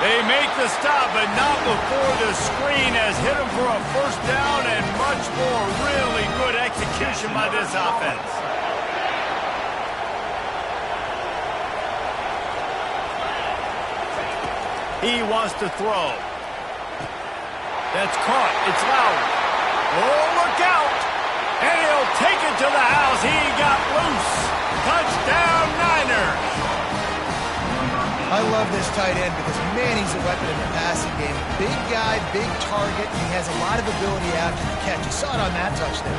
They make the stop, but not before the screen has hit them for a first down and much more. Really good execution by this offense. He wants to throw. That's caught. It's Lowry. Oh, look out. And he'll take it to the house. He got loose. Touchdown, Niners. I love this tight end because, man, he's a weapon in the passing game. Big guy, big target. He has a lot of ability after the catch. You saw it on that touchdown.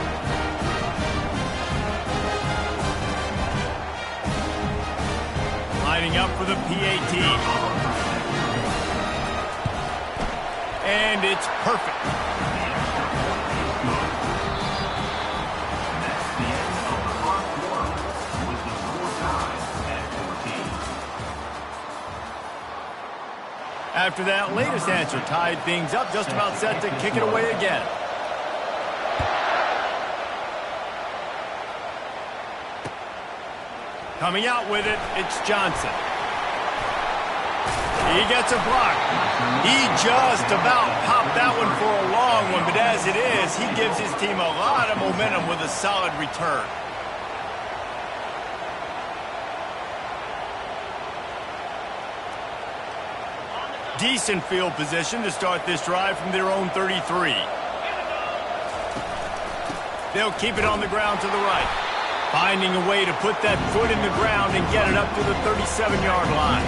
Lining up for the PAT. And it's perfect. After that latest answer tied things up, just about set to kick it away again. Coming out with it, it's Johnson. He gets a block. He just about popped that one for a long one, but as it is, he gives his team a lot of momentum with a solid return. Decent field position to start this drive from their own 33. They'll keep it on the ground to the right. Finding a way to put that foot in the ground and get it up to the 37-yard line.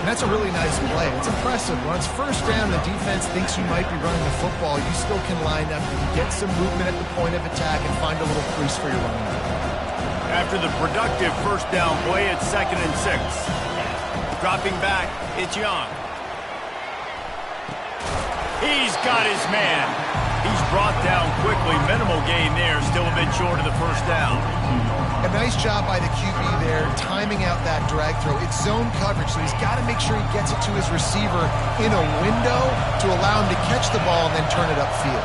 And that's a really nice play. It's impressive. When it's first down, the defense thinks you might be running the football. You still can line up and get some movement at the point of attack and find a little crease for your running back. After the productive first down play, it's 2nd and 6. Dropping back, it's Young. He's got his man. He's brought down quickly. Minimal gain there. Still a bit short of the first down. A nice job by the QB there, timing out that drag throw. It's zone coverage, so he's got to make sure he gets it to his receiver in a window to allow him to catch the ball and then turn it upfield.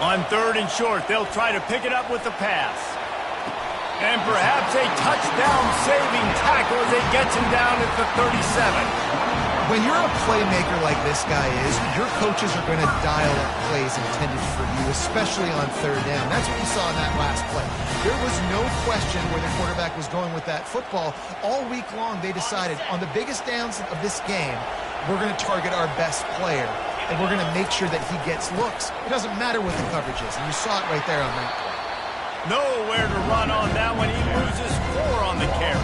On 3rd and short, they'll try to pick it up with the pass. And perhaps a touchdown-saving tackle as it gets him down at the 37. When you're a playmaker like this guy is, your coaches are going to dial up plays intended for you, especially on 3rd down. That's what you saw in that last play. There was no question where the quarterback was going with that football. All week long, they decided on the biggest downs of this game, we're going to target our best player, and we're going to make sure that he gets looks. It doesn't matter what the coverage is, and you saw it right there on that play. Nowhere to run on that one. He loses 4 on the carry.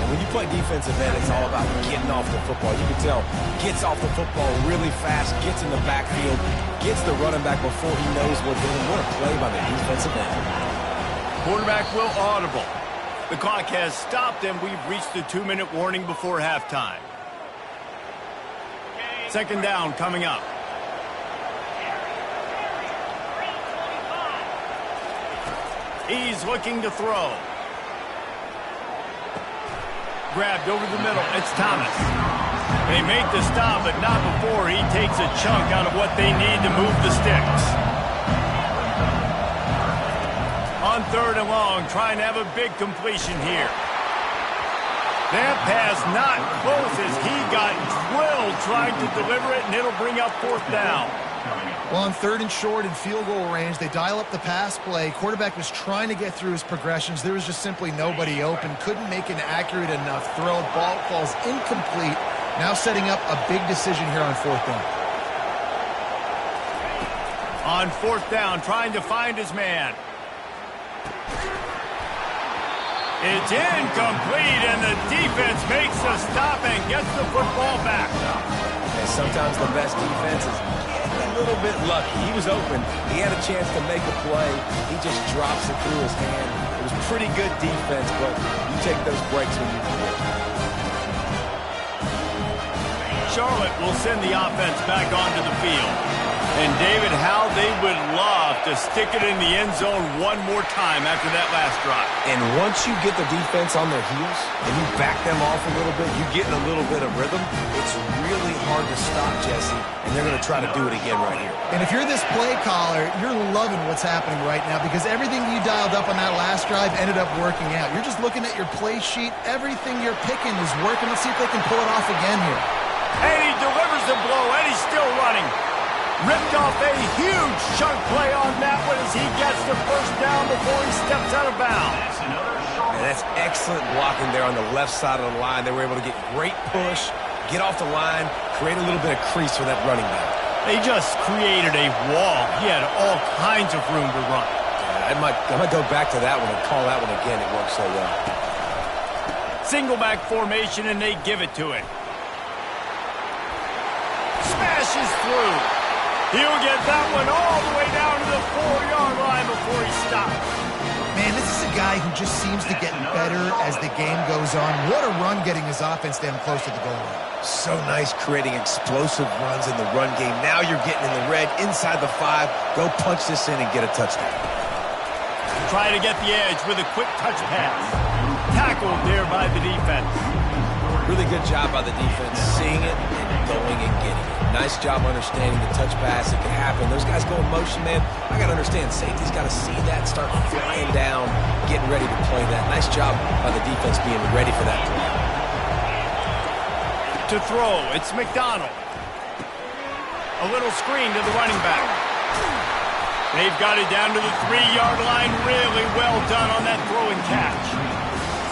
When you play defensive end, it's all about getting off the football. You can tell, gets off the football really fast, gets in the backfield, gets the running back before he knows what they're doing. What a play by the defensive end. Quarterback will audible. The clock has stopped, and we've reached the 2-minute warning before halftime. 2nd down coming up. He's looking to throw. Grabbed over the middle. It's Thomas. They make the stop, but not before he takes a chunk out of what they need to move the sticks. On 3rd and long, trying to have a big completion here. That pass not close as he got drilled trying to deliver it, and it'll bring up 4th down. Well, on 3rd and short in field goal range, they dial up the pass play. Quarterback was trying to get through his progressions. There was just simply nobody open. Couldn't make an accurate enough throw. Ball falls incomplete. Now setting up a big decision here on 4th down. On 4th down, trying to find his man. It's incomplete, and the defense makes a stop and gets the football back. And sometimes the best defense is a little bit lucky. He was open. He had a chance to make a play. He just drops it through his hand. It was pretty good defense, but you take those breaks when you can. Charlotte will send the offense back onto the field. And David, how they would love to stick it in the end zone one more time after that last drive. And once you get the defense on their heels and you back them off a little bit, you get in a little bit of rhythm, it's really hard to stop, Jesse, and they're going to try to do it again right here. And if you're this play caller, you're loving what's happening right now because everything you dialed up on that last drive ended up working out. You're just looking at your play sheet. Everything you're picking is working. Let's see if they can pull it off again here. And he delivers the blow, and he's still running. Ripped off a huge chunk play on that one as he gets the first down before he steps out of bounds. And that's excellent blocking there on the left side of the line. They were able to get great push, get off the line, create a little bit of crease for that running back. They just created a wall. He had all kinds of room to run. Yeah, I might go back to that one and call that one again. It worked so well. Single back formation, and they give it to him. Smashes through. He'll get that one all the way down to the 4-yard line before he stops. Man, this is a guy who just seems to get better as the game goes on. What a run getting his offense down close to the goal line. So nice creating explosive runs in the run game. Now you're getting in the red inside the 5. Go punch this in and get a touchdown. Try to get the edge with a quick touch pass. Tackled there by the defense. Really good job by the defense, seeing it and going and getting it. Nice job understanding the touch pass. It can happen. Those guys go in motion, man. I got to understand, safety's got to see that, start flying down, getting ready to play that. Nice job by the defense being ready for that play. To throw, it's McDonald. A little screen to the running back. They've got it down to the 3-yard line. Really well done on that throw and catch.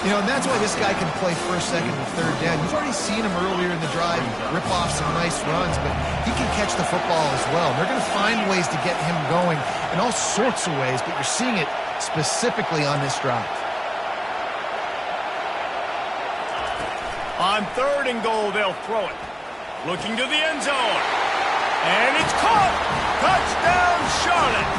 You know, and that's why this guy can play first, second, and third down. You've already seen him earlier in the drive rip off some nice runs, but he can catch the football as well. And they're going to find ways to get him going in all sorts of ways, but you're seeing it specifically on this drive. On 3rd and goal, they'll throw it. Looking to the end zone. And it's caught. Touchdown, Charlotte.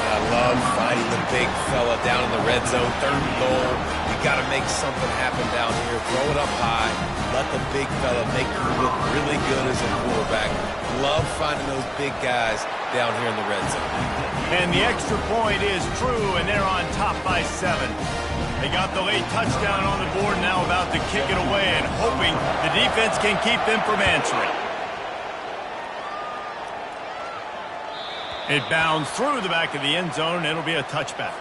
I love finding the big fella down in the red zone. 3rd and goal. You got to make something happen down here. Throw it up high. Let the big fella make you look really good as a quarterback. Love finding those big guys down here in the red zone. And the extra point is true, and they're on top by 7. They got the late touchdown on the board, now about to kick it away and hoping the defense can keep them from answering. It bounds through the back of the end zone, and it'll be a touchback.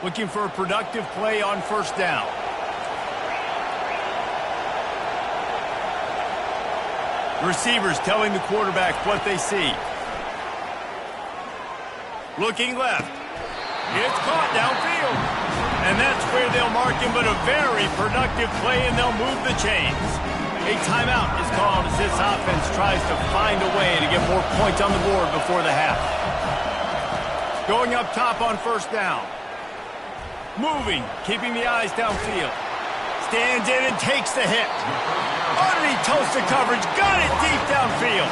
Looking for a productive play on 1st down. Receivers telling the quarterback what they see. Looking left. It's caught downfield. And that's where they'll mark him, but a very productive play, and they'll move the chains. A timeout is called as this offense tries to find a way to get more points on the board before the half. Going up top on 1st down. Moving, keeping the eyes downfield. Stands in and takes the hit. Underneath toasted coverage, got it deep downfield.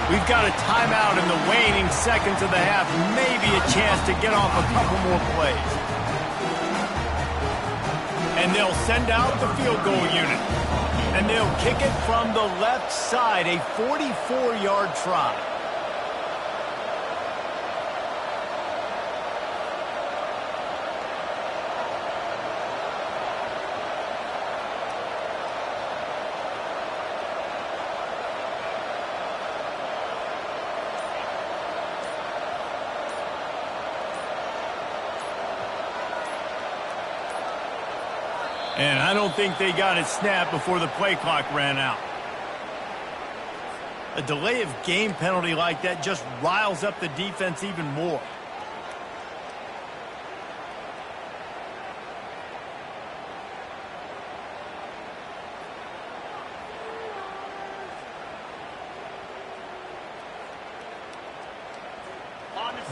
We've got a timeout in the waning seconds of the half. Maybe a chance to get off a couple more plays. And they'll send out the field goal unit. And they'll kick it from the left side, a 44-yard try. And I don't think they got it snapped before the play clock ran out. A delay of game penalty like that just riles up the defense even more.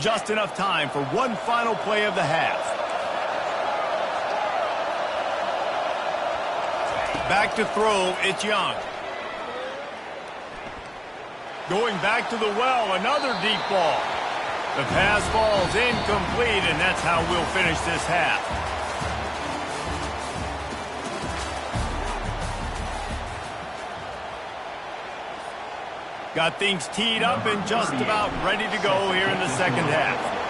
Just enough time for one final play of the half. Back to throw, it's Young. Going back to the well, another deep ball. The pass falls incomplete, and that's how we'll finish this half. Got things teed up and just about ready to go here in the second half.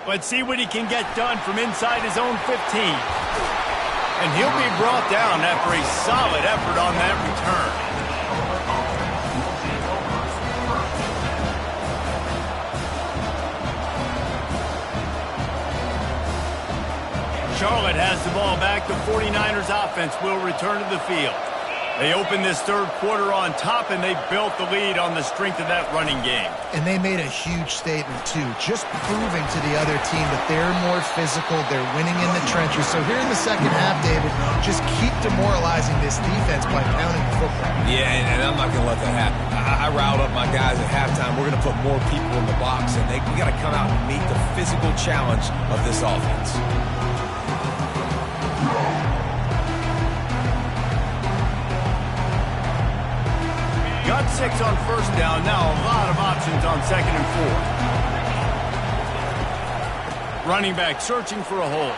Let's see what he can get done from inside his own 15. And he'll be brought down after a solid effort on that return. Charlotte has the ball back. The 49ers offense will return to the field. They opened this third quarter on top, and they built the lead on the strength of that running game. And they made a huge statement, too, just proving to the other team that they're more physical, they're winning in the trenches. So here in the second half, David, just keep demoralizing this defense by pounding the football. Yeah, and I'm not going to let that happen. I riled up my guys at halftime. We're going to put more people in the box, and we got to come out and meet the physical challenge of this offense. Got 6 on first down. Now a lot of options on second and 4. Running back searching for a hole.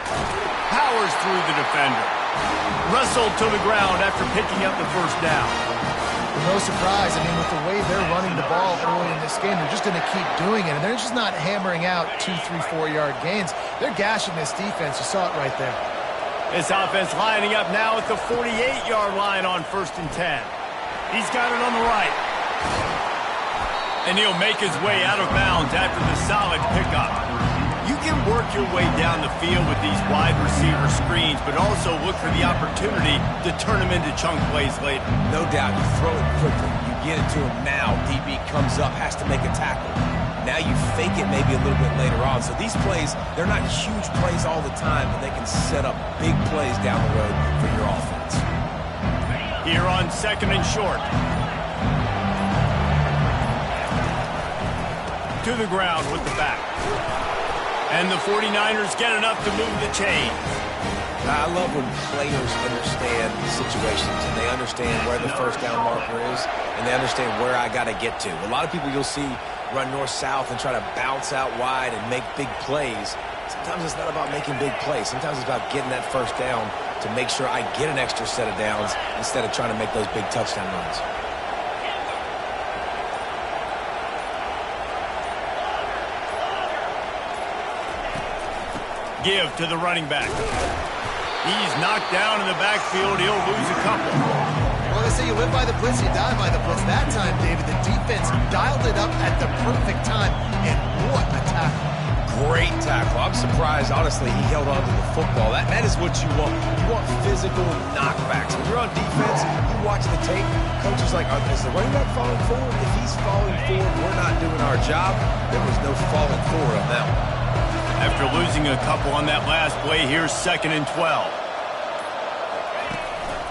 Powers through the defender. Wrestled to the ground after picking up the first down. No surprise. I mean, with the way they're running the ball early in this game, they're just going to keep doing it. And they're just not hammering out 2, 3, 4-yard gains. They're gashing this defense. You saw it right there. This offense lining up now at the 48-yard line on first and 10. He's got it on the right. And he'll make his way out of bounds after the solid pickup. You can work your way down the field with these wide receiver screens, but also look for the opportunity to turn them into chunk plays later. No doubt, you throw it quickly. You get it to him now. DB comes up, has to make a tackle. Now you fake it maybe a little bit later on. So these plays, they're not huge plays all the time, but they can set up big plays down the road for your offense. Here on second and short. To the ground with the back. And the 49ers get enough to move the chains. I love when players understand the situations and they understand where the first down marker is and they understand where I got to get to. A lot of people you'll see run north-south and try to bounce out wide and make big plays. Sometimes it's not about making big plays. Sometimes it's about getting that first down to make sure I get an extra set of downs instead of trying to make those big touchdown runs. Give to the running back. He's knocked down in the backfield. He'll lose a couple. Well, they say you live by the blitz, you die by the blitz. That time, David, the defense dialed it up at the perfect time, and what a tackle. Great tackle. I'm surprised, honestly, he held on to the football. That is what you want. You want physical knockbacks. When you're on defense, you watch the tape, coach is like, is the running back falling forward? If he's falling forward, we're not doing our job. There was no falling forward on that one. After losing a couple on that last play, here's second and 12.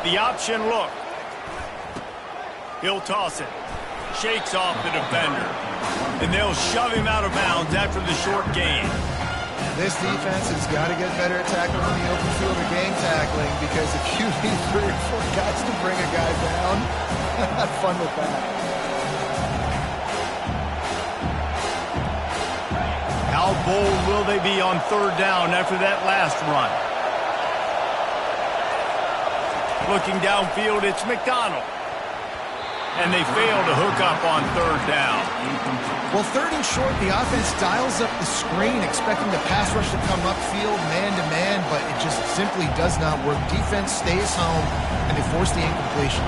The option look. He'll toss it. Shakes off the defender. And they'll shove him out of bounds after the short gain. This defense has got to get better at tackling in the open field or game tackling, because if you need 3 or 4 guys to bring a guy down, have fun with that. How bold will they be on third down after that last run? Looking downfield, it's McDonald. And they fail to hook up on third down. Well, third and short, the offense dials up the screen, expecting the pass rush to come upfield, man-to-man, but it just simply does not work. Defense stays home, and they force the incompletion.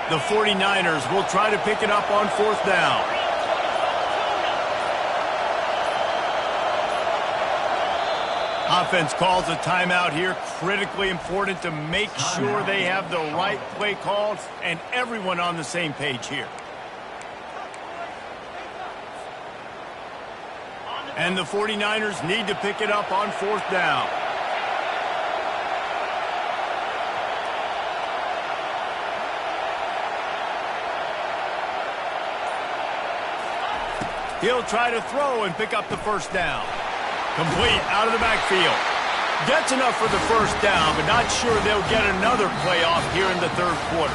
The 49ers will try to pick it up on fourth down. Offense calls a timeout here. Critically important to make sure they have the right play called and everyone on the same page here. And the 49ers need to pick it up on fourth down. He'll try to throw and pick up the first down. Complete out of the backfield. Gets enough for the first down, but not sure they'll get another play off here in the third quarter.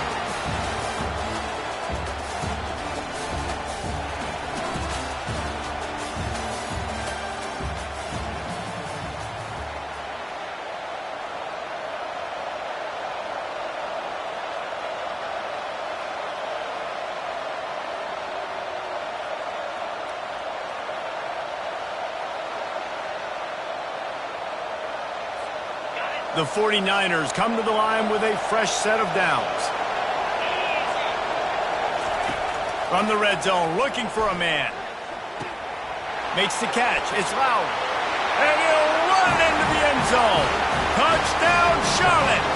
The 49ers come to the line with a fresh set of downs. From the red zone, looking for a man. Makes the catch. It's Lowry. And he'll run into the end zone. Touchdown, Charlotte.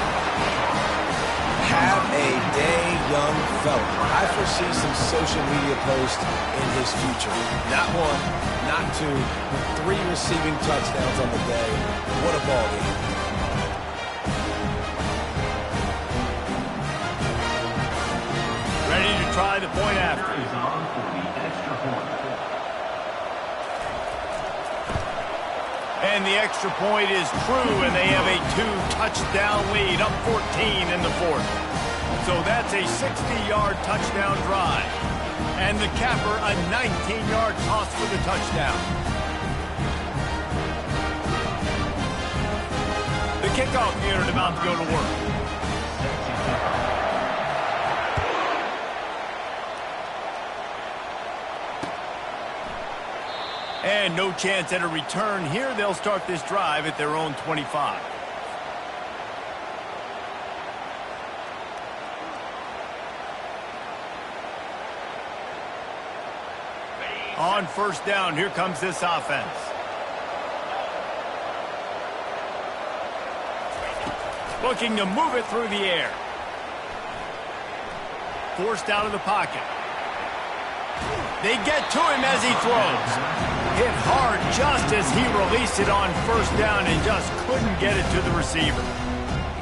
Have a day, young fella. I foresee some social media posts in his future. Not one, not two, but 3 receiving touchdowns on the day. What a ball game. Ready to try the point after. And the extra point is true, and they have a 2-touchdown lead, up 14 in the 4th. So that's a 60-yard touchdown drive. And the capper, a 19-yard toss for the touchdown. The kickoff unit about to go to work. And no chance at a return here. They'll start this drive at their own 25. On first down, here comes this offense. Looking to move it through the air. Forced out of the pocket. They get to him as he throws. Hit hard just as he released it on first down and just couldn't get it to the receiver.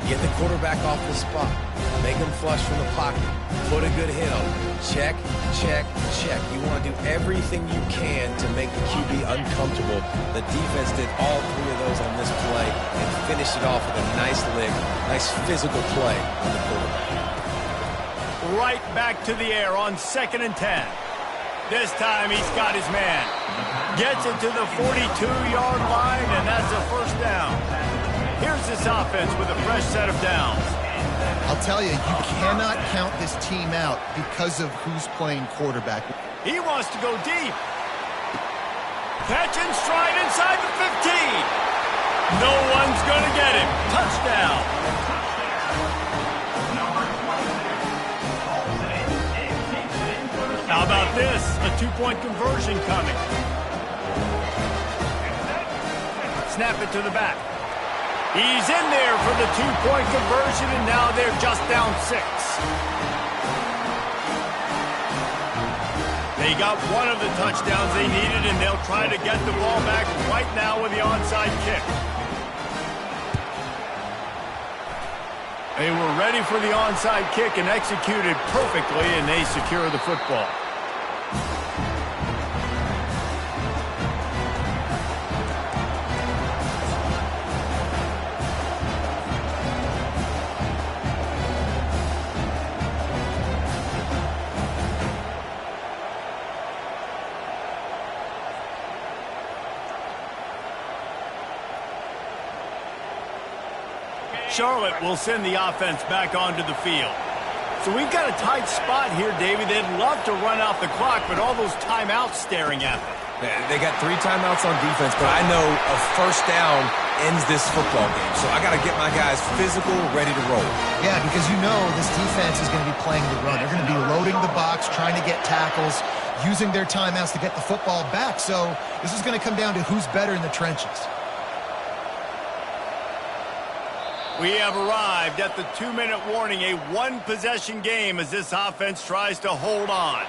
Get the quarterback off the spot. Make him flush from the pocket. Put a good hit on him. Check, check, check. You want to do everything you can to make the QB uncomfortable. The defense did all 3 of those on this play and finished it off with a nice lick, nice physical play on the quarterback. Right back to the air on 2nd and 10. This time he's got his man. Gets it to the 42-yard line, and that's a first down. Here's this offense with a fresh set of downs. I'll tell you, you cannot count this team out because of who's playing quarterback. He wants to go deep. Catch and stride inside the 15. No one's going to get him. Touchdown. How about this? A 2-point conversion coming. Snap it to the back. He's in there for the 2-point conversion, and now they're just down 6. They got one of the touchdowns they needed, and they'll try to get the ball back right now with the onside kick. They were ready for the onside kick and executed perfectly, and they secure the football. Charlotte will send the offense back onto the field. So we've got a tight spot here, David. They'd love to run out the clock, but all those timeouts staring at them. They got 3 timeouts on defense, but I know a first down ends this football game. So I got to get my guys physical, ready to roll. Yeah, because you know this defense is going to be playing the run. They're going to be loading the box, trying to get tackles, using their timeouts to get the football back. So this is going to come down to who's better in the trenches. We have arrived at the 2-minute warning, a 1-possession game as this offense tries to hold on.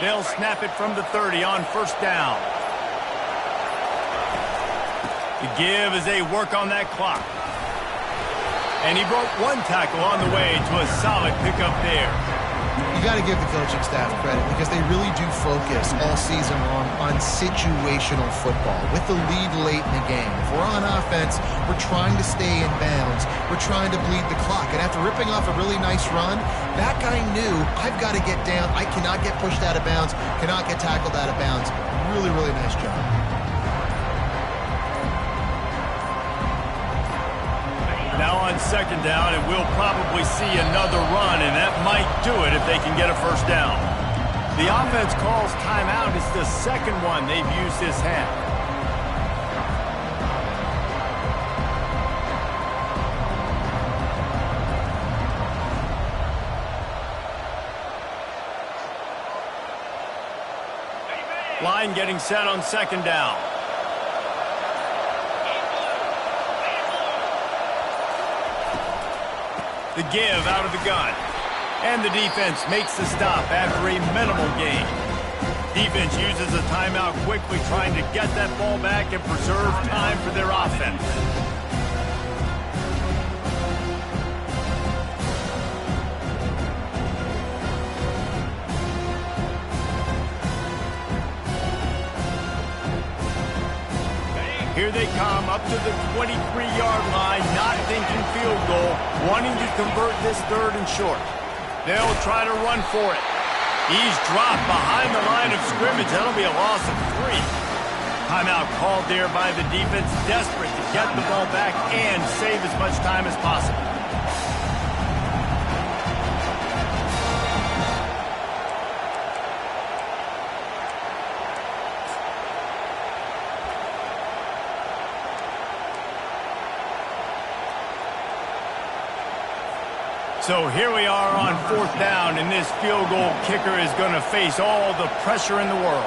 They'll snap it from the 30 on first down. The give as they work on that clock. And he broke 1 tackle on the way to a solid pickup there. You got to give the coaching staff credit because they really do focus all season long on situational football with the lead late in the game. If we're on offense, we're trying to stay in bounds. We're trying to bleed the clock. And after ripping off a really nice run, that guy knew, I've got to get down. I cannot get pushed out of bounds, cannot get tackled out of bounds. Really, really nice job. Now on second down, and we'll probably see another run, and that might do it if they can get a first down. The offense calls timeout. It's the second one they've used this half. Line getting set on second down. The give out of the gun. And the defense makes the stop after a minimal gain. Defense uses a timeout quickly, trying to get that ball back and preserve time for their offense. Here they come up to the 23-yard line, not thinking field goal, wanting to convert this third and short. They'll try to run for it. He's dropped behind the line of scrimmage. That'll be a loss of 3. Timeout called there by the defense, desperate to get the ball back and save as much time as possible. So here we are on fourth down, and this field goal kicker is going to face all the pressure in the world.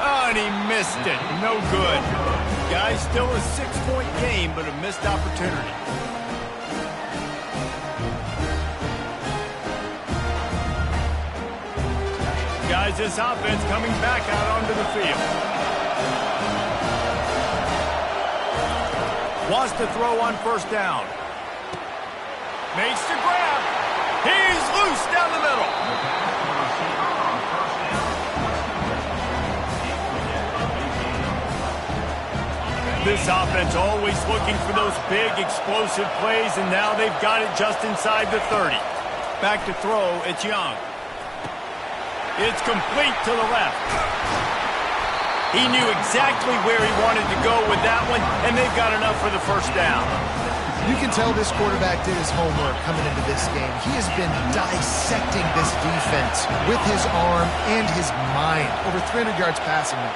Oh, and he missed it. No good. Guys, still a 6-point game, but a missed opportunity. Guys, this offense coming back out onto the field. Wants to throw on first down. Makes the grab. He's loose down the middle. This offense always looking for those big, explosive plays, and now they've got it just inside the 30. Back to throw, it's Young. It's complete to the left. He knew exactly where he wanted to go with that one, and they've got enough for the first down. You can tell this quarterback did his homework coming into this game. He has been dissecting this defense with his arm and his mind. Over 300 yards passing now.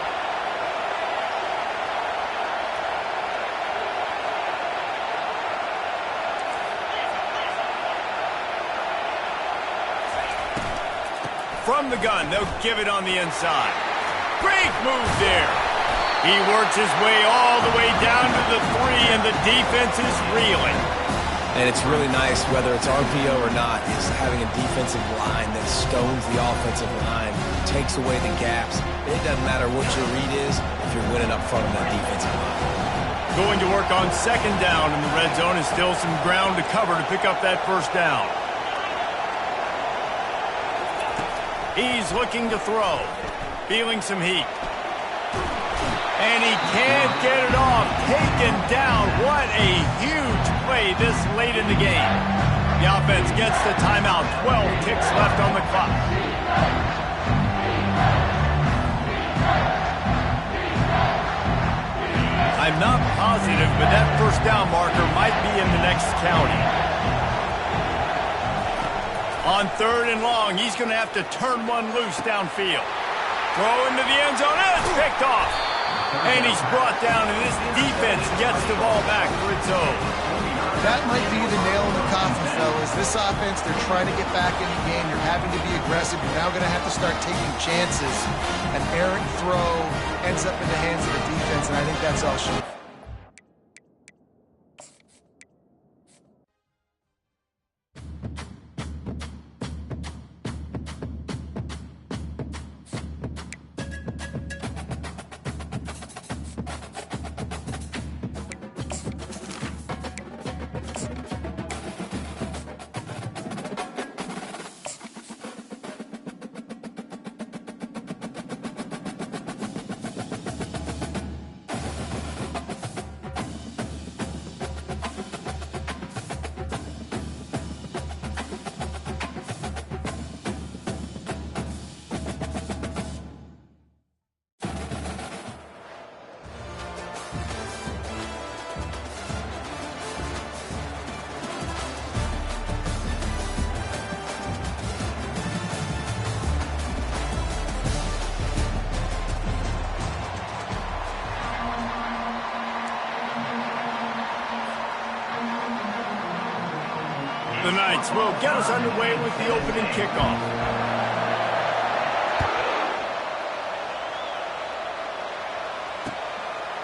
From the gun, they'll give it on the inside. Great move there. He works his way all the way down to the 3, and the defense is reeling. And it's really nice, whether it's RPO or not, is having a defensive line that stones the offensive line, takes away the gaps. It doesn't matter what your read is if you're winning up front of that defensive line. Going to work on second down in the red zone, and still some ground to cover to pick up that first down. He's looking to throw. Feeling some heat. And he can't get it off. Taken down. What a huge play this late in the game. The offense gets the timeout. 12 ticks left on the clock. I'm not positive, but that first down marker might be in the next county. On third and long, he's going to have to turn one loose downfield. Throw into the end zone, and it's picked off. And he's brought down, and this defense gets the ball back for its own. That might be the nail in the coffin, fellas. This offense, they're trying to get back in the game. You're having to be aggressive. You're now going to have to start taking chances. An errant throw ends up in the hands of the defense, and I think that's all she... defense will get us underway with the opening kickoff.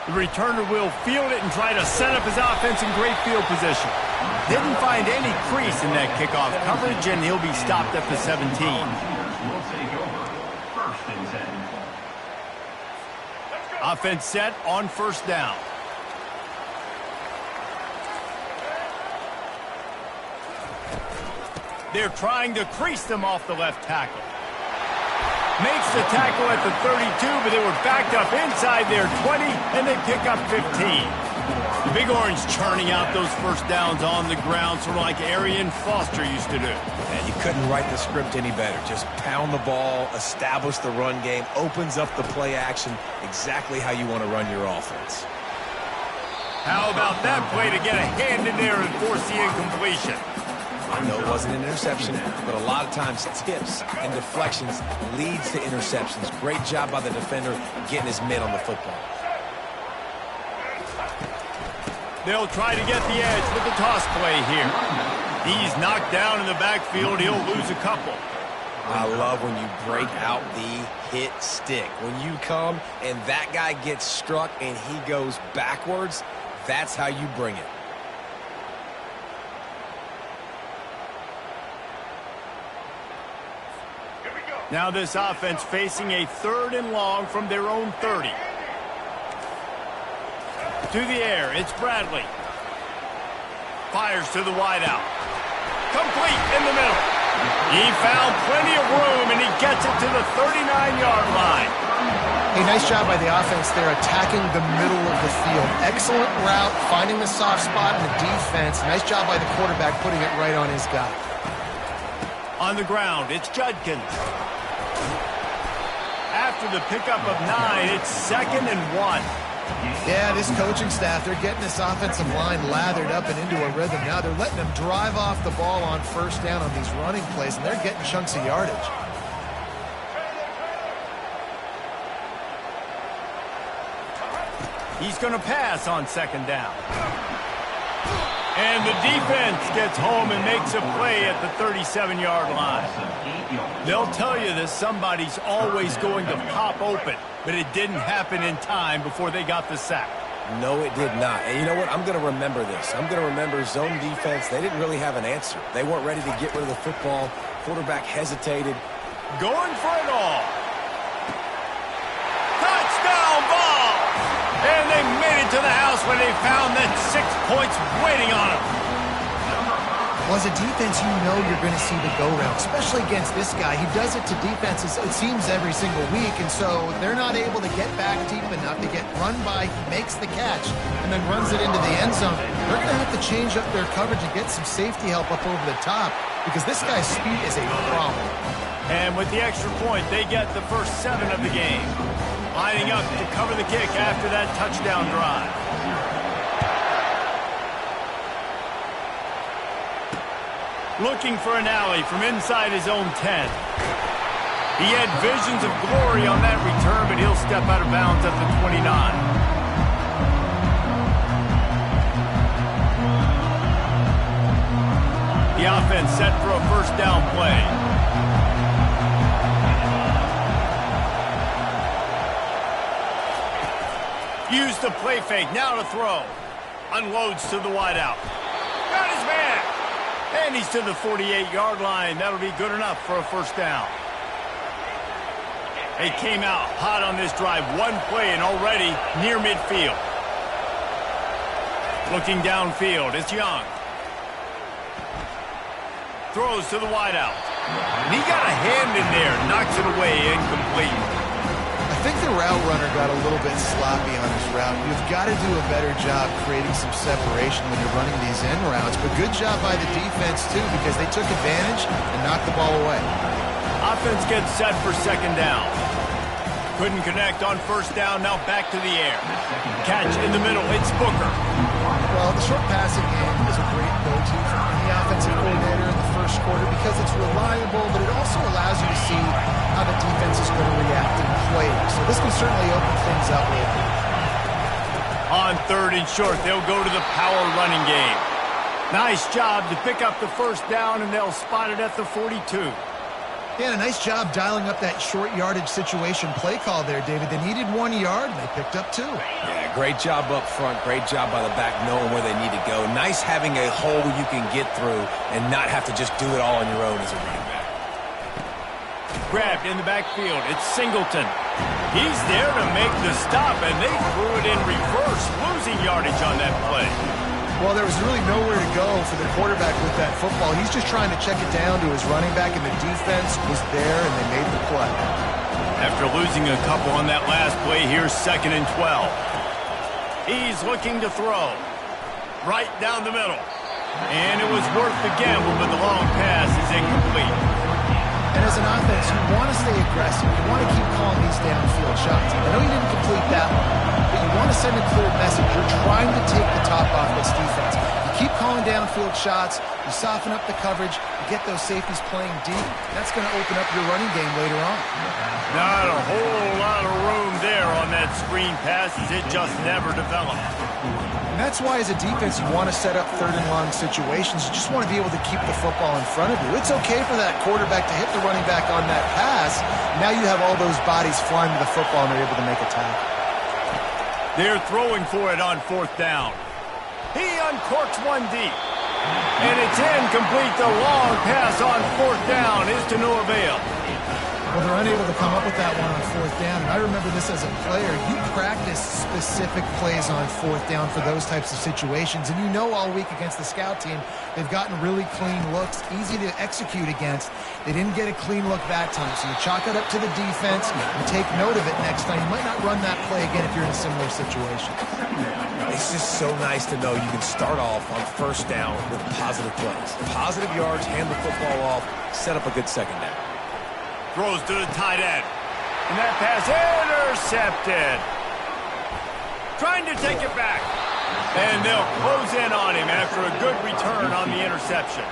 The returner will field it and try to set up his offense in great field position. Didn't find any crease in that kickoff coverage, and he'll be stopped at the 17. We'll take over. First and 10. Offense set on first down. They're trying to crease them off the left tackle. Makes the tackle at the 32, but they were backed up inside their 20, and they pick up 15. The Big Orange churning out those first downs on the ground, sort of like Arian Foster used to do. And you couldn't write the script any better. Just pound the ball, establish the run game, opens up the play action, exactly how you want to run your offense. How about that play to get a hand in there and force the incompletion? I know it wasn't an interception, but a lot of times tips and deflections leads to interceptions. Great job by the defender getting his mitt on the football. They'll try to get the edge with the toss play here. He's knocked down in the backfield. He'll lose a couple. I love when you break out the hit stick. When you come and that guy gets struck and he goes backwards, that's how you bring it. Now this offense facing a 3rd and long from their own 30. To the air, it's Bradley. Fires to the wideout. Complete in the middle. He found plenty of room, and he gets it to the 39-yard line. Hey, nice job by the offense there, attacking the middle of the field. Excellent route, finding the soft spot in the defense. Nice job by the quarterback putting it right on his guy. On the ground, it's Judkins. After the pickup of 9, it's 2nd and 1. Yeah, this coaching staff, they're getting this offensive line lathered up and into a rhythm. Now they're letting them drive off the ball on first down on these running plays, and they're getting chunks of yardage. He's going to pass on 2nd down. And the defense gets home and makes a play at the 37-yard line. They'll tell you that somebody's always going to pop open, but it didn't happen in time before they got the sack. No, it did not. And you know what? I'm going to remember this. I'm going to remember zone defense. They didn't really have an answer. They weren't ready to get rid of the football. Quarterback hesitated. Going for it all. Touchdown ball! And they made it to the house when they found that 6 points waiting on them. Well, as a defense, you know you're going to see the go-round, especially against this guy. He does it to defenses, it seems, every single week, and so they're not able to get back deep enough to get run by. He makes the catch and then runs it into the end zone. They're going to have to change up their coverage and get some safety help up over the top because this guy's speed is a problem. And with the extra point, they get the first 7 of the game. Lining up to cover the kick after that touchdown drive. Looking for an alley from inside his own 10. He had visions of glory on that return, but he'll step out of bounds at the 29. The offense set for a first down play. Use the play fake, now to throw. Unloads to the wideout. Got his man! And he's to the 48-yard line. That'll be good enough for a first down. They came out hot on this drive. One play and already near midfield. Looking downfield, it's Young. Throws to the wideout. And he got a hand in there, knocks it away, incomplete. I think the route runner got a little bit sloppy on his route. You've got to do a better job creating some separation when you're running these end routes. But good job by the defense, too, because they took advantage and knocked the ball away. Offense gets set for 2nd down. Couldn't connect on first down, now back to the air. Catch in the middle, it's Booker. Well, the short passing game is a great go-to for any offensive coordinator in the first quarter because it's reliable, but it also allows you to see how the defense is going to react in play. So this can certainly open things up a little bit. On 3rd and short, they'll go to the power running game. Nice job to pick up the first down, and they'll spot it at the 42. Yeah, a nice job dialing up that short yardage situation play call there, David. They needed 1 yard, and they picked up 2. Yeah, great job up front. Great job by the back knowing where they need to go. Nice having a hole you can get through and not have to just do it all on your own as a running back. Grabbed in the backfield. It's Singleton. He's there to make the stop, and they threw it in reverse, losing yardage on that play. Well, there was really nowhere to go for the quarterback with that football. He's just trying to check it down to his running back, and the defense was there, and they made the play. After losing a couple on that last play, here's 2nd and 12. He's looking to throw. Right down the middle. And it was worth the gamble, but the long pass is incomplete. And as an offense, you want to stay aggressive. You want to keep calling these downfield shots. I know you didn't complete that one, but you want to send a clear message. You're trying to take the top off this defense. You keep calling downfield shots. You soften up the coverage. You get those safeties playing deep. That's going to open up your running game later on. Not a whole lot of room there on that screen pass, as it just never developed. And that's why, as a defense, you want to set up 3rd and long situations. You just want to be able to keep the football in front of you. It's okay for that quarterback to hit the running back on that pass. Now you have all those bodies flying to the football, and they're able to make a tackle. They're throwing for it on 4th down. He uncorks one deep. And it's incomplete. The long pass on 4th down is to no avail. Well, they're unable to come up with that one on 4th down. And I remember this as a player. You practice specific plays on 4th down for those types of situations. And you know all week against the scout team, they've gotten really clean looks, easy to execute against. They didn't get a clean look that time. So you chalk it up to the defense and take note of it next time. You might not run that play again if you're in a similar situation. It's just so nice to know you can start off on 1st down with positive plays. Positive yards, hand the football off, set up a good 2nd down. Throws to the tight end. And that pass intercepted. Trying to take it back. And they'll close in on him after a good return on the interception.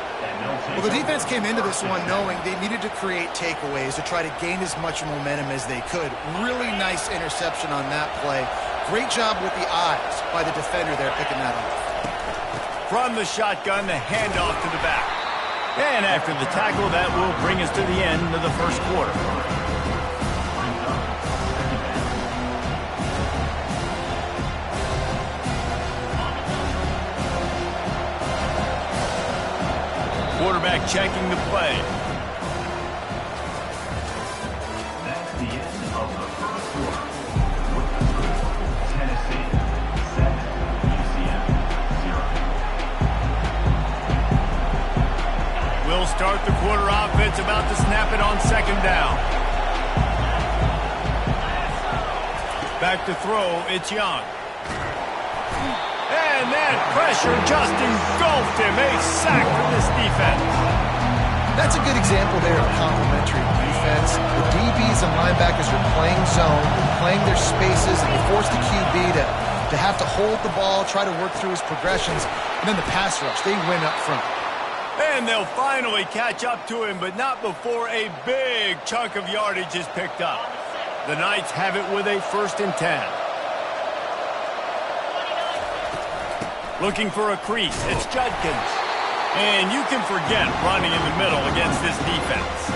Well, the defense came into this one knowing they needed to create takeaways to try to gain as much momentum as they could. Really nice interception on that play. Great job with the eyes by the defender there picking that up. From the shotgun, the handoff to the back. And after the tackle, that will bring us to the end of the 1st quarter. Quarterback checking the play. That's the end of the 1st quarter. Tennessee 7, UCF 0. We'll start the quarter offense, about to snap it on 2nd down. Back to throw, it's Young. And that pressure just engulfed him. A sack for this defense. That's a good example there of complementary defense. The DBs and linebackers are playing zone, playing their spaces, and they force the QB to have to hold the ball, try to work through his progressions, and then the pass rush, they win up front. And they'll finally catch up to him, but not before a big chunk of yardage is picked up. The Knights have it with a 1st and 10. Looking for a crease, it's Judkins. And you can forget running in the middle against this defense.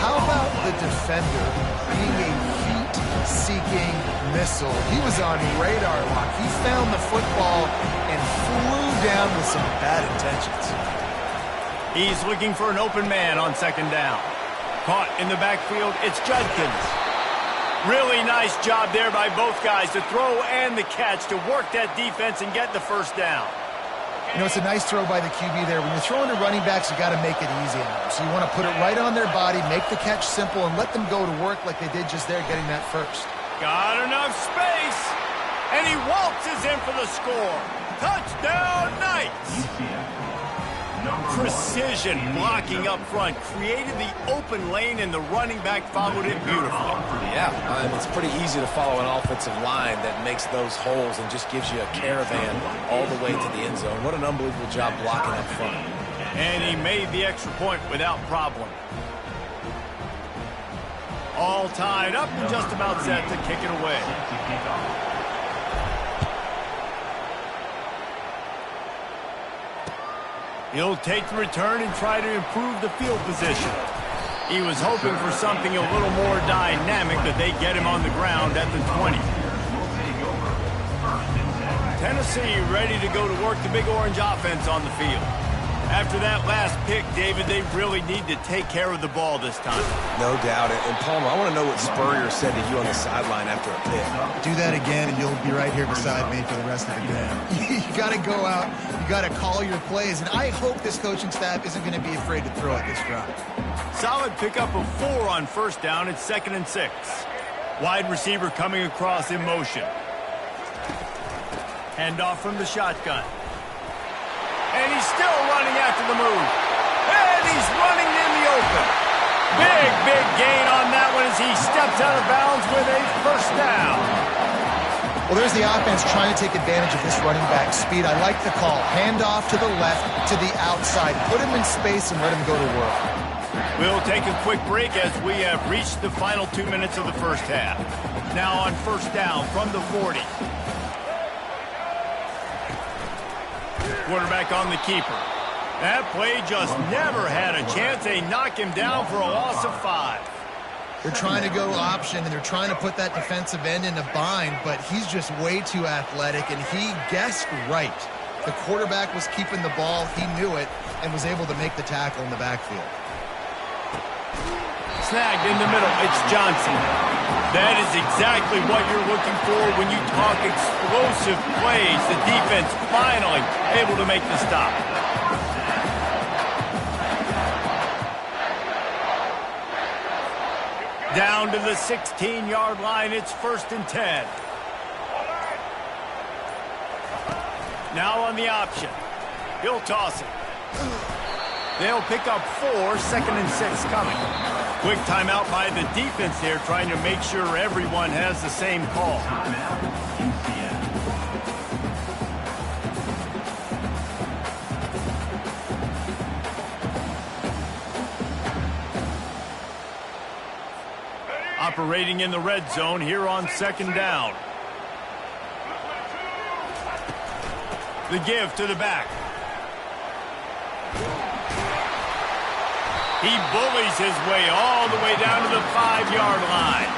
How about the defender being a heat-seeking missile? He was on radar lock. He found the football and flew down with some bad intentions. He's looking for an open man on 2nd down. Caught in the backfield, it's Judkins. Really nice job there by both guys to throw and the catch to work that defense and get the 1st down. You know, it's a nice throw by the QB there. When you're throwing to running backs, you got to make it easy on them. So you want to put it right on their body, make the catch simple, and let them go to work like they did just there, getting that 1st. Got enough space, and he waltzes in for the score. Touchdown, Knights! Precision blocking up front created the open lane, and the running back followed it beautifully. Yeah, it's pretty easy to follow an offensive line that makes those holes and just gives you a caravan all the way to the end zone. What an unbelievable job blocking up front. And he made the extra point without problem. All tied up and just about set to kick it away. He'll take the return and try to improve the field position. He was hoping for something a little more dynamic, but they get him on the ground at the 20. Tennessee ready to go to work the Big Orange offense on the field. After that last pick, David, they really need to take care of the ball this time. No doubt. And Palmer, I want to know what Spurrier said to you on the sideline after a pick. Do that again, and you'll be right here beside me for the rest of the game. You got to go out. You got to call your plays. And I hope this coaching staff isn't going to be afraid to throw at this drive. Solid pickup of 4 on first down. It's 2nd and 6. Wide receiver coming across in motion. Handoff from the shotgun. And he's still running after the move. And he's running in the open. Big gain on that one as he steps out of bounds with a first down. Well, there's the offense trying to take advantage of this running back speed. I like the call. Handoff to the left, to the outside. Put him in space and let him go to work. We'll take a quick break as we have reached the final 2 minutes of the first half. Now on first down from the 40. Quarterback on the keeper. That play just never had a chance. They knock him down for a loss of 5. They're trying to go option, and they're trying to put that defensive end in a bind, but he's just way too athletic, and he guessed right. The quarterback was keeping the ball. He knew it and was able to make the tackle in the backfield. Snagged in the middle. It's Johnson. That is exactly what you're looking for when you talk explosive plays. The defense finally able to make the stop. Down to the 16-yard line. It's 1st and 10. Now on the option. He'll toss it. They'll pick up 4, 2nd and 6 coming. Quick timeout by the defense there, trying to make sure everyone has the same call. Operating in the red zone here on 2nd down. The give to the back. He bullies his way all the way down to the 5-yard line.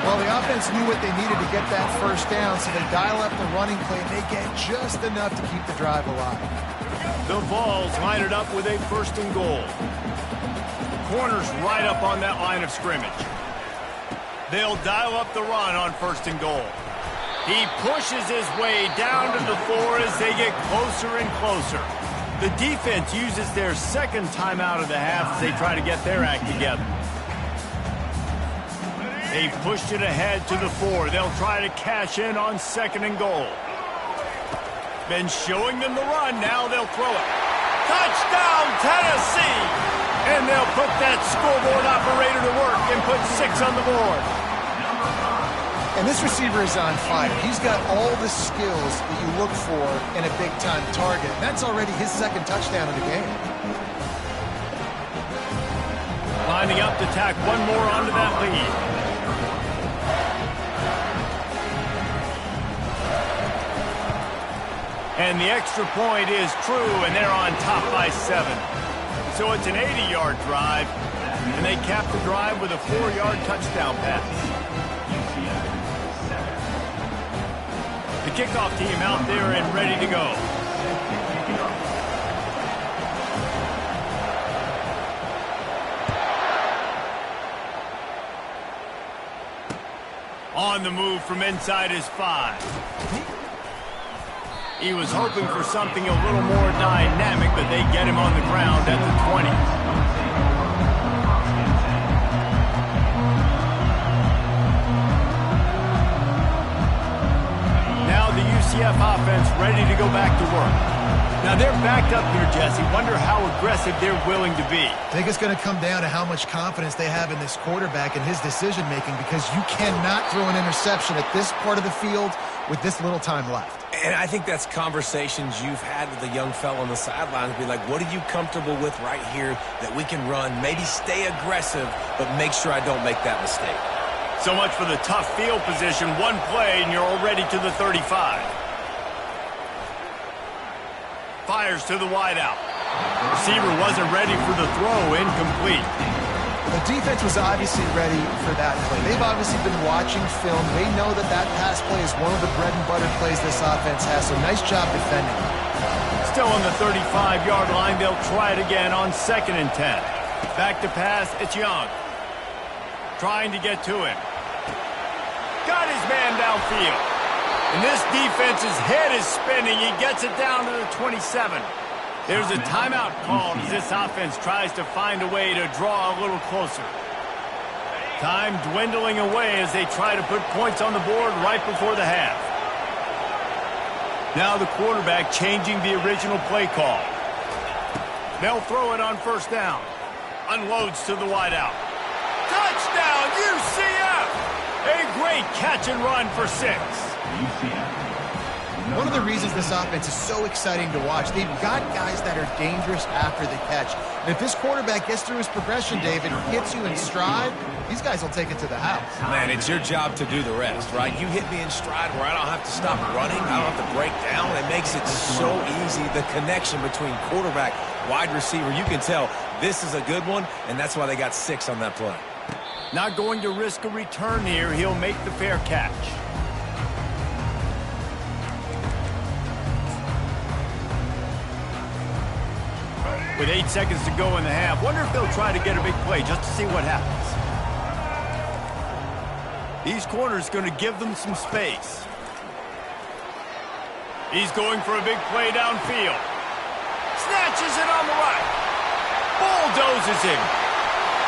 Well, the offense knew what they needed to get that first down, so they dial up the running play, and they get just enough to keep the drive alive. The Vols line it up with a 1st and goal. Corners right up on that line of scrimmage. They'll dial up the run on 1st and goal. He pushes his way down to the 4 as they get closer and closer. The defense uses their 2nd timeout of the half as they try to get their act together. They pushed it ahead to the 4. They'll try to cash in on 2nd and goal. Been showing them the run. Now they'll throw it. Touchdown, Tennessee! And they'll put that scoreboard operator to work and put 6 on the board. And this receiver is on fire. He's got all the skills that you look for in a big-time target. That's already his 2nd touchdown of the game. Lining up to tack one more onto that lead. And the extra point is true, and they're on top by 7. So it's an 80-yard drive, and they cap the drive with a 4-yard touchdown pass. The kickoff team out there and ready to go. On the move from inside his 5. He was hoping for something a little more dynamic, but they get him on the ground at the 20. UCF offense ready to go back to work. Now they're backed up here, Jesse. Wonder how aggressive they're willing to be. I think it's going to come down to how much confidence they have in this quarterback and his decision-making, because you cannot throw an interception at this part of the field with this little time left. And I think that's conversations you've had with the young fellow on the sidelines. Be like, what are you comfortable with right here that we can run? Maybe stay aggressive, but make sure I don't make that mistake. So much for the tough field position. One play, and you're already to the 35. Fires to the wideout. Receiver wasn't ready for the throw, incomplete. The defense was obviously ready for that play. They've obviously been watching film. They know that that pass play is one of the bread and butter plays this offense has, so nice job defending. Still on the 35-yard line, they'll try it again on 2nd and 10. Back to pass, it's Young. Trying to get to him. Got his man downfield. And this defense's head is spinning. He gets it down to the 27. There's a timeout called as this offense tries to find a way to draw a little closer. Time dwindling away as they try to put points on the board right before the half. Now the quarterback changing the original play call. They'll throw it on 1st down. Unloads to the wideout. Touchdown, UCF! A great catch and run for 6. One of the reasons this offense is so exciting to watch, they've got guys that are dangerous after the catch. And if this quarterback gets through his progression, David, hits you in stride, these guys will take it to the house. Man, it's your job to do the rest, right? You hit me in stride where I don't have to stop running. I don't have to break down. It makes it so easy. The connection between quarterback, wide receiver, you can tell this is a good one, and that's why they got 6 on that play. Not going to risk a return here. He'll make the fair catch. With 8 seconds to go in the half, wonder if they'll try to get a big play just to see what happens. These corners going to give them some space. He's going for a big play downfield. Snatches it on the right. Bulldozes him.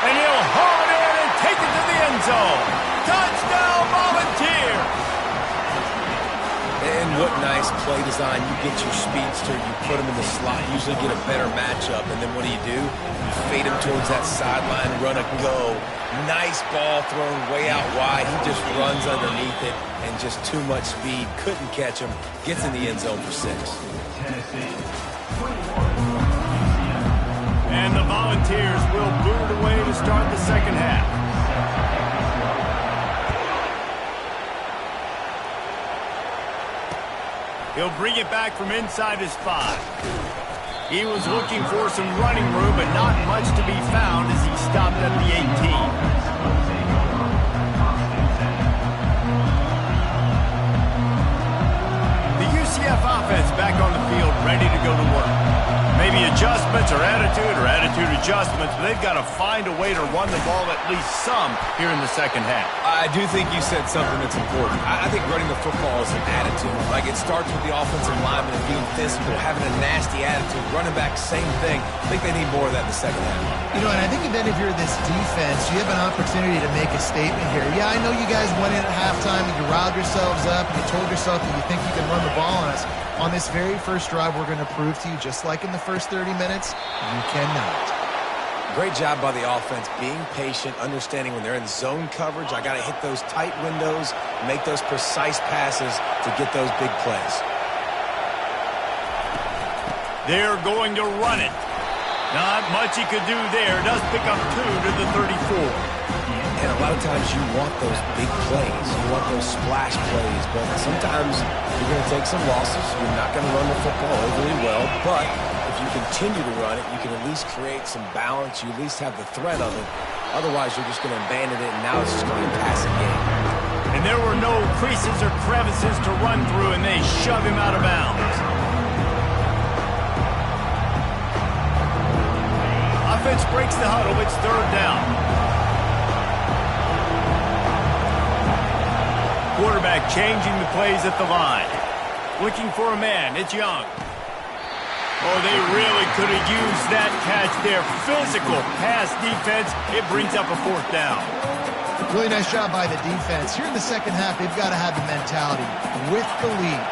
And he'll haul it in and take it to the end zone. Touchdown, Volunteers! And what nice play design. You get your speedster, you put him in the slot, usually get a better matchup, and then what do? You fade him towards that sideline, run a go. Nice ball thrown way out wide. He just runs underneath it, and just too much speed. Couldn't catch him. Gets in the end zone for 6. And the Volunteers will boot it away to start the 2nd half. He'll bring it back from inside his 5. He was looking for some running room, but not much to be found as he stopped at the 18. The UCF offense back on the field, ready to go to work. Maybe adjustments or attitude adjustments, but they've got to find a way to run the ball at least some here in the 2nd half. I do think you said something that's important. I think running the football is an attitude. Like, it starts with the offensive lineman and being physical, having a nasty attitude. Running back, same thing. I think they need more of that in the 2nd half. You know, and I think even if you're this defense, you have an opportunity to make a statement here. Yeah, I know you guys went in at halftime and you riled yourselves up and you told yourself that you think you can run the ball on us. On this very first drive, we're going to prove to you, just like in the first 30 minutes, you cannot. Great job by the offense, being patient, understanding when they're in zone coverage, I got to hit those tight windows, make those precise passes to get those big plays. They're going to run it. Not much he could do there. Does pick up 2 to the 34. And a lot of times you want those big plays. You want those splash plays. But sometimes you're going to take some losses. You're not going to run the football overly well. But if you continue to run it, you can at least create some balance. You at least have the threat of it. Otherwise, you're just going to abandon it, and now it's just going to be a passing game. And there were no creases or crevices to run through, and they shove him out of bounds. Offense breaks the huddle. It's 3rd down. Quarterback changing the plays at the line. Looking for a man. It's Young. Oh, they really could have used that catch there. Physical pass defense. It brings up a 4th down. Really nice job by the defense. Here in the 2nd half, they've got to have the mentality with the lead.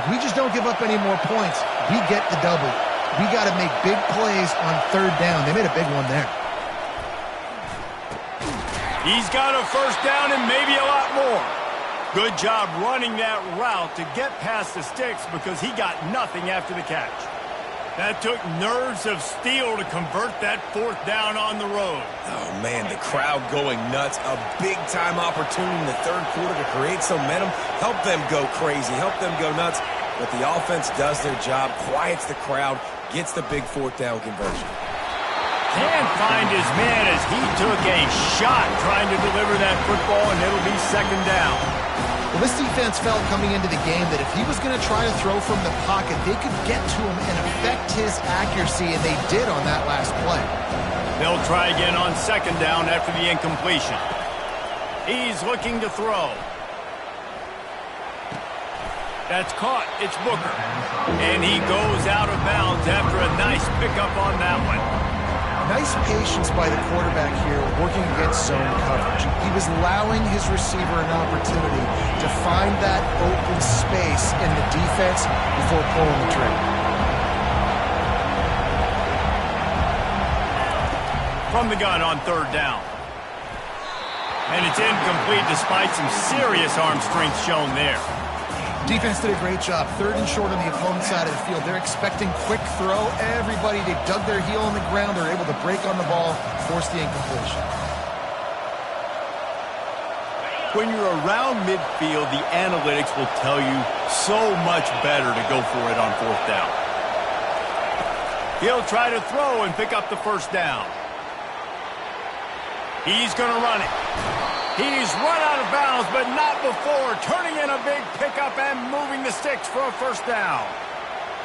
If we just don't give up any more points, we get the double. We got to make big plays on 3rd down. They made a big one there. He's got a 1st down and maybe a lot more. Good job running that route to get past the sticks because he got nothing after the catch. That took nerves of steel to convert that 4th down on the road. Oh, man, the crowd going nuts. A big-time opportunity in the 3rd quarter to create some momentum. Help them go crazy. Help them go nuts. But the offense does their job, quiets the crowd, gets the big fourth down conversion. Can't find his man as he took a shot trying to deliver that football, and it'll be second down. Well, this defense felt coming into the game that if he was going to try to throw from the pocket, they could get to him and affect his accuracy, and they did on that last play. They'll try again on second down after the incompletion. He's looking to throw. That's caught. It's Booker. And he goes out of bounds after a nice pickup on that one. Nice patience by the quarterback here working against zone coverage. He was allowing his receiver an opportunity to find that open space in the defense before pulling the trigger. From the gun on third down. And it's incomplete despite some serious arm strength shown there. Defense did a great job. Third and short on the opponent's side of the field. They're expecting quick throw. Everybody, they dug their heel on the ground. They're able to break on the ball, force the incompletion. When you're around midfield, the analytics will tell you so much better to go for it on fourth down. He'll try to throw and pick up the first down. He's going to run it. He's run out of bounds, but not before turning in a big pickup and moving the sticks for a first down.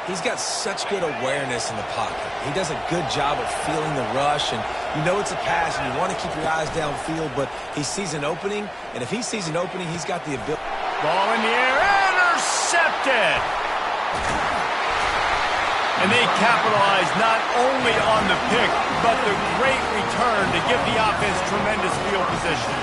He's got such good awareness in the pocket. He does a good job of feeling the rush, and you know it's a pass, and you want to keep your eyes downfield, but he sees an opening, and if he sees an opening, he's got the ability. Ball in the air, intercepted! And they capitalize not only on the pick, but the great return to give the offense tremendous field position.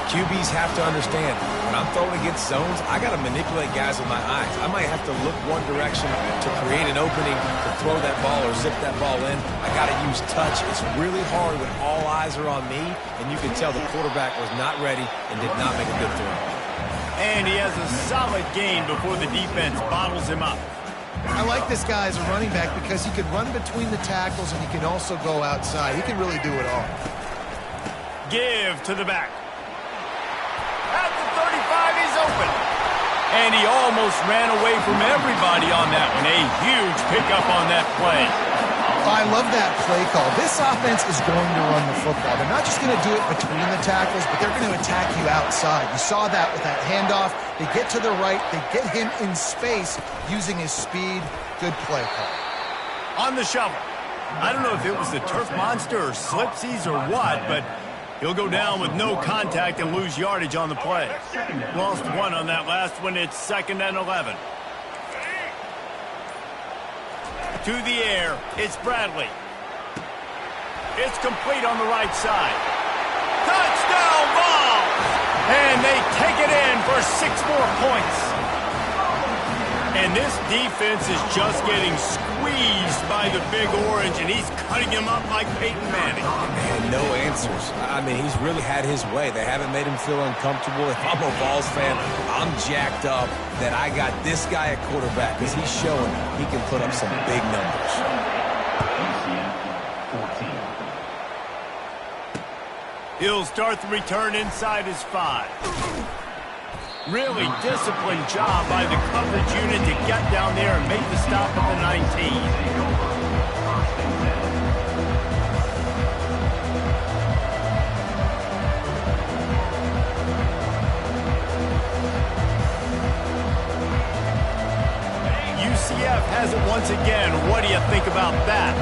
QBs have to understand, when I'm throwing against zones, I got to manipulate guys with my eyes. I might have to look one direction to create an opening to throw that ball or zip that ball in. I got to use touch. It's really hard when all eyes are on me, and you can tell the quarterback was not ready and did not make a good throw. And he has a solid gain before the defense bottles him up. I like this guy as a running back because he can run between the tackles and he can also go outside. He can really do it all. Give to the back. At the 35, he's open. And he almost ran away from everybody on that one. A huge pickup on that play. I love that play call. This offense is going to run the football. They're not just going to do it between the tackles, but they're going to attack you outside. You saw that with that handoff. They get to the right. They get him in space using his speed. Good play call. On the shovel. I don't know if it was the turf monster or slipsies or what, but he'll go down with no contact and lose yardage on the play. Lost one on that last one. It's 2nd and 11. To the air, it's Bradley. It's complete on the right side. Touchdown ball! And they take it in for 6 more points. And this defense is just getting squeezed by the Big Orange, and he's cutting him up like Peyton Manning. And no answers. I mean, he's really had his way. They haven't made him feel uncomfortable. If I'm a Vols fan, I'm jacked up that I got this guy at quarterback because he's showing he can put up some big numbers. He'll start the return inside his 5. Really disciplined job by the coverage unit to get down there and make the stop at the 19. UCF has it once again. What do you think about that?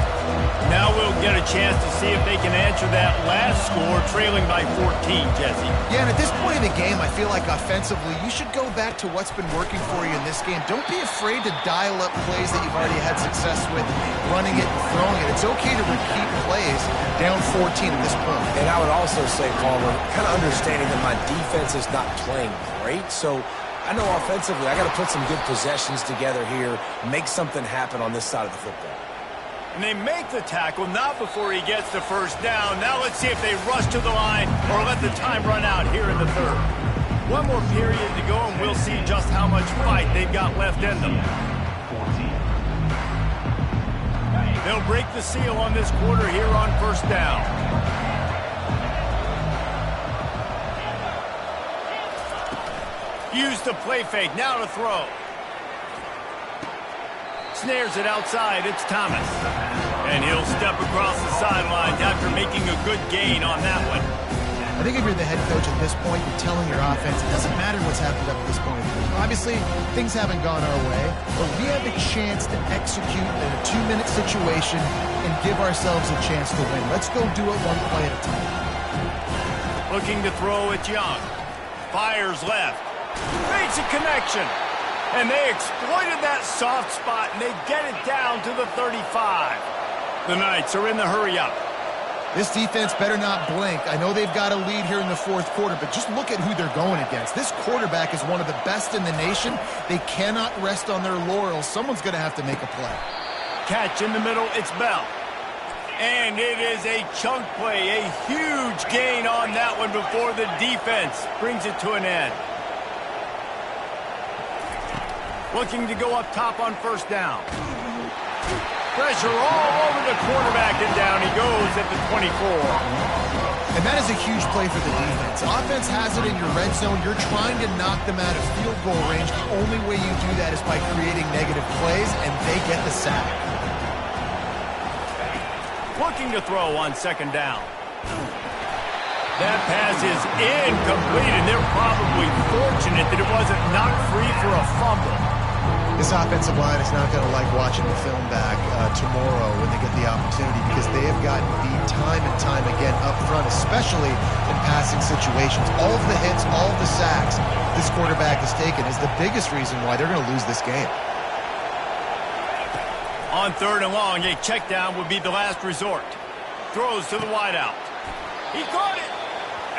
Now we'll get a chance to see if they can answer that last score, trailing by 14, Jesse. Yeah, and at this point in the game, I feel like offensively, you should go back to what's been working for you in this game. Don't be afraid to dial up plays that you've already had success with, running it and throwing it. It's okay to repeat plays down 14 at this point. And I would also say, Palmer, kind of understanding that my defense is not playing great, so I know offensively I got to put some good possessions together here, make something happen on this side of the football. And they make the tackle, not before he gets the first down. Now let's see if they rush to the line or let the time run out here in the 3rd. One more period to go, and we'll see just how much fight they've got left in them. They'll break the seal on this quarter here on first down. Use the play fake, now to throw. snares it outside. It's Thomas. And he'll step across the sidelines after making a good gain on that one. I think if you're the head coach at this point, you're telling your offense, it doesn't matter what's happened up to this point. Obviously, things haven't gone our way, but we have a chance to execute in a 2-minute situation and give ourselves a chance to win. Let's go do it one play at a time. Looking to throw at Young. Fires left. Makes a connection. And they exploited that soft spot, and they get it down to the 35. The Knights are in the hurry-up. This defense better not blink. I know they've got a lead here in the fourth quarter, but just look at who they're going against. This quarterback is one of the best in the nation. They cannot rest on their laurels. Someone's going to have to make a play. Catch in the middle, it's Bell. And it is a chunk play, a huge gain on that one before the defense brings it to an end. Looking to go up top on first down. Pressure all over the quarterback, and down he goes at the 24. And that is a huge play for the defense. Offense has it in your red zone. You're trying to knock them out of field goal range. The only way you do that is by creating negative plays, and they get the sack. Looking to throw on second down. That pass is incomplete, and they're probably fortunate that it wasn't knocked free for a fumble. This offensive line is not going to like watching the film back tomorrow when they get the opportunity, because they have gotten beat time and time again up front, especially in passing situations. All of the hits, all of the sacks this quarterback has taken is the biggest reason why they're going to lose this game. On third and long, a check down would be the last resort. Throws to the wideout. He caught it.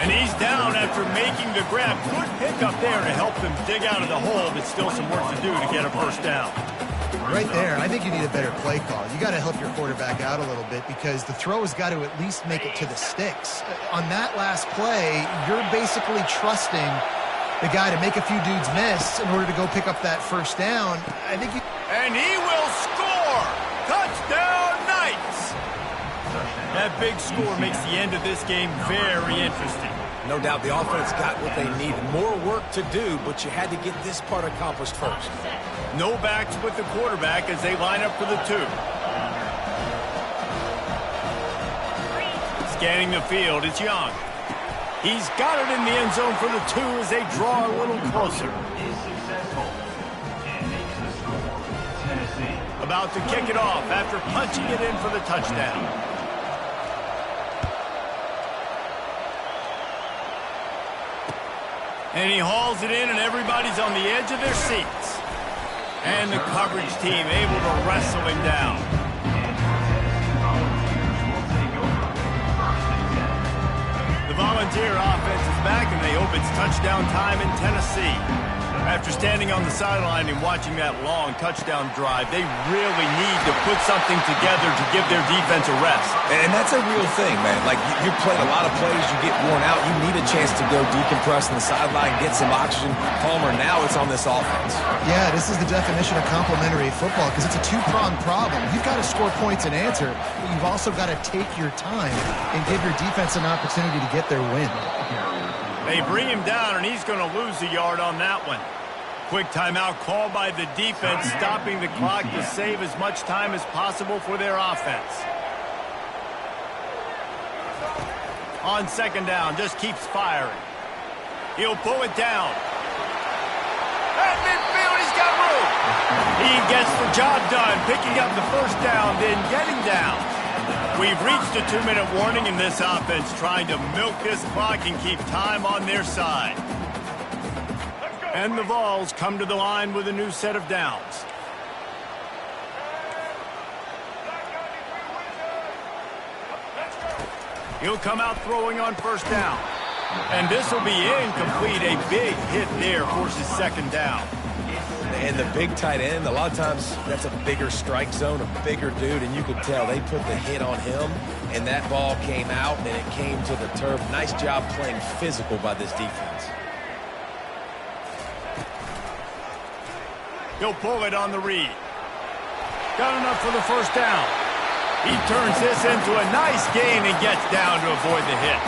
And he's down after making the grab. Good pickup there to help them dig out of the hole, but still some work to do to get a first down. Right there, I think you need a better play call. You got to help your quarterback out a little bit, because the throw has got to at least make it to the sticks. On that last play, you're basically trusting the guy to make a few dudes miss in order to go pick up that first down. I think And he will score! Touchdown, Knights! That big score makes the end of this game very interesting. No doubt the offense got what they needed. More work to do, but you had to get this part accomplished first. No backs with the quarterback as they line up for the 2. Scanning the field, it's Young. He's got it in the end zone for the 2 as they draw a little closer. About to kick it off after punching it in for the touchdown. And he hauls it in, and everybody's on the edge of their seats. And the coverage team able to wrestle him down. The Volunteer offense is back, and they hope it's touchdown time in Tennessee. After standing on the sideline and watching that long touchdown drive, they really need to put something together to give their defense a rest. And that's a real thing, man. Like, you played a lot of plays, you get worn out, you need a chance to go decompress on the sideline, get some oxygen. Palmer, now it's on this offense. Yeah, this is the definition of complementary football, because it's a two-pronged problem. You've got to score points and answer, but you've also got to take your time and give your defense an opportunity to get their win. They bring him down, and he's going to lose a yard on that one. Quick timeout called by the defense, stopping the clock to save as much time as possible for their offense. On second down, just keeps firing. He'll pull it down. At midfield, he's got room. He gets the job done, picking up the first down, then getting down. We've reached a 2-minute warning in this offense, trying to milk this clock and keep time on their side. And the Vols come to the line with a new set of downs. He'll come out throwing on first down. And this will be incomplete. A big hit there forces second down. And the big tight end, a lot of times that's a bigger strike zone, a bigger dude, and you could tell they put the hit on him, and that ball came out, and it came to the turf. Nice job playing physical by this defense. He'll pull it on the read. Got enough for the first down. He turns this into a nice gain and gets down to avoid the hit.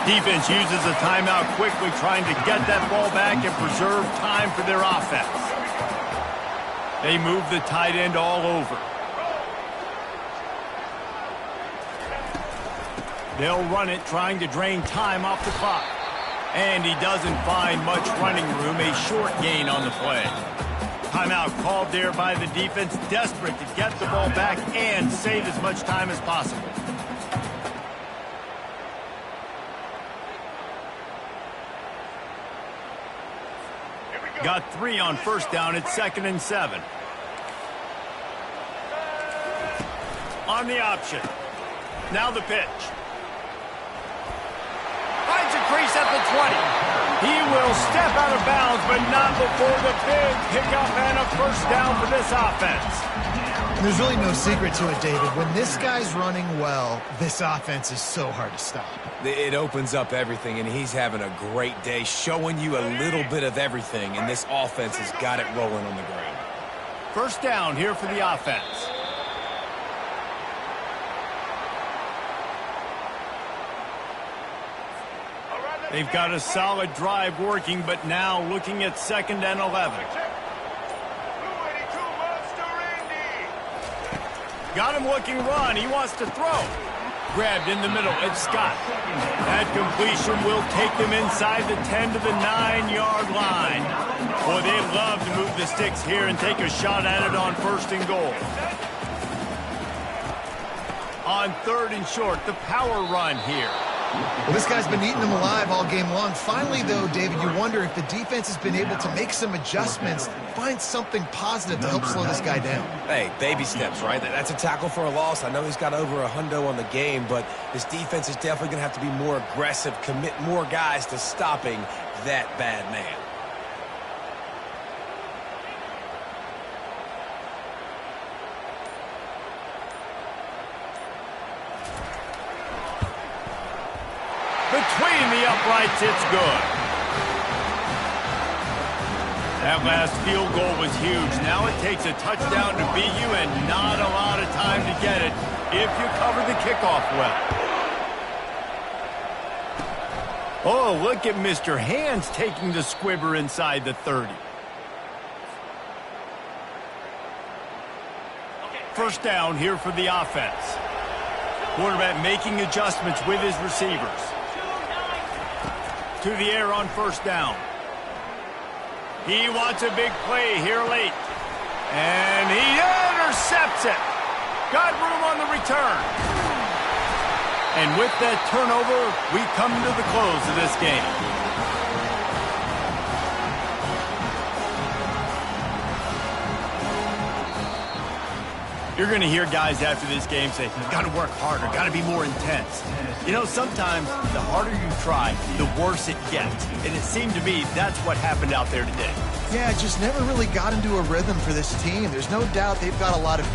Defense uses a timeout quickly, trying to get that ball back and preserve time for their offense. They move the tight end all over. They'll run it, trying to drain time off the clock. And he doesn't find much running room, a short gain on the play. Timeout called there by the defense, desperate to get the ball back and save as much time as possible. Got 3 on first down. It's 2nd and 7. On the option. Now the pitch. Finds a crease at the 20. He will step out of bounds, but not before the big pickup and a first down for this offense. There's really no secret to it, David. When this guy's running well, this offense is so hard to stop. It opens up everything, and he's having a great day, showing you a little bit of everything, and this offense has got it rolling on the ground. First down here for the offense. They've got a solid drive working, but now looking at 2nd and 11. Got him looking run. He wants to throw. Grabbed in the middle. It's Scott. That completion will take them inside the 10 to the 9-yard line. Boy, they love to move the sticks here and take a shot at it on 1st and goal. On 3rd and short, the power run here. Well, this guy's been eating them alive all game long. Finally, though, David, you wonder if the defense has been able to make some adjustments, find something positive to help slow this guy down. Hey, baby steps, right? That's a tackle for a loss. I know he's got over a hundo on the game, but this defense is definitely going to have to be more aggressive, commit more guys to stopping that bad man. Between the uprights, it's good. That last field goal was huge. Now it takes a touchdown to beat you and not a lot of time to get it if you cover the kickoff well. Oh, look at Mr. Hands taking the squibber inside the 30. First down here for the offense. Quarterback making adjustments with his receivers. To the air on first down. He wants a big play here late. And he intercepts it. Got room on the return. And with that turnover, we come to the close of this game. You're going to hear guys after this game say, got to work harder, got to be more intense. You know, sometimes the harder you try, the worse it gets. And it seemed to me that's what happened out there today. Yeah, just never really got into a rhythm for this team. There's no doubt they've got a lot of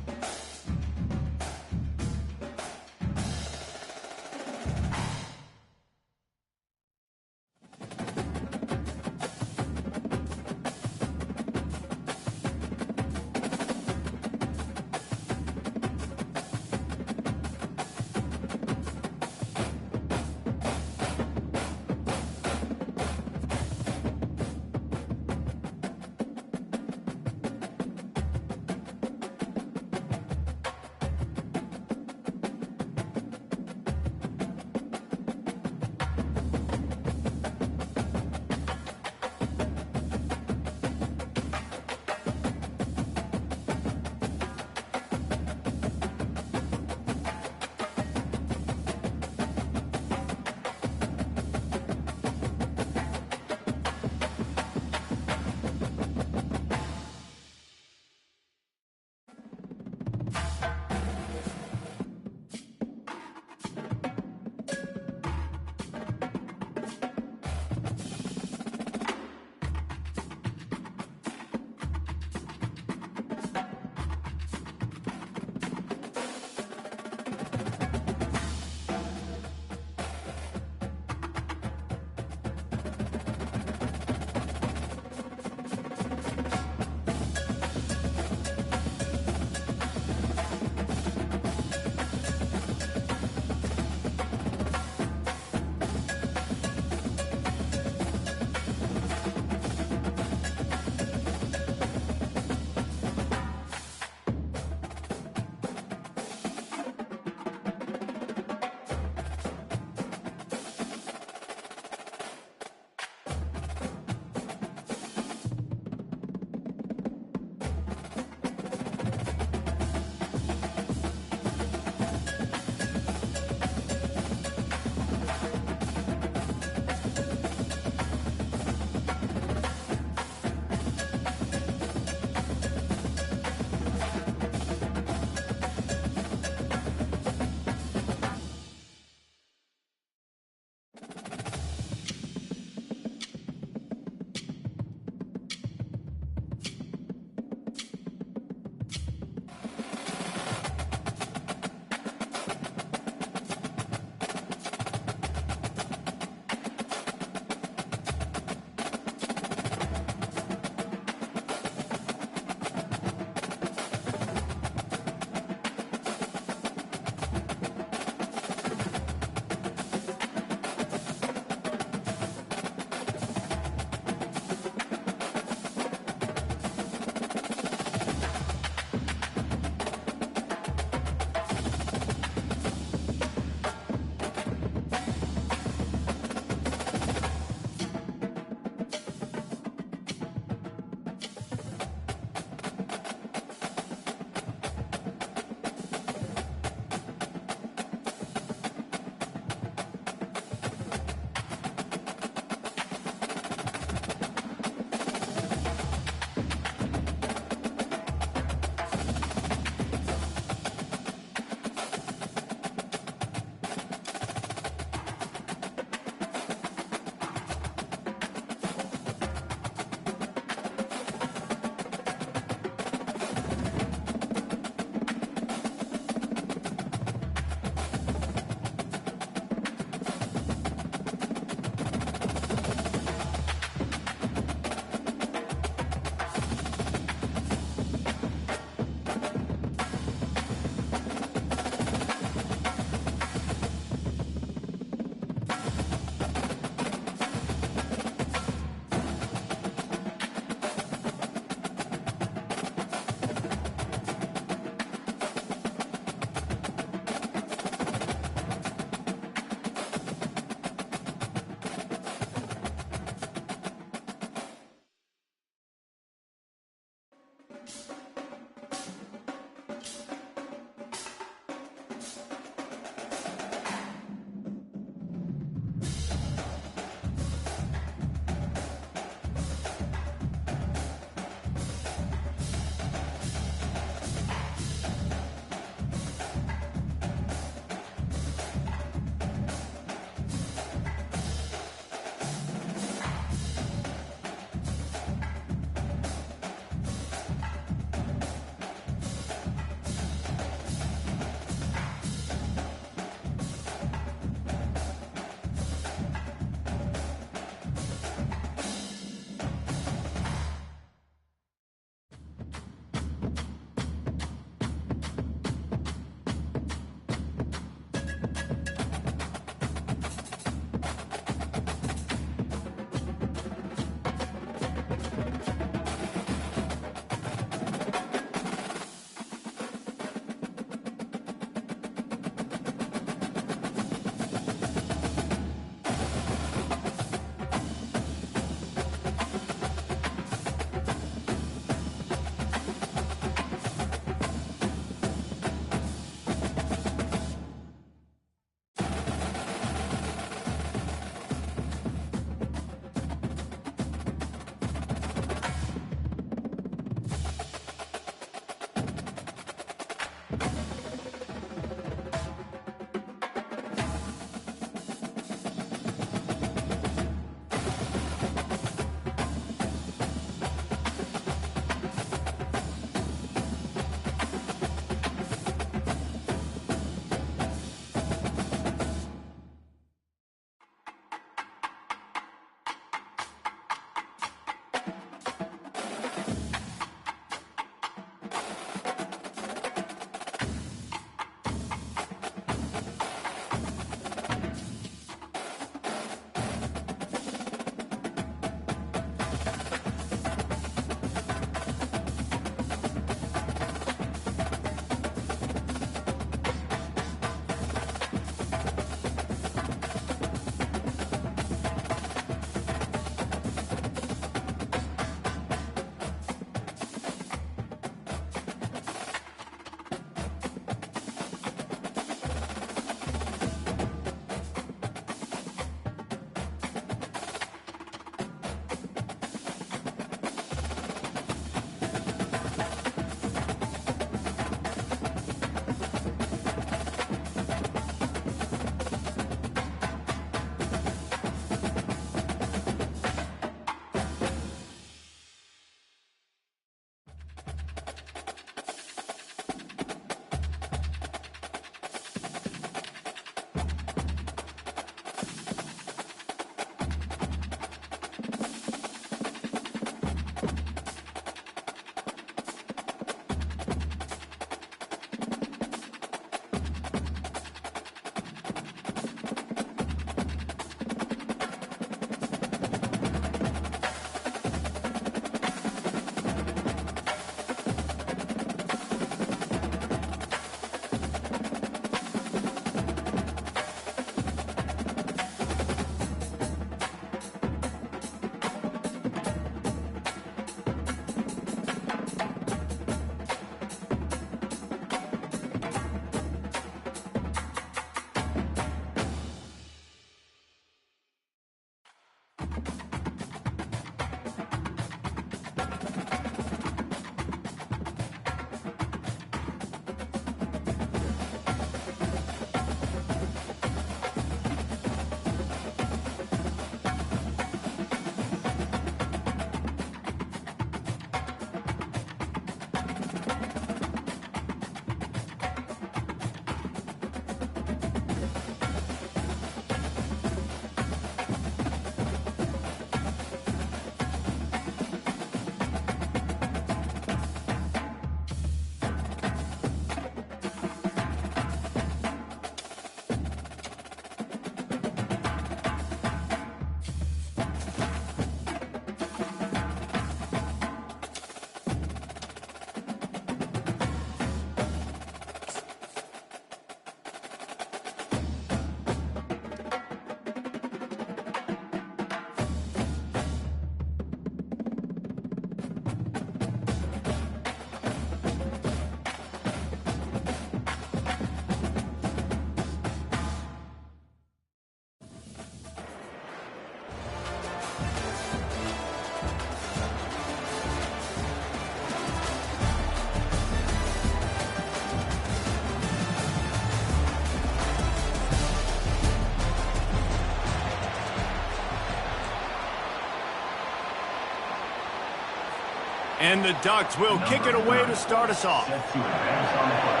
And the Ducks will kick it away to start us off. Set to advance on the play.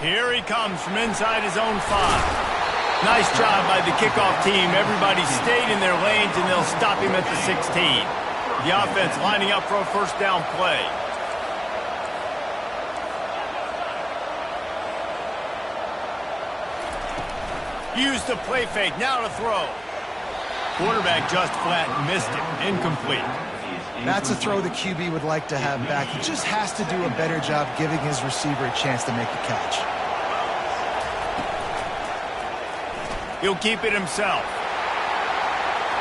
Here he comes from inside his own 5. Nice job by the kickoff team. Everybody stayed in their lanes, and they'll stop him at the 16. The offense lining up for a first down play. Used the play fake, now to throw. Quarterback just flat missed it. Incomplete. That's a throw the QB would like to have back. He just has to do a better job giving his receiver a chance to make the catch. He'll keep it himself.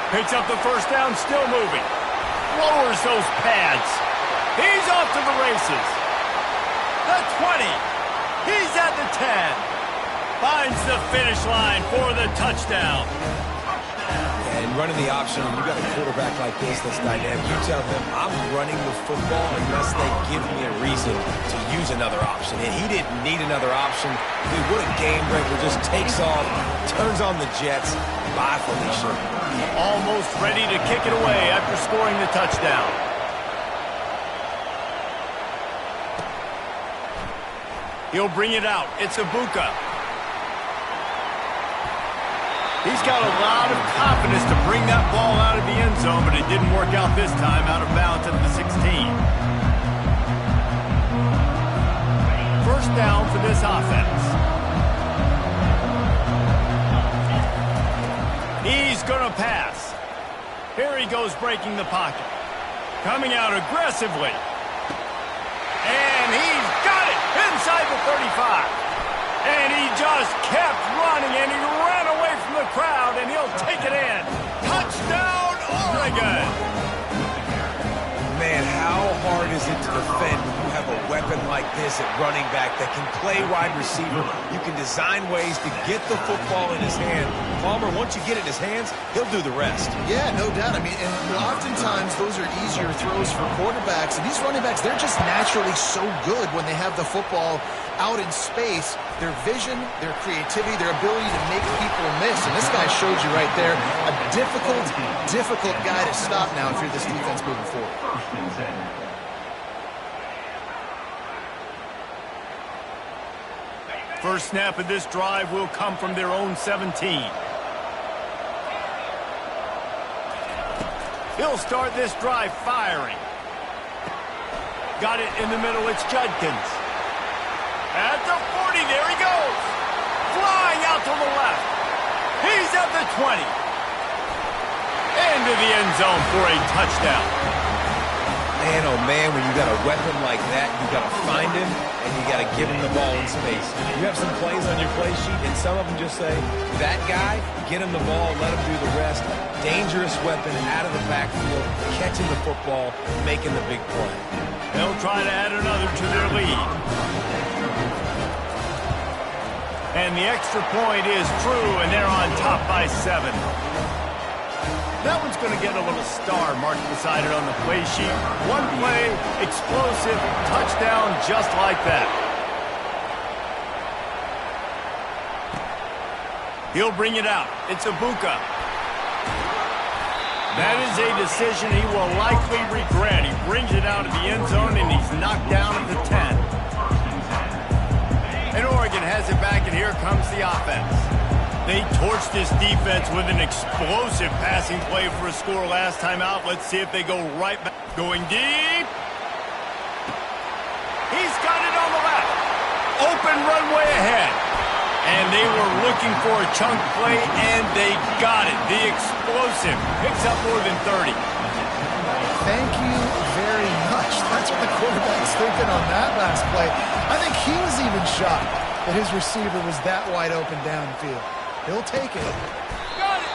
Picks up the first down, still moving. Lowers those pads. He's off to the races. The 20. He's at the 10. Finds the finish line for the touchdown. And running the option, when you got a quarterback like this that's dynamic, you tell them, I'm running the football unless they give me a reason to use another option. And he didn't need another option. Dude, what a game breaker. Just takes off, turns on the Jets. Bye, Felicia. Almost ready to kick it away after scoring the touchdown. He'll bring it out. It's Ibuka. He's got a lot of confidence to bring that ball out of the end zone, but it didn't work out this time, out of bounds at the 16. First down for this offense. He's going to pass. Here he goes breaking the pocket. Coming out aggressively. And he's got it inside the 35. And he just kept running, and he ran away from the crowd, and he'll take it in. Touchdown, Oregon! Man, how hard is it to defend when you have a weapon like this at running back that can play wide receiver? You can design ways to get the football in his hand. Palmer, once you get it in his hands, he'll do the rest. Yeah, no doubt. I mean, and oftentimes those are easier throws for quarterbacks. And these running backs, they're just naturally so good when they have the football out in space. Their vision, their creativity, their ability to make people miss. And this guy showed you right there a difficult guy to stop now if you're this defense moving forward. First snap of this drive will come from their own 17. He'll start this drive firing. Got it in the middle, it's Judkins. At the 40, there he goes. Flying out to the left. He's at the 20. Into the end zone for a touchdown. Man, oh man, when you got a weapon like that, you got to find him, and you got to give him the ball in space. You have some plays on your play sheet, and some of them just say, that guy, get him the ball, let him do the rest. Dangerous weapon out of the backfield, catching the football, making the big play. They'll try to add another to their lead. And the extra point is true, and they're on top by 7. That one's going to get a little star marked beside it on the play sheet. One play, explosive, touchdown just like that. He'll bring it out. It's Ibuka. That is a decision he will likely regret. He brings it out of the end zone, and he's knocked down at the 10. And Oregon has it back, and here comes the offense. They torched this defense with an explosive passing play for a score last time out. Let's see if they go right back. Going deep. He's got it on the left. Open runway ahead. And they were looking for a chunk play, and they got it. The explosive picks up more than 30. Thank you very much. That's what the quarterback's thinking on that last play. I think he was even shocked that his receiver was that wide open downfield. He'll take it. Got it.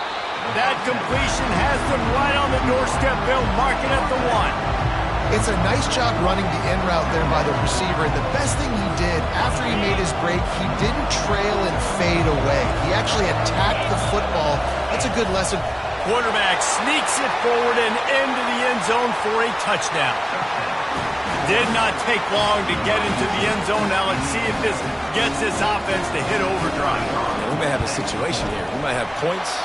That completion has them right on the doorstep. They'll mark it at the 1. It's a nice job running the in route there by the receiver. And the best thing he did after he made his break, he didn't trail and fade away. He actually attacked the football. That's a good lesson. Quarterback sneaks it forward and into the end zone for a touchdown. Did not take long to get into the end zone. Now let's see if this gets this offense to hit overdrive. Yeah, we may have a situation here. We might have points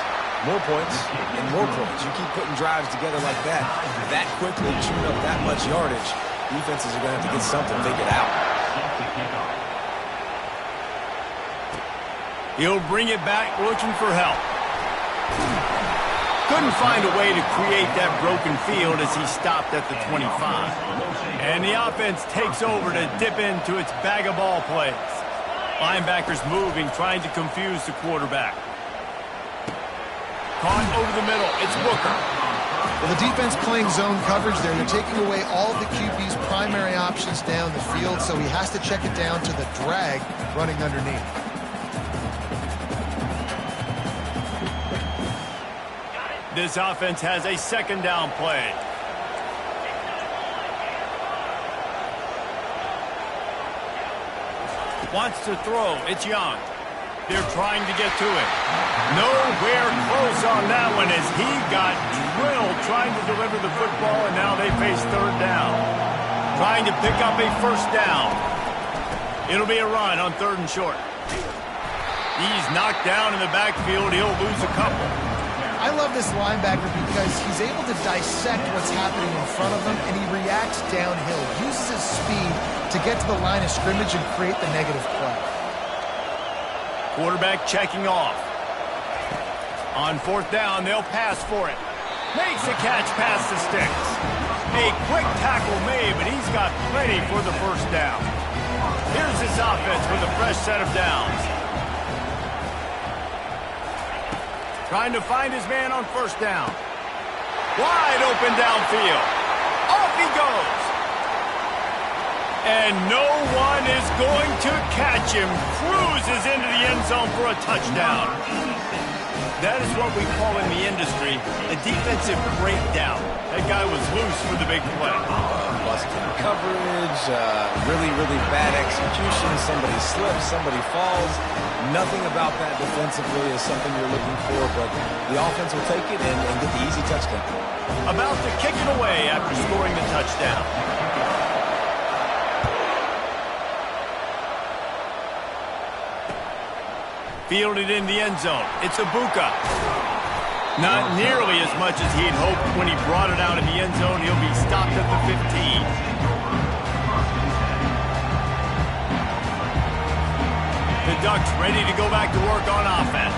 more points and more points. You keep putting drives together like that quickly, chewing up that much yardage, defenses are going to have to get something figured out. He'll bring it back looking for help. Couldn't find a way to create that broken field as he stopped at the 25. And the offense takes over to dip into its bag of ball plays. Linebackers moving, trying to confuse the quarterback. Caught over the middle. It's Booker. Well, the defense playing zone coverage there. They're taking away all the QB's primary options down the field, so he has to check it down to the drag running underneath. This offense has a second down play. Wants to throw. It's Young. They're trying to get to it. Nowhere close on that one as he got drilled trying to deliver the football, and now they face third down. Trying to pick up a first down. It'll be a run on 3rd and short. He's knocked down in the backfield. He'll lose a couple. I love this linebacker because he's able to dissect what's happening in front of him, and he reacts downhill, uses his speed to get to the line of scrimmage and create the negative play. Quarterback checking off. On 4th down, they'll pass for it. Makes the catch past the sticks. A quick tackle made, but he's got plenty for the first down. Here's this offense with a fresh set of downs. Trying to find his man on 1st down. Wide open downfield. Off he goes. And no one is going to catch him. Cruises into the end zone for a touchdown. That is what we call in the industry a defensive breakdown. That guy was loose for the big play. Busted coverage, really bad execution. Somebody slips, somebody falls. Nothing about that defensively is something you're looking for, but the offense will take it and get the easy touchdown. About to kick it away after scoring the touchdown. Fielded in the end zone. It's Ibuka. Not nearly as much as he'd hoped when he brought it out in the end zone. He'll be stopped at the 15. The Ducks ready to go back to work on offense.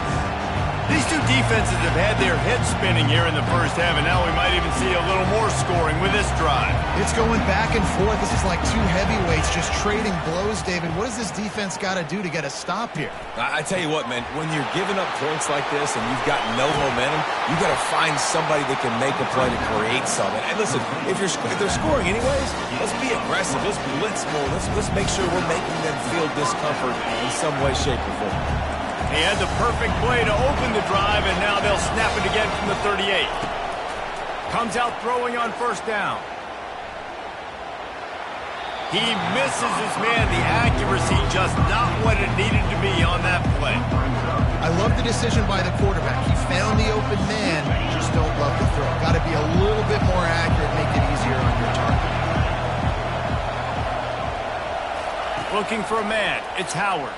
These two defenses have had their heads spinning here in the first half, and now we might even see a little more scoring with this drive. It's going back and forth. This is like two heavyweights just trading blows, David. What does this defense got to do to get a stop here? I tell you what, man, when you're giving up points like this and you've got no momentum, you got to find somebody that can make a play to create something. And listen, if they're scoring anyways, let's be aggressive. Let's blitz more. Let's make sure we're making them feel discomfort in some way, shape, or form. He had the perfect play to open the drive, and now they'll snap it again from the 38. Comes out throwing on 1st down. He misses his man. The accuracy just not what it needed to be on that play. I love the decision by the quarterback. He found the open man, just don't love the throw. Got to be a little bit more accurate, make it easier on your target. Looking for a man. It's Howard.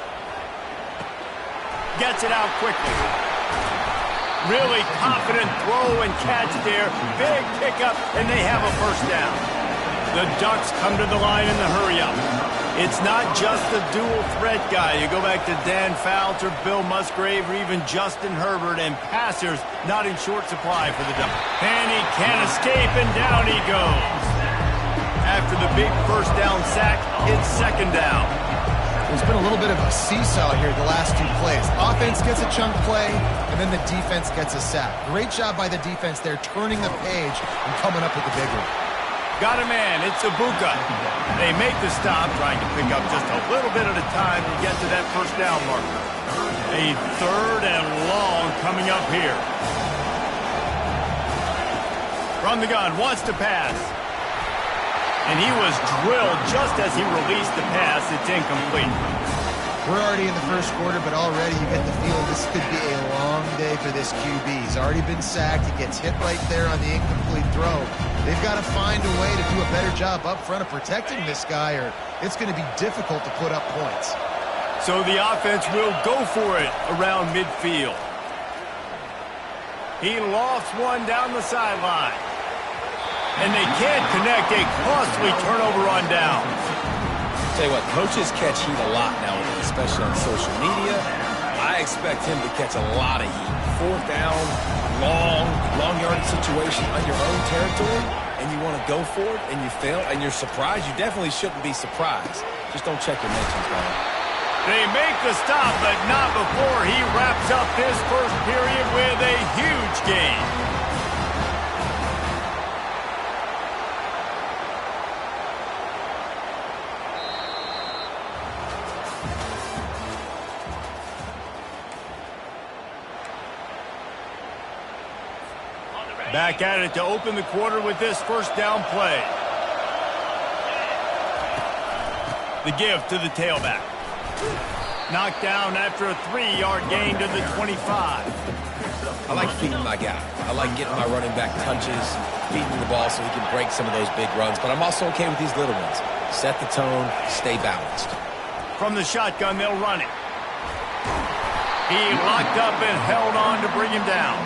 Gets it out quickly. Really confident throw and catch there. Big pickup, and they have a first down. The Ducks come to the line in the hurry-up. It's not just the dual threat guy. You go back to Dan Fouts or Bill Musgrave or even Justin Herbert, and passers not in short supply for the Ducks. And he can't escape, and down he goes. After the big first down sack, it's 2nd down. There's been a little bit of a seesaw here the last two plays. Offense gets a chunk play, and then the defense gets a sack. Great job by the defense there, turning the page and coming up with the big one. Got a man. It's Ibuka. They make the stop, trying to pick up just a little bit at a time to get to that first down marker. A 3rd and long coming up here. From the gun, wants to pass. And he was drilled just as he released the pass. It's incomplete. We're already in the first quarter, but already you get the feeling this could be a long day for this QB. He's already been sacked. He gets hit right there on the incomplete throw. They've got to find a way to do a better job up front of protecting this guy, or it's going to be difficult to put up points. So the offense will go for it around midfield. He lofts one down the sideline. And they can't connect a costly turnover on downs. Tell you what, coaches catch heat a lot now, especially on social media. I expect him to catch a lot of heat. Fourth down, long yardage situation on your own territory, and you want to go for it, and you fail, and you're surprised. You definitely shouldn't be surprised. Just don't check your mentions, man. They make the stop, but not before he wraps up this first period with a huge gain. Back at it to open the quarter with this first down play. The give to the tailback. Knocked down after a 3-yard gain to the 25. I like feeding my guy. I like getting my running back touches, feeding the ball so he can break some of those big runs. But I'm also okay with these little ones. Set the tone, stay balanced. From the shotgun, they'll run it. He locked up and held on to bring him down.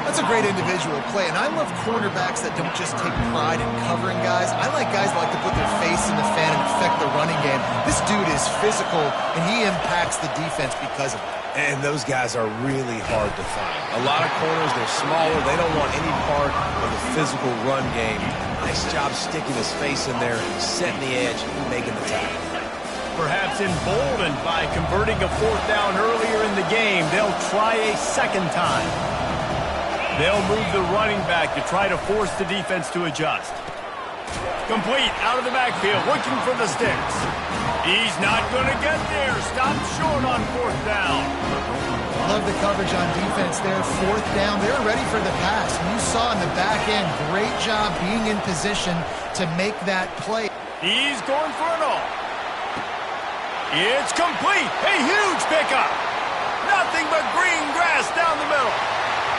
That's a great individual play, and I love cornerbacks that don't just take pride in covering guys. I like guys that like to put their face in the fan and affect the running game. This dude is physical, and he impacts the defense because of it. And those guys are really hard to find. A lot of corners, they're smaller. They don't want any part of the physical run game. Nice job sticking his face in there, setting the edge, and making the tackle. Perhaps emboldened by converting a fourth down earlier in the game, they'll try a second time. They'll move the running back to try to force the defense to adjust. Complete out of the backfield, looking for the sticks. He's not going to get there. Stopped short on fourth down. Love the coverage on defense there. Fourth down, they're ready for the pass. You saw in the back end, great job being in position to make that play. He's going for it all. It's complete. A huge pickup. Nothing but green grass down the middle.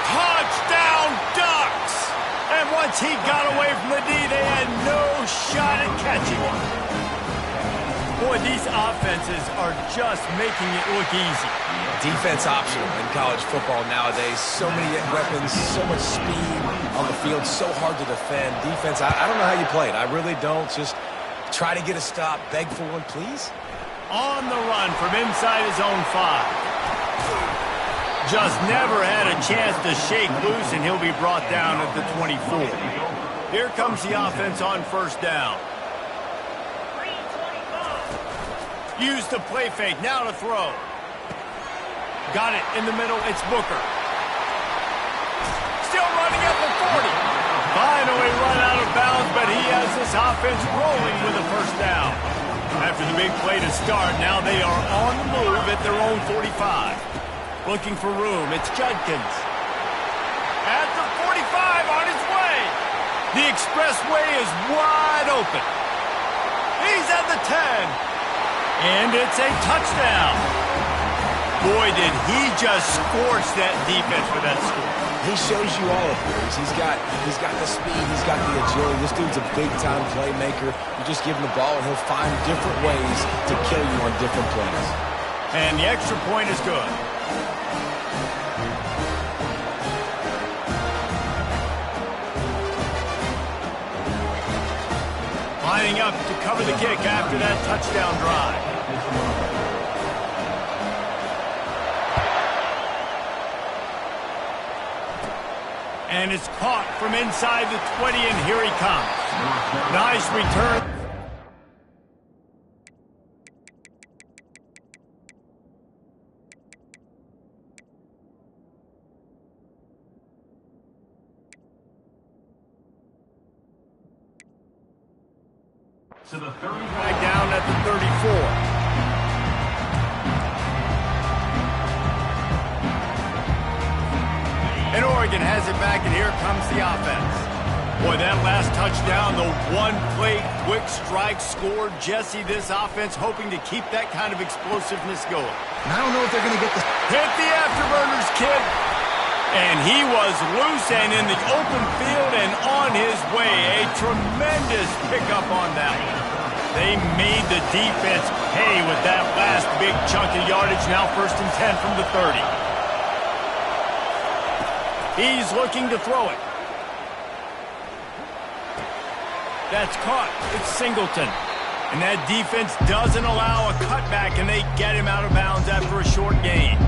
Touchdown Ducks! And once he got away from the D, they had no shot at catching him. Boy, these offenses are just making it look easy. Defense optional in college football nowadays. So many weapons, so much speed on the field, so hard to defend. Defense, I don't know how you play it. I really don't. Just try to get a stop, beg for one, please. On the run from inside his own 5. Just never had a chance to shake loose, and he'll be brought down at the 24. Here comes the offense on first down. Use the play fake, now to throw. Got it in the middle, it's Booker. Still running at the 40. Finally run out of bounds, but he has this offense rolling with a first down. After the big play to start, now they are on the move at their own 45. Looking for room, it's Judkins. At the 45, on his way. The expressway is wide open. He's at the 10. And it's a touchdown. Boy, did he just scorch that defense for that score. He shows you all of it. He's got the speed, he's got the agility. This dude's a big-time playmaker. You just give him the ball, and he'll find different ways to kill you on different plays. And the extra point is good. Lining up to cover the kick after that touchdown drive. And it's caught from inside the 20, and here he comes. Nice return. To the 30. Back down at the 34. And Oregon has it back, and here comes the offense. Boy, that last touchdown, the one-play quick strike scored. Jesse, this offense hoping to keep that kind of explosiveness going. And I don't know if they're going to get this. Hit the afterburners, kid. And he was loose and in the open field and on his way. A tremendous pickup on that one. They made the defense pay with that last big chunk of yardage. Now 1st and 10 from the 30. He's looking to throw it. That's caught. It's Singleton. And that defense doesn't allow a cutback, and they get him out of bounds after a short gain.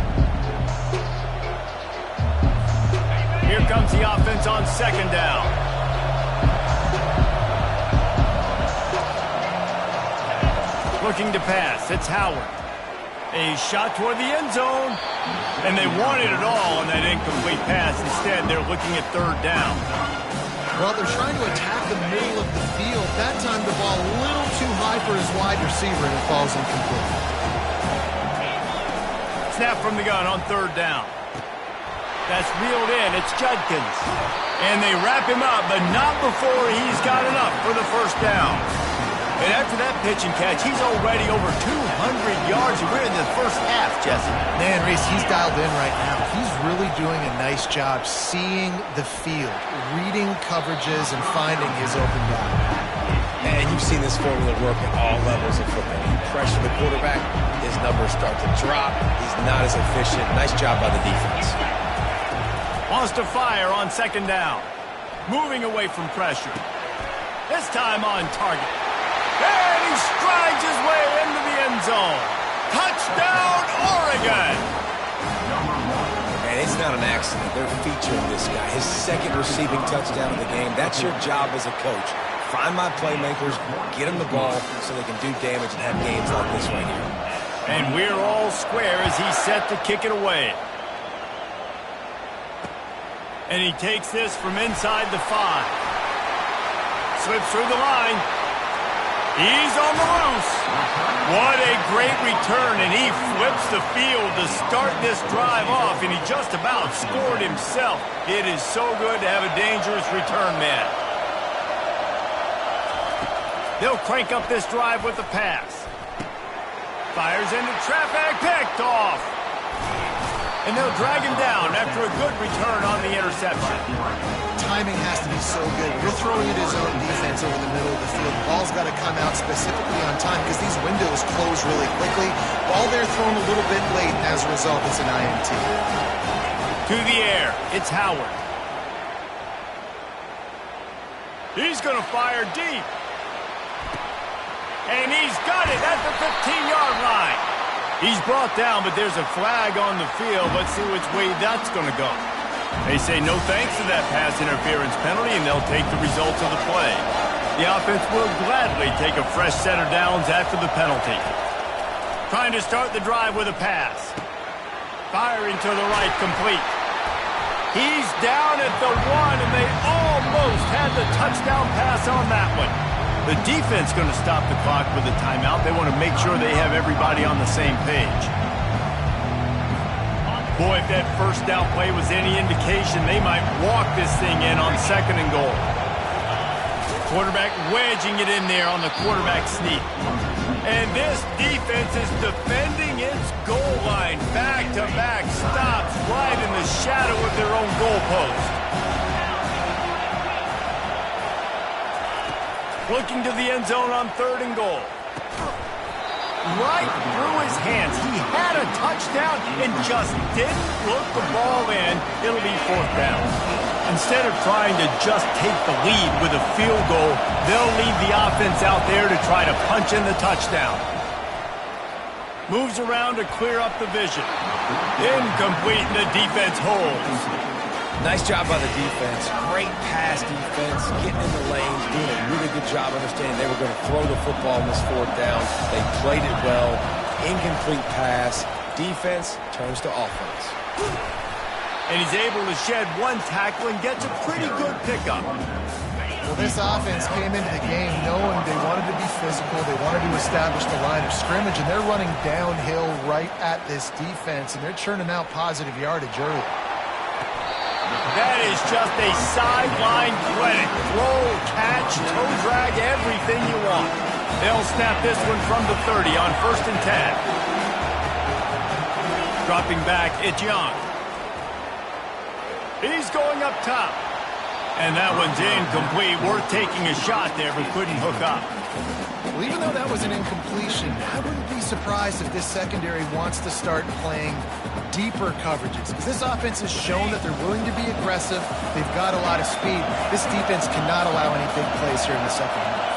Here comes the offense on second down. Looking to pass. It's Howard. A shot toward the end zone. And they wanted it all on that incomplete pass. Instead, they're looking at third down. Well, they're trying to attack the middle of the field. That time the ball a little too high for his wide receiver, and it falls incomplete. Snap from the gun on third down. That's reeled in. It's Judkins. And they wrap him up, but not before he's got enough for the first down. And after that pitch and catch, he's already over 200 yards. We're in the first half, Jesse. Man, Reese, he's dialed in right now. He's really doing a nice job seeing the field, reading coverages, and finding his open guy. And you've seen this formula work at all levels of football. You pressure the quarterback, his numbers start to drop. He's not as efficient. Nice job by the defense. Wants to fire on second down. Moving away from pressure. This time on target. And he strides his way into the end zone. Touchdown, Oregon! And it's not an accident. They're featuring this guy. His second receiving touchdown of the game. That's your job as a coach. Find my playmakers, get them the ball so they can do damage and have games like this right here. And we're all square as he's set to kick it away. And he takes this from inside the 5. Slips through the line. He's on the loose. What a great return, and he flips the field to start this drive off, and he just about scored himself. It is so good to have a dangerous return man. They'll crank up this drive with a pass. Fires into traffic, picked off. And they'll drag him down after a good return on the interception. Timing has to be so good. You're throwing at his own defense over the middle of the field. The ball's got to come out specifically on time because these windows close really quickly. Ball there thrown a little bit late, and as a result, it's an INT. To the air, it's Howard. He's going to fire deep. And he's got it at the 15-yard line. He's brought down, but there's a flag on the field. Let's see which way that's going to go. They say no thanks to that pass interference penalty, and they'll take the results of the play. The offense will gladly take a fresh set of downs after the penalty. Trying to start the drive with a pass. Firing to the right, complete. He's down at the 1, and they almost had the touchdown pass on that one. The defense going to stop the clock with a timeout. They want to make sure they have everybody on the same page. Boy, if that first down play was any indication, they might walk this thing in on second and goal. Quarterback wedging it in there on the quarterback sneak. And this defense is defending its goal line. Back-to-back stops right in the shadow of their own goalpost. Looking to the end zone on third and goal. Right through his hands. He had a touchdown and just didn't look the ball in. It'll be fourth down. Instead of trying to just take the lead with a field goal, they'll leave the offense out there to try to punch in the touchdown. Moves around to clear up the vision. Incomplete, and the defense holds. Nice job by the defense. Great pass defense, getting in the lanes, doing a really good job understanding they were going to throw the football on this fourth down. They played it well. Incomplete pass. Defense turns to offense. And he's able to shed one tackle and gets a pretty good pickup. Well, this offense came into the game knowing they wanted to be physical, they wanted to establish the line of scrimmage, and they're running downhill right at this defense, and they're churning out positive yardage early. That is just a sideline credit. Throw, catch, toe drag, everything you want. They'll snap this one from the 30 on 1st and 10. Dropping back, it's Young. He's going up top. And that one's incomplete. Worth taking a shot there, but couldn't hook up. Well, even though that was an incompletion, I wouldn't be surprised if this secondary wants to start playing deeper coverages, because this offense has shown that they're willing to be aggressive. They've got a lot of speed. This defense cannot allow any big plays here in the second half.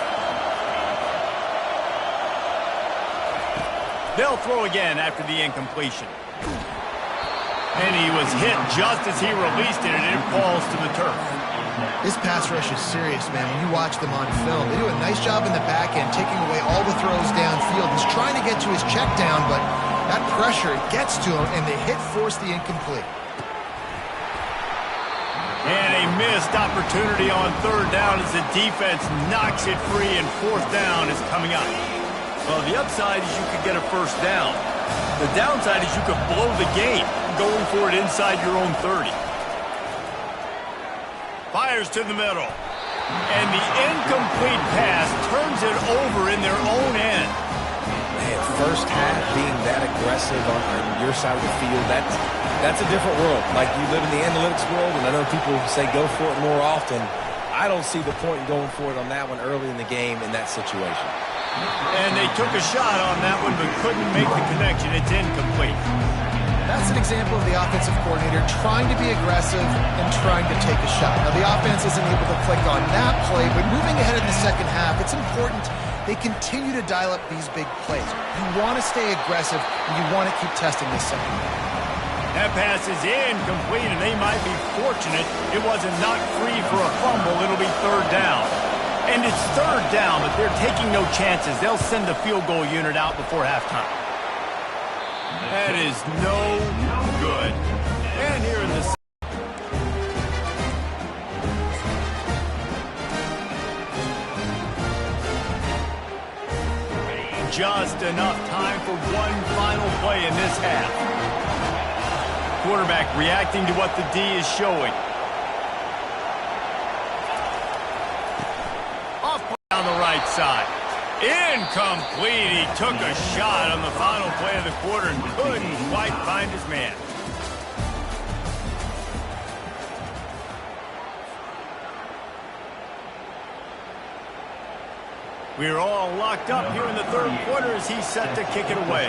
They'll throw again after the incompletion. And he was hit just as he released it, and it falls to the turf. This pass rush is serious, man. When you watch them on film, they do a nice job in the back end, taking away all the throws downfield. He's trying to get to his check down, but that pressure, it gets to him, and the hit forced the incomplete. And a missed opportunity on third down as the defense knocks it free, and fourth down is coming up. Well, the upside is you could get a first down. The downside is you could blow the game going for it inside your own 30. Fires to the middle. And the incomplete pass turns it over in their own end. Man, first half being that aggressive on your side of the field, that's a different world. Like, you live in the analytics world, and I know people say go for it more often. I don't see the point in going for it on that one early in the game in that situation. And they took a shot on that one but couldn't make the connection. It's incomplete. That's an example of the offensive coordinator trying to be aggressive and trying to take a shot. Now, the offense isn't able to click on that play, but moving ahead in the second half, it's important they continue to dial up these big plays. You want to stay aggressive, and you want to keep testing this second half. That pass is incomplete, and they might be fortunate it wasn't knocked free for a fumble. It'll be third down. And it's third down, but they're taking no chances. They'll send the field goal unit out before halftime. That is no good. And here in the just enough time for one final play in this half. Quarterback reacting to what the D is showing. Off on the right side. Incomplete. He took a shot on the final play of the quarter and couldn't quite find his man. We're all locked up here in the third quarter as he's set to kick it away.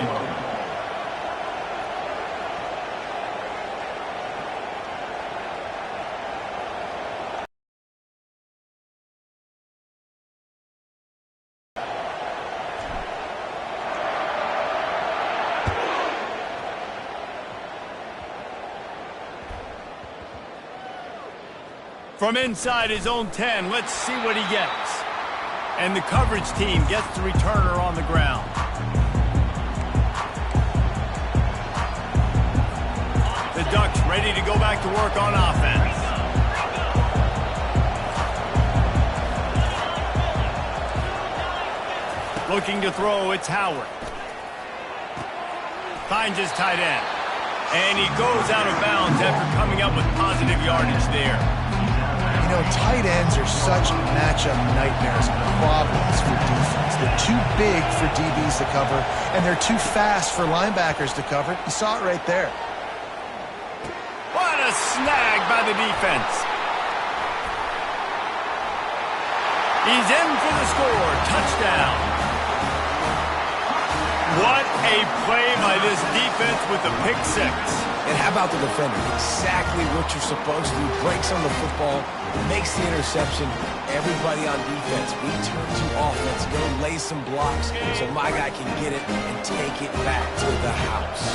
From inside his own 10, let's see what he gets. And the coverage team gets the returner on the ground. The Ducks ready to go back to work on offense. Looking to throw, it's Howard. Finds his tight end. And he goes out of bounds after coming up with positive yardage there. You know, tight ends are such matchup nightmares and problems for defense. They're too big for DBs to cover, and they're too fast for linebackers to cover. You saw it right there. What a snag by the defense. He's in for the score. Touchdown. What a play by this defense with the pick six. And how about the defender? Exactly what you're supposed to do. Breaks on the football, makes the interception. Everybody on defense, we turn to offense. Go lay some blocks so my guy can get it and take it back to the house.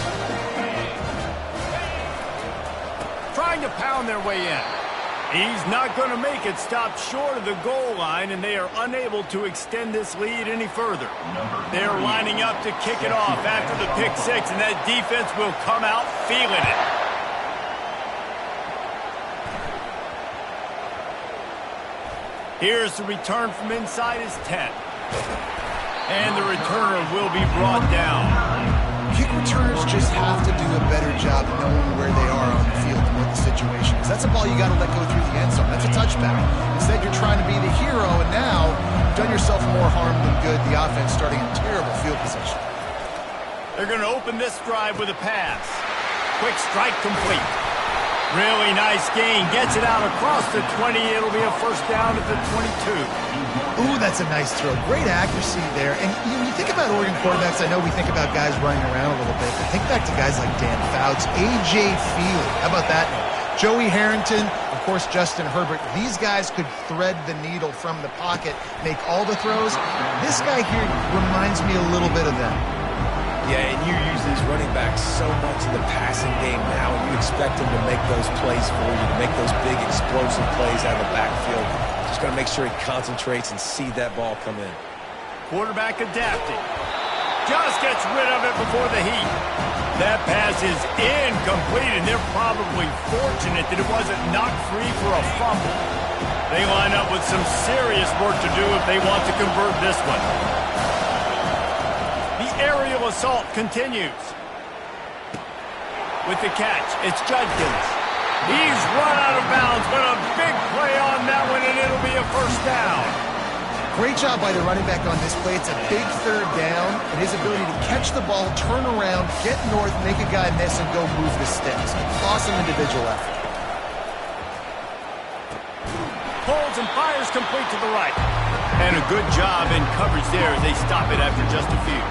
Trying to pound their way in. He's not going to make it. Stop short of the goal line, and they are unable to extend this lead any further. They're lining up to kick it off after the pick six, and that defense will come out feeling it. Here's the return from inside his 10. And the returner will be brought down. Kick returners just have to do a better job of knowing where they are on the field and what the situation is. That's a ball you got to let go through the end zone. That's a touchback. Instead, you're trying to be the hero, and now you've done yourself more harm than good. The offense starting in terrible field position. They're going to open this drive with a pass. Quick strike complete. Really nice gain. Gets it out across the 20. It'll be a first down at the 22. Ooh, that's a nice throw. Great accuracy there. And you think about Oregon quarterbacks, I know we think about guys running around a little bit, but think back to guys like Dan Fouts, A.J. Feely. How about that name? Joey Harrington, of course, Justin Herbert. These guys could thread the needle from the pocket, make all the throws. This guy here reminds me a little bit of them. Yeah, and you use these running backs so much in the passing game now, and you expect them to make those plays for you, to make those big explosive plays out of the backfield. Just got to make sure he concentrates and see that ball come in. Quarterback adapting. Just gets rid of it before the heat. That pass is incomplete, and they're probably fortunate that it wasn't knocked free for a fumble. They line up with some serious work to do if they want to convert this one. The aerial assault continues. With the catch, it's Judkins. He's run out of bounds, but a big play on that one, and it'll be a first down. Great job by the running back on this play. It's a big third down, and his ability to catch the ball, turn around, get north, make a guy miss, and go move the sticks. Awesome individual effort. Holds and fires complete to the right. And a good job in coverage there as they stop it after just a few.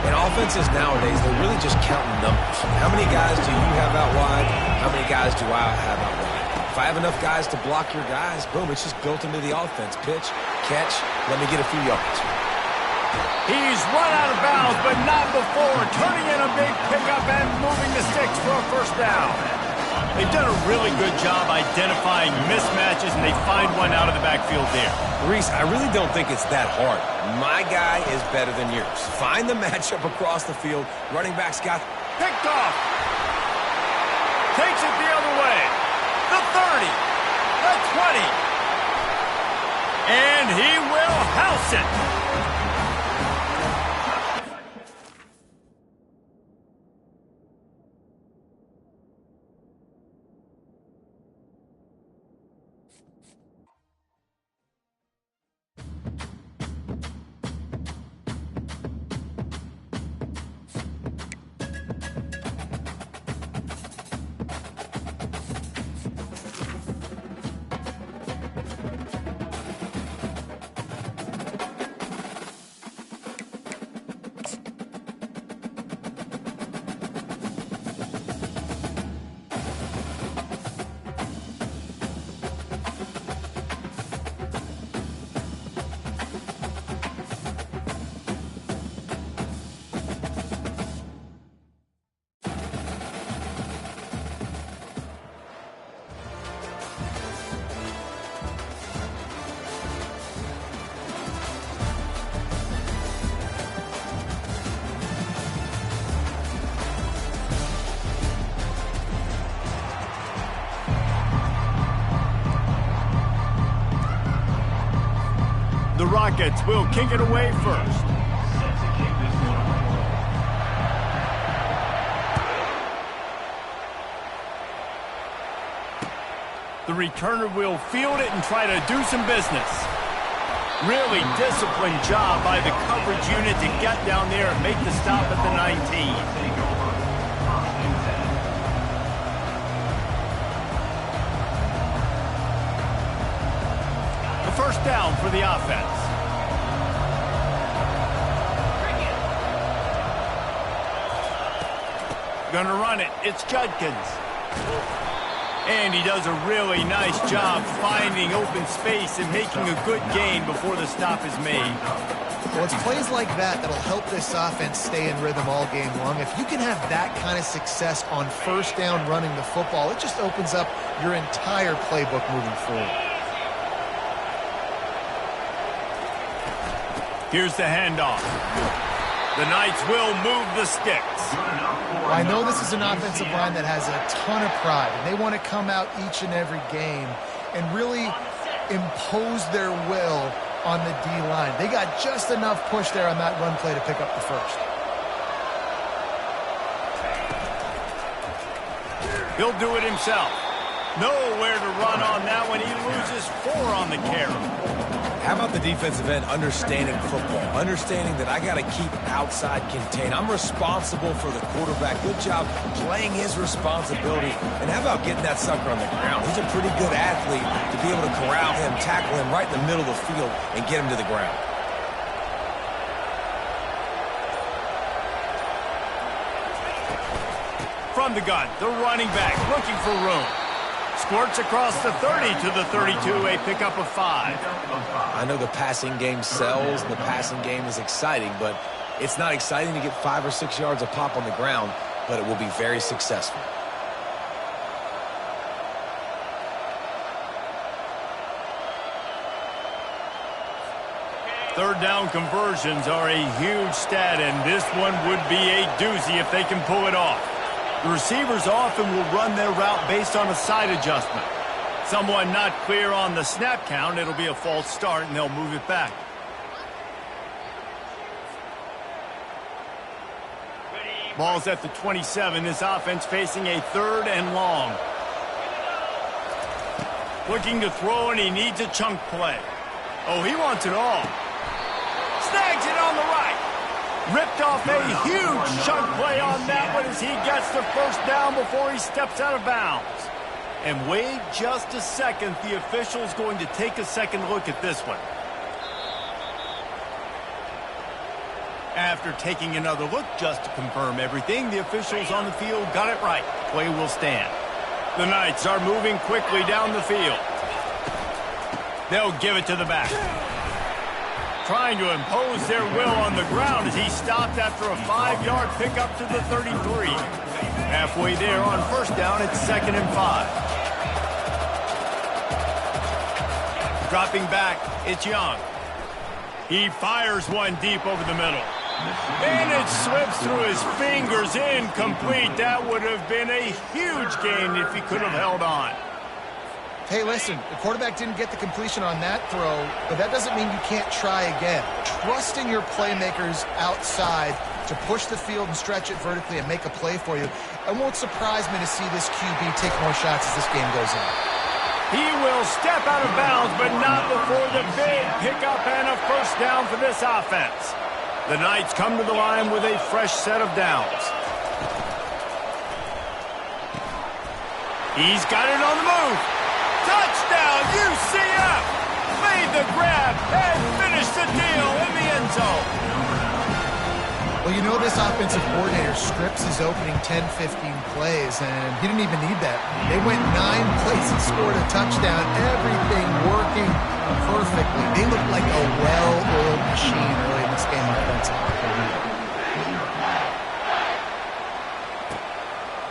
And offenses nowadays, they're really just counting numbers. How many guys do you have out wide? How many guys do I have out wide? If I have enough guys to block your guys, boom, it's just built into the offense. Pitch, catch, let me get a few yards. He's run out of bounds, but not before turning in a big pickup and moving the sticks for a first down. They've done a really good job identifying mismatches, and they find one out of the backfield there. Reese, I really don't think it's that hard. My guy is better than yours. Find the matchup across the field. Running back's got... Picked off. Takes it the other way. The 30. The 20. And he will house it. The Rockets will kick it away first. The returner will field it and try to do some business. Really disciplined job by the coverage unit to get down there and make the stop at the 19. First down for the offense. Gonna run it. It's Judkins. And he does a really nice job finding open space and making a good gain before the stop is made. Well, it's plays like that that'll help this offense stay in rhythm all game long. If you can have that kind of success on first down running the football, it just opens up your entire playbook moving forward. Here's the handoff. The Knights will move the sticks. I know this is an offensive line that has a ton of pride, and they want to come out each and every game and really impose their will on the D-line. They got just enough push there on that run play to pick up the first. He'll do it himself. Nowhere to run on that one. He loses 4 on the carry. How How about the defensive end understanding football, understanding that I got to keep outside contained. I'm responsible for the quarterback. Good job playing his responsibility. And how about getting that sucker on the ground? He's a pretty good athlete to be able to corral him, tackle him right in the middle of the field, and get him to the ground. From the gun, the running back looking for room. Squirts across the 30 to the 32, a pickup of 5. I know the passing game sells, and the passing game is exciting, but it's not exciting to get 5 or 6 yards a pop on the ground, but it will be very successful. Third down conversions are a huge stat, and this one would be a doozy if they can pull it off. The receivers often will run their route based on a side adjustment. Someone not clear on the snap count, it'll be a false start, and they'll move it back. Ball's at the 27. This offense facing a 3rd and long. Looking to throw, and he needs a chunk play. Oh, he wants it all. Snags it on the right. Ripped off a huge chunk play on that one as he gets the first down before he steps out of bounds. And wait just a second. The official's going to take a second look at this one. After taking another look just to confirm everything, the officials on the field got it right. Play will stand. The Knights are moving quickly down the field. They'll give it to the back. Trying to impose their will on the ground as he stopped after a 5-yard pickup to the 33. Halfway there on first down, it's 2nd and 5. Dropping back, it's Young. He fires one deep over the middle. And it slips through his fingers, incomplete. That would have been a huge gain if he could have held on. Hey, listen, the quarterback didn't get the completion on that throw, but that doesn't mean you can't try again. Trusting your playmakers outside to push the field and stretch it vertically and make a play for you. It won't surprise me to see this QB take more shots as this game goes on. He will step out of bounds, but not before the big pickup and a first down for this offense. The Knights come to the line with a fresh set of downs. He's got it on the move. Touchdown, UCF! Made the grab and finished the deal in the end zone. Well, you know this offensive coordinator scripts his opening 10, 15 plays, and he didn't even need that. They went 9 plays and scored a touchdown. Everything working perfectly. They looked like a well-oiled machine early in this game offensively.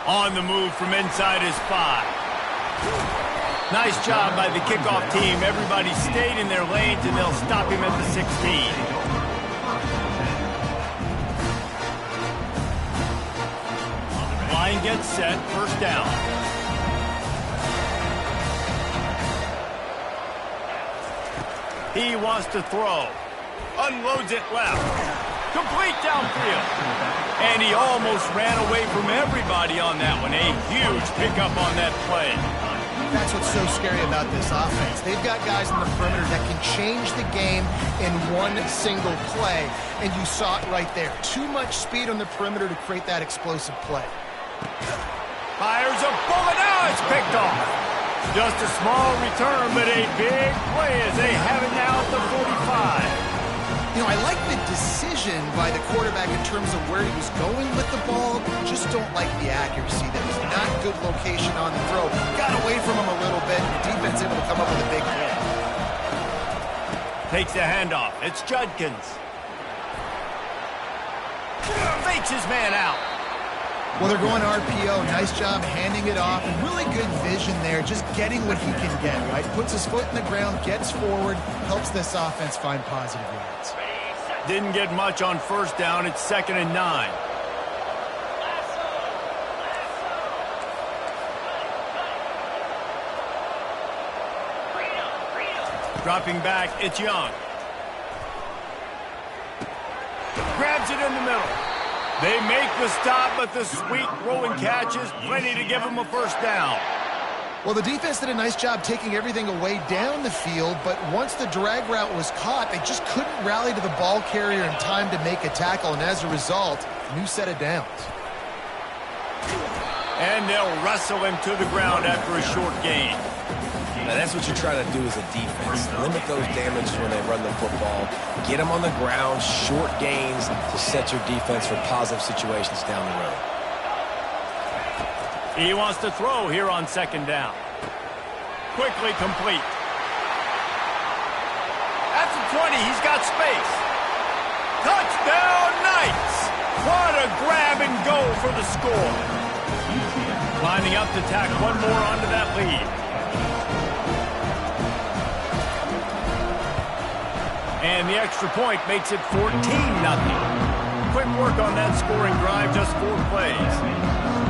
On the move from inside his 5. Nice job by the kickoff team. Everybody stayed in their lanes, and they'll stop him at the 16. Line gets set, first down. He wants to throw. Unloads it left. Complete downfield. And he almost ran away from everybody on that one. A huge pickup on that play. That's what's so scary about this offense. They've got guys in the perimeter that can change the game in one single play, and you saw it right there. Too much speed on the perimeter to create that explosive play. Fires a bullet. Now it's picked off. Just a small return, but a big play as they have it now at the 45. You know, I like the decision by the quarterback in terms of where he was going with the ball. Just don't like the accuracy. That was not good location on the throw. Got away from him a little bit, and the defense able to come up with a big hit. Takes the handoff. It's Judkins. Fakes his man out. Well, they're going RPO. Nice job handing it off. And really good vision there, just getting what he can get, right? Puts his foot in the ground, gets forward, helps this offense find positive yards. Didn't get much on first down. It's 2nd and 9. Dropping back, it's Young. Grabs it in the middle. They make the stop, but the sweet throw and catch is plenty to give him a first down. Well, the defense did a nice job taking everything away down the field, but once the drag route was caught, they just couldn't rally to the ball carrier in time to make a tackle, and as a result, new set of downs. And they'll wrestle him to the ground after a short gain. Now, that's what you're trying to do as a defense. Limit those damages when they run the football. Get them on the ground, short gains to set your defense for positive situations down the road. He wants to throw here on second down. Quickly complete. At the 20, he's got space. Touchdown Knights! What a grab and go for the score. Lining up to tack one more onto that lead. And the extra point makes it 14-0. Quick work on that scoring drive, just 4 plays.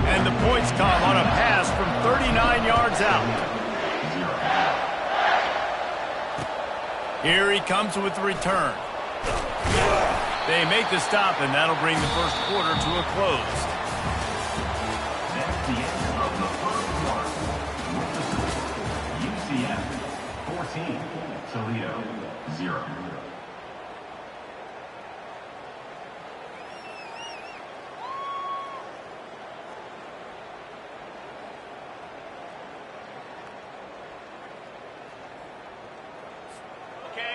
And the points come on a pass from 39 yards out. Here he comes with the return. They make the stop, and that'll bring the first quarter to a close. That's the end of the first quarter. With the score, UCF 14, Toledo 0.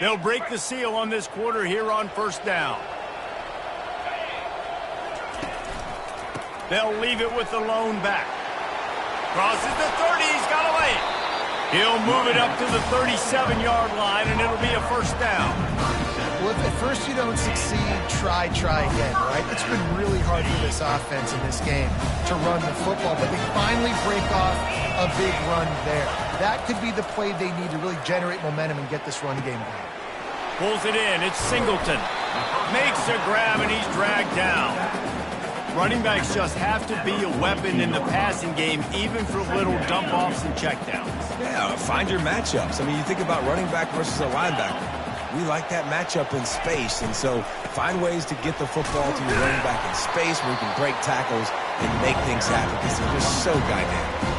They'll break the seal on this quarter here on first down. They'll leave it with the lone back. Crosses the 30, he's got a lane. He'll move it up to the 37-yard line, and it'll be a first down. Well, if at first you don't succeed, try again, right? It's been really hard for this offense in this game to run the football, but they finally break off a big run there. That could be the play they need to really generate momentum and get this run game going. Pulls it in, it's Singleton. Makes a grab, and he's dragged down. Running backs just have to be a weapon in the passing game, even for little dump-offs and checkdowns. Yeah, find your matchups. I mean, you think about running back versus a linebacker. We like that matchup in space, and so find ways to get the football to your running back in space where you can break tackles and make things happen because they're just so dynamic.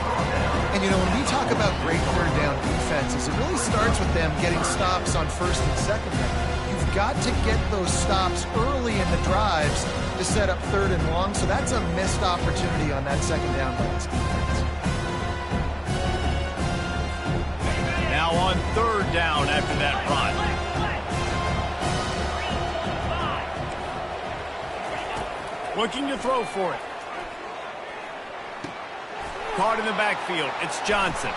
And, you know, when we talk about great third down defenses, it really starts with them getting stops on first and second down. You've got to get those stops early in the drives to set up third and long, so that's a missed opportunity on that second down by this defense. Now on third down after that run. Looking to throw for it. Caught in the backfield. It's Johnson.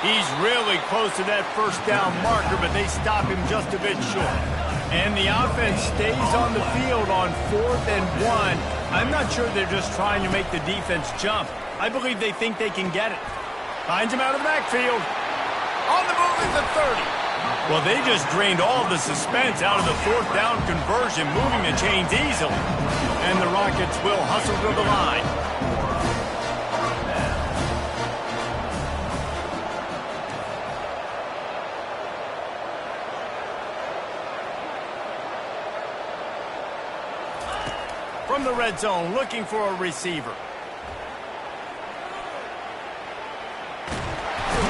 He's really close to that first down marker, but they stop him just a bit short. And the offense stays on the field on 4th and 1. I'm not sure they're just trying to make the defense jump. I believe they think they can get it. Finds him out of the backfield. On the move at the 30. Well, they just drained all the suspense out of the 4th down conversion, moving the chains easily. And the Rockets will hustle to the line. From the red zone, looking for a receiver.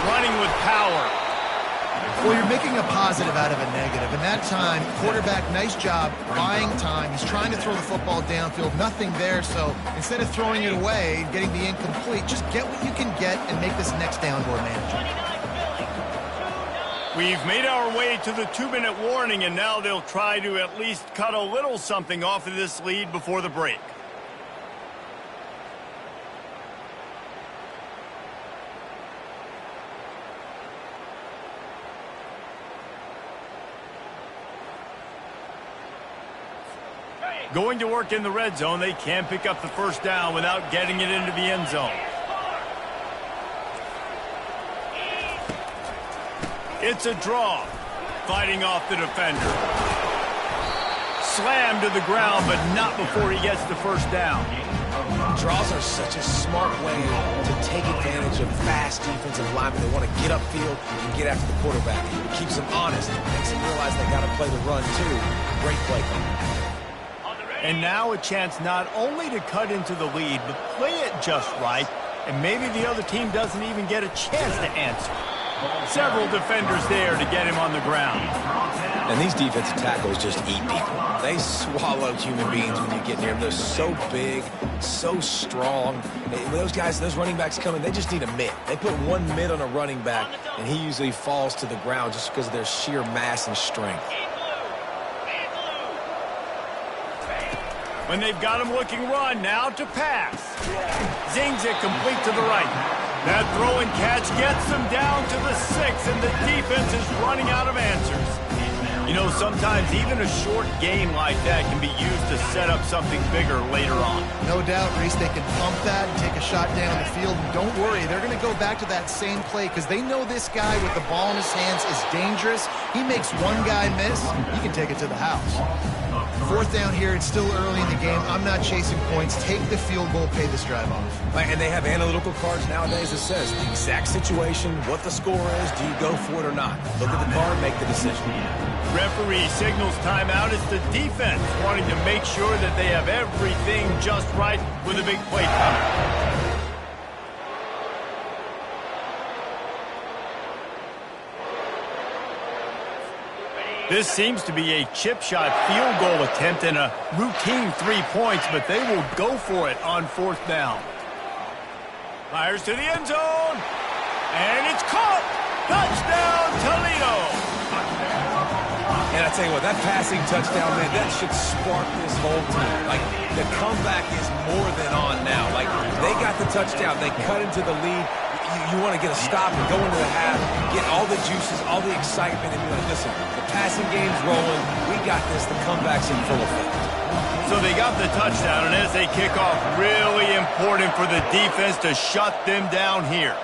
Running with power. Well, you're making a positive out of a negative. And that time, quarterback, nice job buying time. He's trying to throw the football downfield. Nothing there, so instead of throwing it away, getting the incomplete, just get what you can get and make this next down more manageable. We've made our way to the 2-minute warning, and now they'll try to at least cut a little something off of this lead before the break. Going to work in the red zone, they can't pick up the first down without getting it into the end zone. It's a draw. Fighting off the defender. Slammed to the ground, but not before he gets the first down. Draws are such a smart way to take advantage of fast defensive linemen. They want to get upfield and get after the quarterback. It keeps them honest. It makes them realize they got to play the run, too. Great play call. And now a chance not only to cut into the lead, but play it just right and maybe the other team doesn't even get a chance to answer. Several defenders there to get him on the ground. And these defensive tackles just eat people. They swallow human beings when you get near them. They're so big, so strong. Those guys, those running backs coming, they just need a mitt. They put one mitt on a running back, and he usually falls to the ground just because of their sheer mass and strength. When they've got him looking run, now to pass. Zings it complete to the right. That throw and catch gets them down to the 6, and the defense is running out of answers. You know, sometimes even a short game like that can be used to set up something bigger later on. No doubt, Reese, they can pump that and take a shot down the field. And don't worry, they're going to go back to that same play because they know this guy with the ball in his hands is dangerous. He makes one guy miss, he can take it to the house. 4th down here, it's still early in the game. I'm not chasing points. Take the field goal, pay this drive off. And they have analytical cards nowadays that says the exact situation, what the score is, do you go for it or not? Look at the card, make the decision. Referee signals timeout. It's the defense wanting to make sure that they have everything just right with a big play coming. This seems to be a chip shot field goal attempt and a routine 3 points, but they will go for it on 4th down. Fires to the end zone, and it's caught. Touchdown, Toledo. And I tell you what, that passing touchdown, man, that should spark this whole team. Like, the comeback is more than on now. Like, they got the touchdown. They cut into the lead. You want to get a stop and go into the half, get all the juices, all the excitement, and be like, listen, the passing game's rolling. We got this. The comeback's in full effect. So they got the touchdown, and as they kick off, really important for the defense to shut them down here.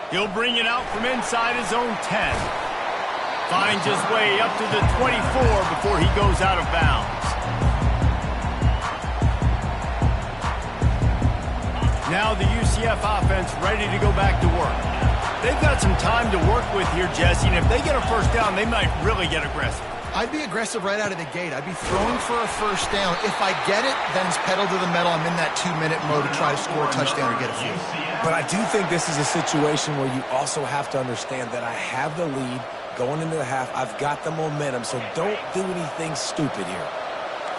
He'll bring it out from inside his own 10. Finds his way up to the 24 before he goes out of bounds. Now the UCF offense ready to go back to work. They've got some time to work with here, Jesse, and if they get a first down, they might really get aggressive. I'd be aggressive right out of the gate. I'd be throwing for a first down. If I get it, then it's pedal to the metal. I'm in that 2-minute mode to try to score a touchdown or get a field. But I do think this is a situation where you also have to understand that I have the lead going into the half. I've got the momentum, so don't do anything stupid here.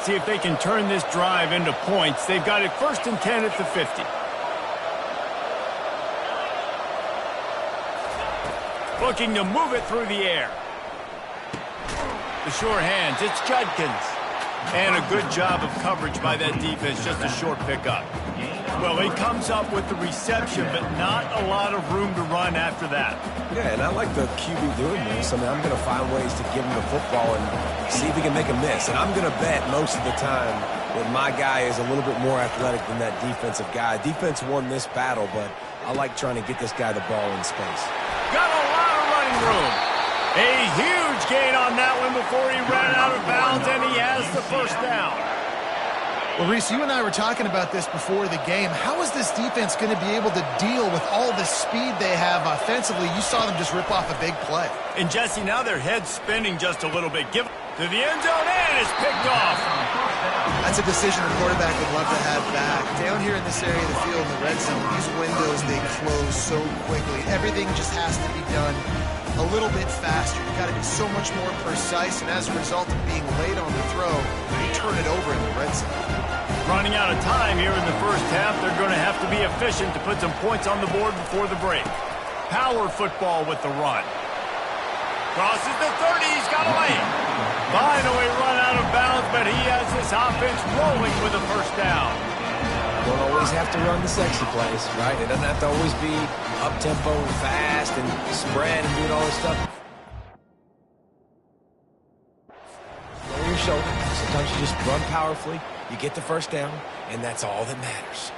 See if they can turn this drive into points. They've got it 1st and 10 at the 50. Looking to move it through the air. The sure hands, it's Judkins. And a good job of coverage by that defense, just a short pickup. Well, he comes up with the reception, but not a lot of room to run after that. Yeah, and I like the QB doing this. I mean, I'm going to find ways to give him the football and see if he can make a miss. And I'm going to bet most of the time that my guy is a little bit more athletic than that defensive guy. Defense won this battle, but I like trying to get this guy the ball in space. Got a lot of running room. A huge gain on that one before he ran out of bounds, and he has the first down. Well, Reese, you and I were talking about this before the game. How is this defense going to be able to deal with all the speed they have offensively? You saw them just rip off a big play. And, Jesse, now their head's spinning just a little bit. Give it to the end zone, and it's picked off. That's a decision a quarterback would love to have back. Down here in this area of the field in the red zone, these windows, they close so quickly. Everything just has to be done a little bit faster. You've got to be so much more precise, and as a result of being late on the throw, you turn it over in the red zone. Running out of time here in the first half, they're going to have to be efficient to put some points on the board before the break. Power football with the run. Crosses the 30, he's got a lane. Finally run out of bounds, but he has this offense rolling with a first down. Don't always have to run the sexy plays, right? It doesn't have to always be up-tempo and fast and spread and doing all this stuff. Lower your shoulder. Sometimes you just run powerfully, you get the first down, and that's all that matters.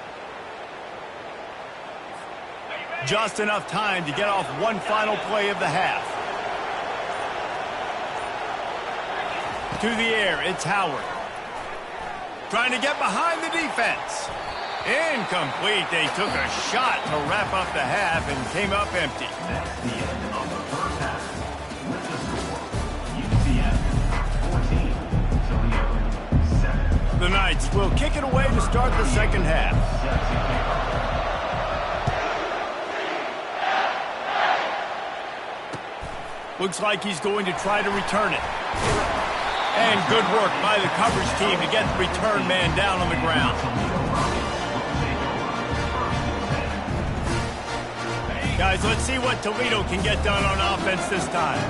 Just enough time to get off one final play of the half. To the air, it's Howard. Trying to get behind the defense. Incomplete. They took a shot to wrap up the half and came up empty. That's the end of the first half. With the score, UCF 14, Toledo 7. The Knights will kick it away to start the second half. Looks like he's going to try to return it. And good work by the coverage team to get the return man down on the ground. Guys, let's see what Toledo can get done on offense this time.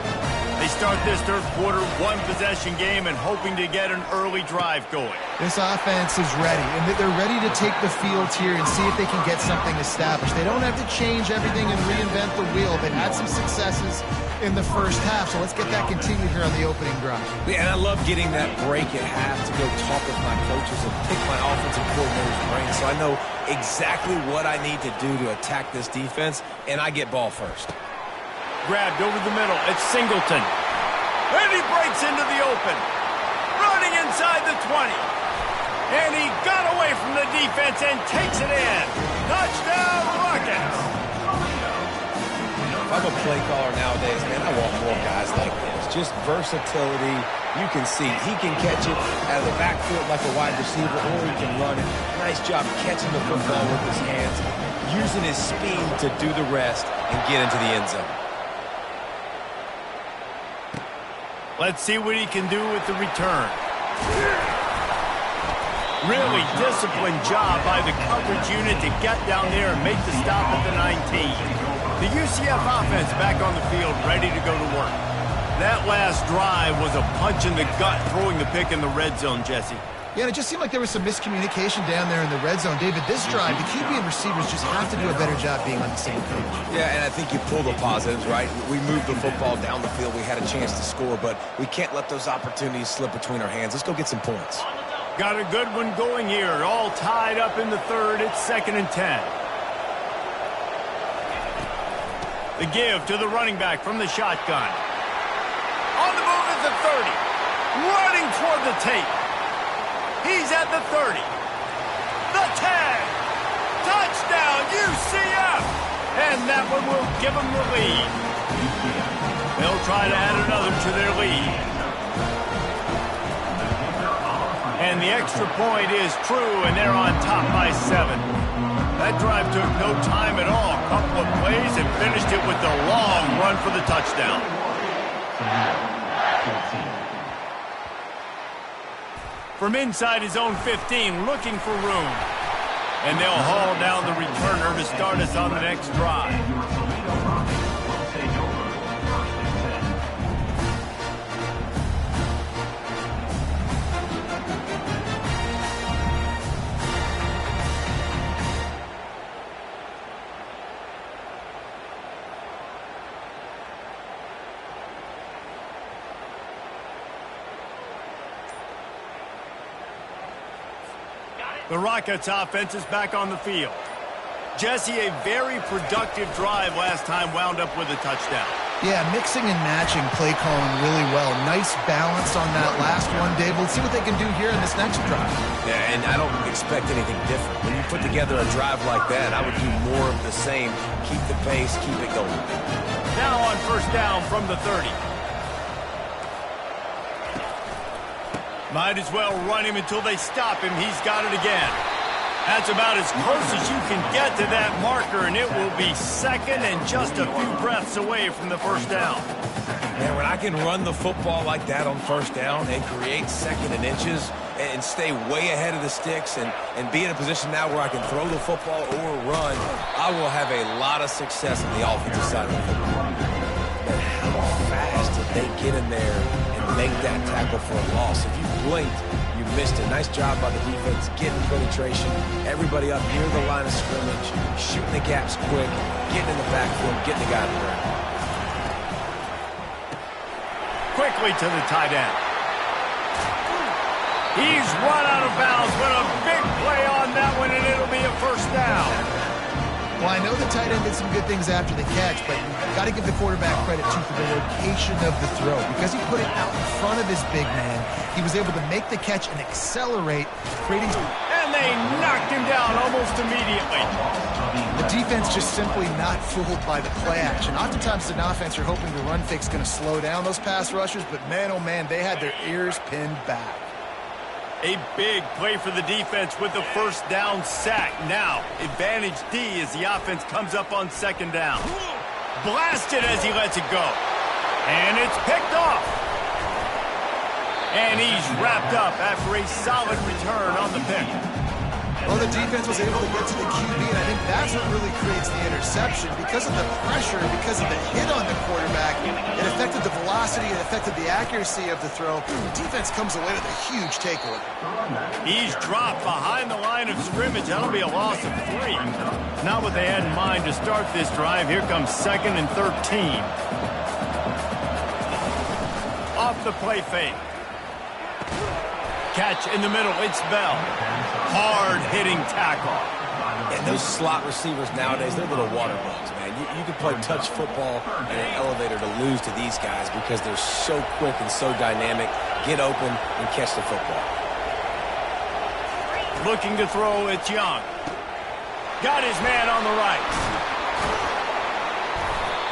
They start this third quarter, one-possession game, and hoping to get an early drive going. This offense is ready, and they're ready to take the field here and see if they can get something established. They don't have to change everything and reinvent the wheel. They've had some successes in the first half, so let's get that continued here on the opening drive. Yeah, and I love getting that break at half to go talk with my coaches and pick my offensive coordinator's brain so I know exactly what I need to do to attack this defense, and I get ball first. Grabbed over the middle. It's Singleton. And he breaks into the open. Running inside the 20. And he got away from the defense and takes it in. Touchdown, Rockets. If I'm a play caller nowadays, man, I want more guys like this. Just versatility. You can see he can catch it out of the backfield like a wide receiver, or he can run it. Nice job catching the football with his hands, using his speed to do the rest and get into the end zone. Let's see what he can do with the return. Really disciplined job by the coverage unit to get down there and make the stop at the 19. The UCF offense back on the field, ready to go to work. That last drive was a punch in the gut, throwing the pick in the red zone, Jesse. Yeah, and it just seemed like there was some miscommunication down there in the red zone. David, this drive, the QB and receivers just have to do a better job being on the same page. Yeah, and I think you pull the positives, right? We moved the football down the field. We had a chance to score, but we can't let those opportunities slip between our hands. Let's go get some points. Got a good one going here. All tied up in the third. It's 2nd and 10. The give to the running back from the shotgun. On the move at the 30. Running toward the tape. He's at the 30. The 10. Touchdown, UCF. And that one will give them the lead. They'll try to add another to their lead. And the extra point is true, and they're on top by 7. That drive took no time at all. A couple of plays and finished it with the long run for the touchdown. From inside his own 15, looking for room. And they'll haul down the returner to start us on the next drive. The Rockets offense is back on the field. Jesse, a very productive drive last time wound up with a touchdown. Yeah, mixing and matching play calling really well. Nice balance on that last one, Dave. Let's see what they can do here in this next drive. Yeah, and I don't expect anything different. When you put together a drive like that, I would do more of the same. Keep the pace, keep it going. Now on first down from the 30. Might as well run him until they stop him. He's got it again. That's about as close as you can get to that marker, and it will be 2nd and just a few breaths away from the first down. Man, when I can run the football like that on first down and create 2nd and inches and stay way ahead of the sticks and be in a position now where I can throw the football or run, I will have a lot of success on the offensive side of the football. And how fast did they get in there and make that tackle for a loss? If you blinked, you missed it. Nice job by the defense, getting penetration, everybody up near the line of scrimmage, shooting the gaps quick, getting in the backfield, getting the guy to the ground. Quickly to the tight end. He's run out of bounds, but a big play on that one, and it'll be a first down. Well, I know the tight end did some good things after the catch, but you've got to give the quarterback credit, too, for the location of the throw. Because he put it out in front of his big man, he was able to make the catch and accelerate, creating... And they knocked him down almost immediately. The defense just simply not fooled by the play action. Oftentimes, an offense, you're hoping the run fake's going to slow down those pass rushers, but man, oh man, they had their ears pinned back. A big play for the defense with the first down sack. Now, advantage D as the offense comes up on 2nd down. Blasted as he lets it go. And it's picked off. And he's wrapped up after a solid return on the pick. Well, the defense was able to get to the QB, and I think that's what really creates the interception. Because of the pressure, because of the hit on the quarterback, it affected the velocity, it affected the accuracy of the throw. The defense comes away with a huge takeaway. He's dropped behind the line of scrimmage. That'll be a loss of 3. Not what they had in mind to start this drive. Here comes 2nd and 13. Off the play fake. Catch in the middle. It's Bell. Hard-hitting tackle. And those slot receivers nowadays, they're little water bugs, man. You can play touch football in an elevator to lose to these guys because they're so quick and so dynamic. Get open and catch the football. Looking to throw, it's Young. Got his man on the right.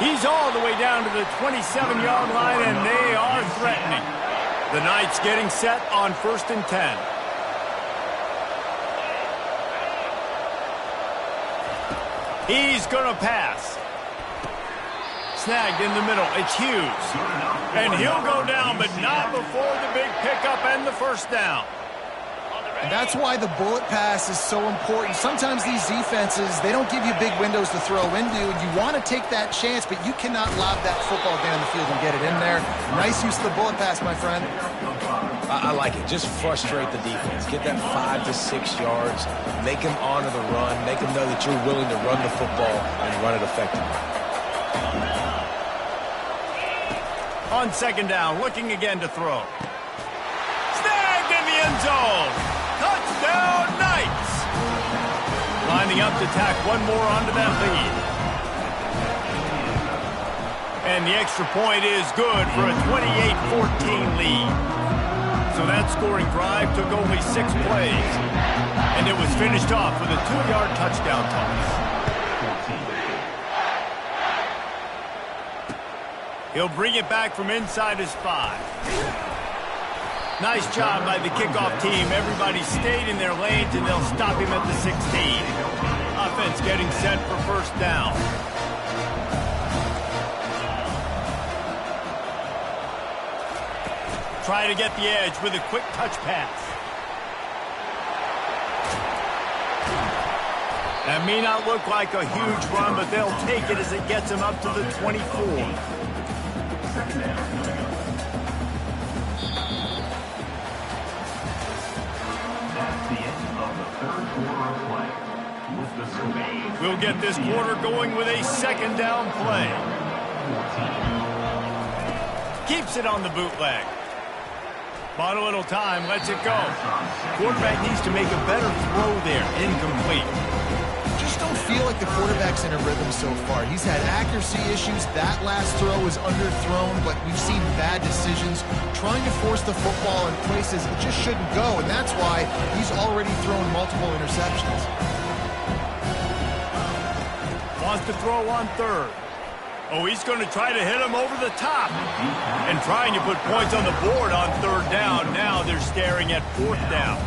He's all the way down to the 27-yard line, and they are threatening. The Knights getting set on 1st and 10. He's going to pass. Snagged in the middle. It's Hughes. And he'll go down, but not before the big pickup and the first down. And that's why the bullet pass is so important. Sometimes these defenses, they don't give you big windows to throw into, and you want to take that chance, but you cannot lob that football down the field and get it in there. Nice use of the bullet pass, my friend. I like it. Just frustrate the defense. Get that 5 to 6 yards. Make them honor the run. Make them know that you're willing to run the football and run it effectively. On 2nd down, looking again to throw. Snagged in the end zone. Touchdown, Knights! Lining up to tack one more onto that lead. And the extra point is good for a 28-14 lead. So that scoring drive took only 6 plays. And it was finished off with a 2-yard touchdown toss. He'll bring it back from inside his 5. Nice job by the kickoff team. Everybody stayed in their lanes, and they'll stop him at the 16. Offense getting set for 1st down. Try to get the edge with a quick touch pass. That may not look like a huge run, but they'll take it as it gets them up to the 24. We'll get this quarter going with a 2nd down play. Keeps it on the bootleg. Bought a little time, lets it go. Quarterback needs to make a better throw there. Incomplete. Just don't feel like the quarterback's in a rhythm so far. He's had accuracy issues. That last throw was underthrown, but we've seen bad decisions. Trying to force the football in places it just shouldn't go, and that's why he's already thrown multiple interceptions. Wants to throw on 3rd. Oh, he's going to try to hit him over the top. And trying to put points on the board on 3rd down. Now they're staring at 4th down.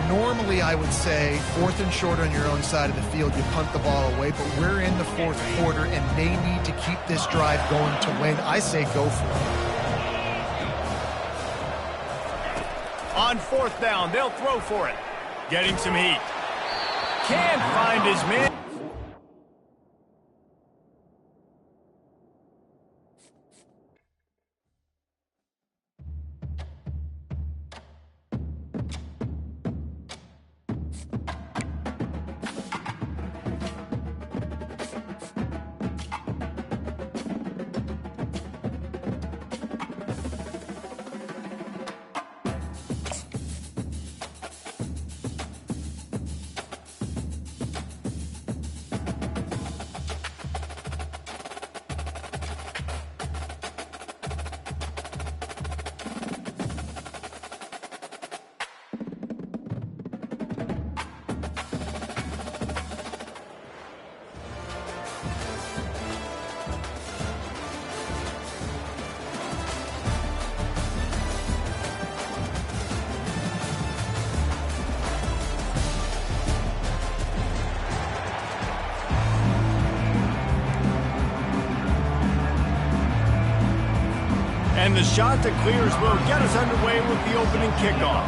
Normally, I would say 4th and short on your own side of the field, you punt the ball away, but we're in the 4th quarter, and they need to keep this drive going to win. I say go for it. On 4th down, they'll throw for it. Getting some heat. Can't find his man. And the shot that clears will get us underway with the opening kickoff.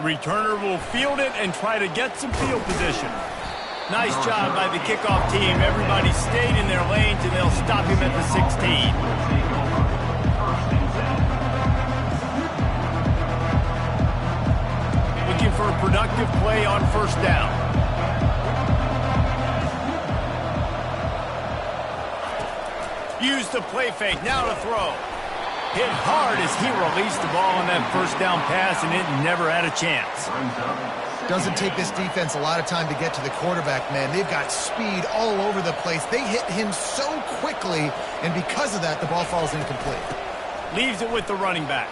The returner will field it and try to get some field position. Nice job by the kickoff team. Everybody stayed in their lanes, and they'll stop him at the 16. Looking for a productive play on first down. Use the play fake, now to throw. Hit hard as he released the ball on that first down pass, and it never had a chance. Doesn't take this defense a lot of time to get to the quarterback, man. They've got speed all over the place. They hit him so quickly, and because of that, the ball falls incomplete. Leaves it with the running back.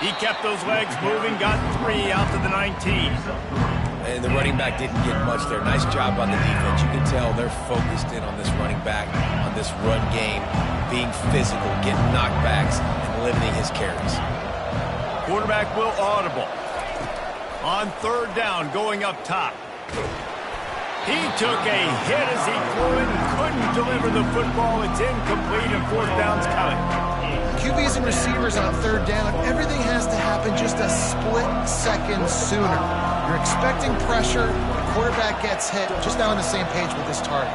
He kept those legs moving, got 3 out to the 19. And the running back didn't get much there. Nice job on the defense. You can tell they're focused in on this running back, on this run game, being physical, getting knockbacks, and limiting his carries. Quarterback will audible. On third down, going up top. He took a hit as he threw it and couldn't deliver the football. It's incomplete, and fourth down's coming. QBs and receivers on third down, everything has to happen just a split second sooner. You're expecting pressure, the quarterback gets hit, just now on the same page with this target.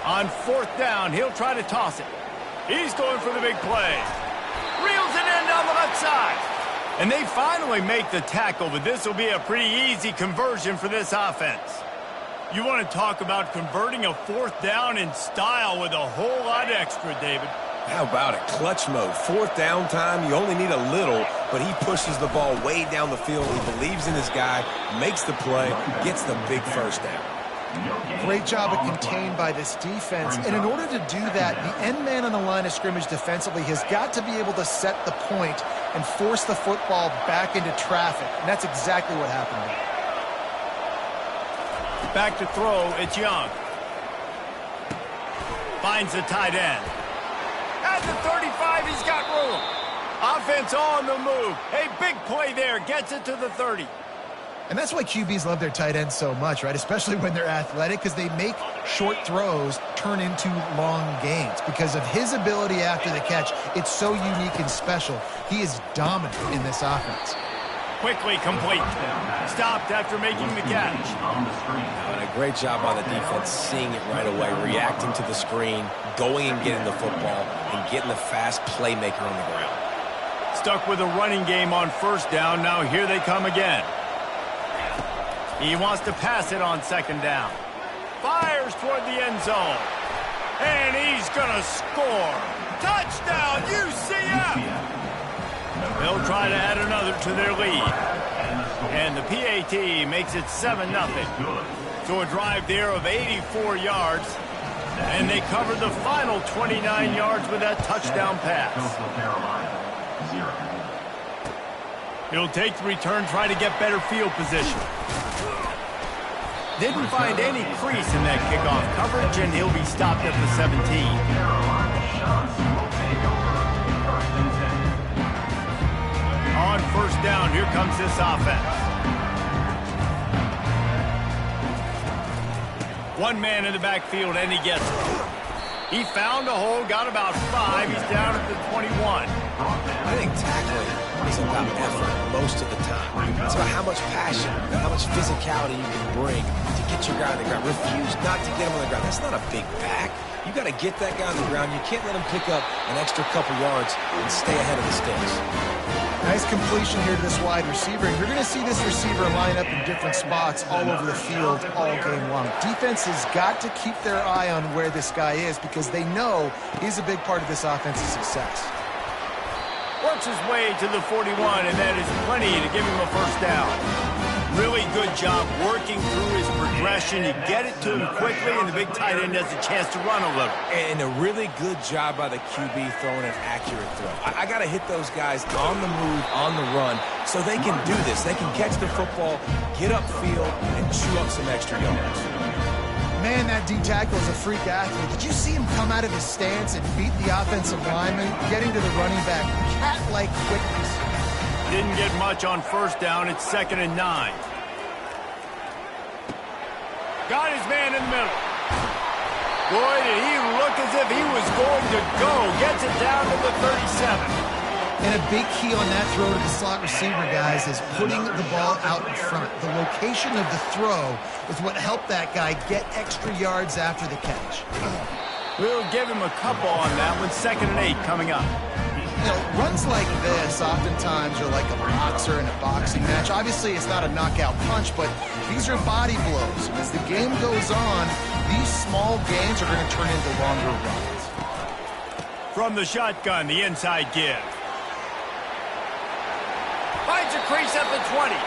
On fourth down, he'll try to toss it. He's going for the big play. Reels it in down the left side. And they finally make the tackle, but this will be a pretty easy conversion for this offense. You want to talk about converting a fourth down in style with a whole lot extra, David. How about it? Clutch mode. Fourth down time, you only need a little, but he pushes the ball way down the field. He believes in his guy, makes the play, gets the big first down. Great job of contained by this defense. And in order to do that, the end man on the line of scrimmage defensively has got to be able to set the point and force the football back into traffic. And that's exactly what happened there. Back to throw, it's Young. Finds the tight end. At the 35, he's got room. Offense on the move. A big play there, gets it to the 30. And that's why QBs love their tight ends so much, right? Especially when they're athletic, because they make short throws turn into long gains. Because of his ability after the catch, it's so unique and special. He is dominant in this offense. Quickly complete. Stopped after making the catch. And a great job by the defense, seeing it right away, reacting to the screen, going and getting the football, and getting the fast playmaker on the ground. Stuck with a running game on first down. Now here they come again. He wants to pass it on second down. Fires toward the end zone. And he's going to score. Touchdown, UCF! They'll try to add another to their lead. And the PAT makes it 7-0. So a drive there of 84 yards. And they covered the final 29 yards with that touchdown pass. He'll take the return, try to get better field position. Didn't find any crease in that kickoff coverage, and he'll be stopped at the 17. On first down, here comes this offense. One man in the backfield, and he gets it. He found a hole, got about 5. He's down at the 21. I think tackling is about effort most of the time. It's about how much passion, how much physicality you can bring to get your guy on the ground. Refuse not to get him on the ground. That's not a big back. You got to get that guy on the ground. You can't let him pick up an extra couple yards and stay ahead of the sticks. Nice completion here to this wide receiver. And you're going to see this receiver line up in different spots all over the field all game long. Defense has got to keep their eye on where this guy is because they know he's a big part of this offense's success. Works his way to the 41, and that is plenty to give him a first down. Really good job working through his progression. You get it to him quickly, and the big tight end has a chance to run a little. And a really good job by the QB throwing an accurate throw. I got to hit those guys on the move, on the run, so they can do this. They can catch the football, get upfield, and chew up some extra yards. Man, that D-tackle is a freak athlete. Did you see him come out of his stance and beat the offensive lineman, getting to the running back? Cat-like quickness. Didn't get much on first down. It's 2nd and 9. Got his man in the middle. Boy, did he look as if he was going to go. Gets it down to the 37. And a big key on that throw to the slot receiver, guys, is putting the ball out in front. The location of the throw is what helped that guy get extra yards after the catch. We'll give him a couple on that one. 2nd and 8 coming up. You know, runs like this oftentimes are like a boxer in a boxing match. Obviously, it's not a knockout punch, but these are body blows. As the game goes on, these small gains are going to turn into longer runs. From the shotgun, the inside give. Finds a crease at the 20.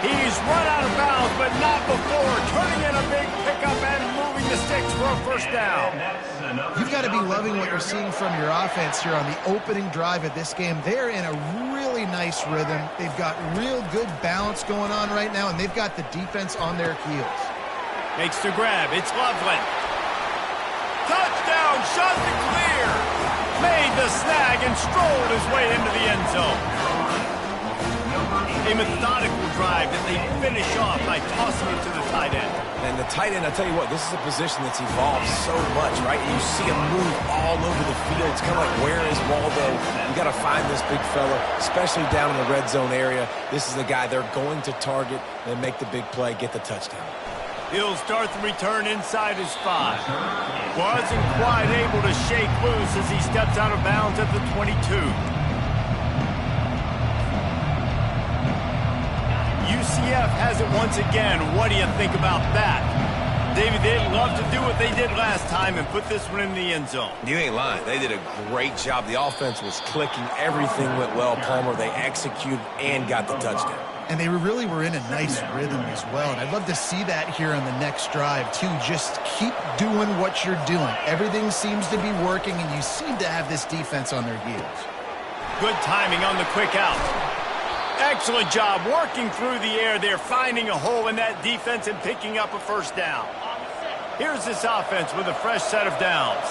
He's run out of bounds, but not before turning in a big pickup and moving the sticks for a first down. You've got to be loving what you're seeing from your offense here on the opening drive of this game. They're in a really nice rhythm. They've got real good balance going on right now, and they've got the defense on their heels. Makes the grab. It's Loveland. Touchdown, shot to clear. Made the snag and strolled his way into the end zone. A methodical drive that they finish off by tossing it to the tight end. And the tight end, I'll tell you what, this is a position that's evolved so much, right? You see him move all over the field. It's kind of like, where is Waldo? You got to find this big fella, especially down in the red zone area. This is the guy they're going to target and make the big play, get the touchdown. He'll start the return inside his 5. Wasn't quite able to shake loose as he steps out of bounds at the 22. UCF has it once again. What do you think about that? David, they'd love to do what they did last time and put this one in the end zone. You ain't lying. They did a great job. The offense was clicking. Everything went well. Palmer, they executed and got the touchdown. And they really were in a nice rhythm as well. And I'd love to see that here on the next drive, too. Just keep doing what you're doing. Everything seems to be working, and you seem to have this defense on their heels. Good timing on the quick out. Excellent job working through the air there, finding a hole in that defense and picking up a first down. Here's this offense with a fresh set of downs.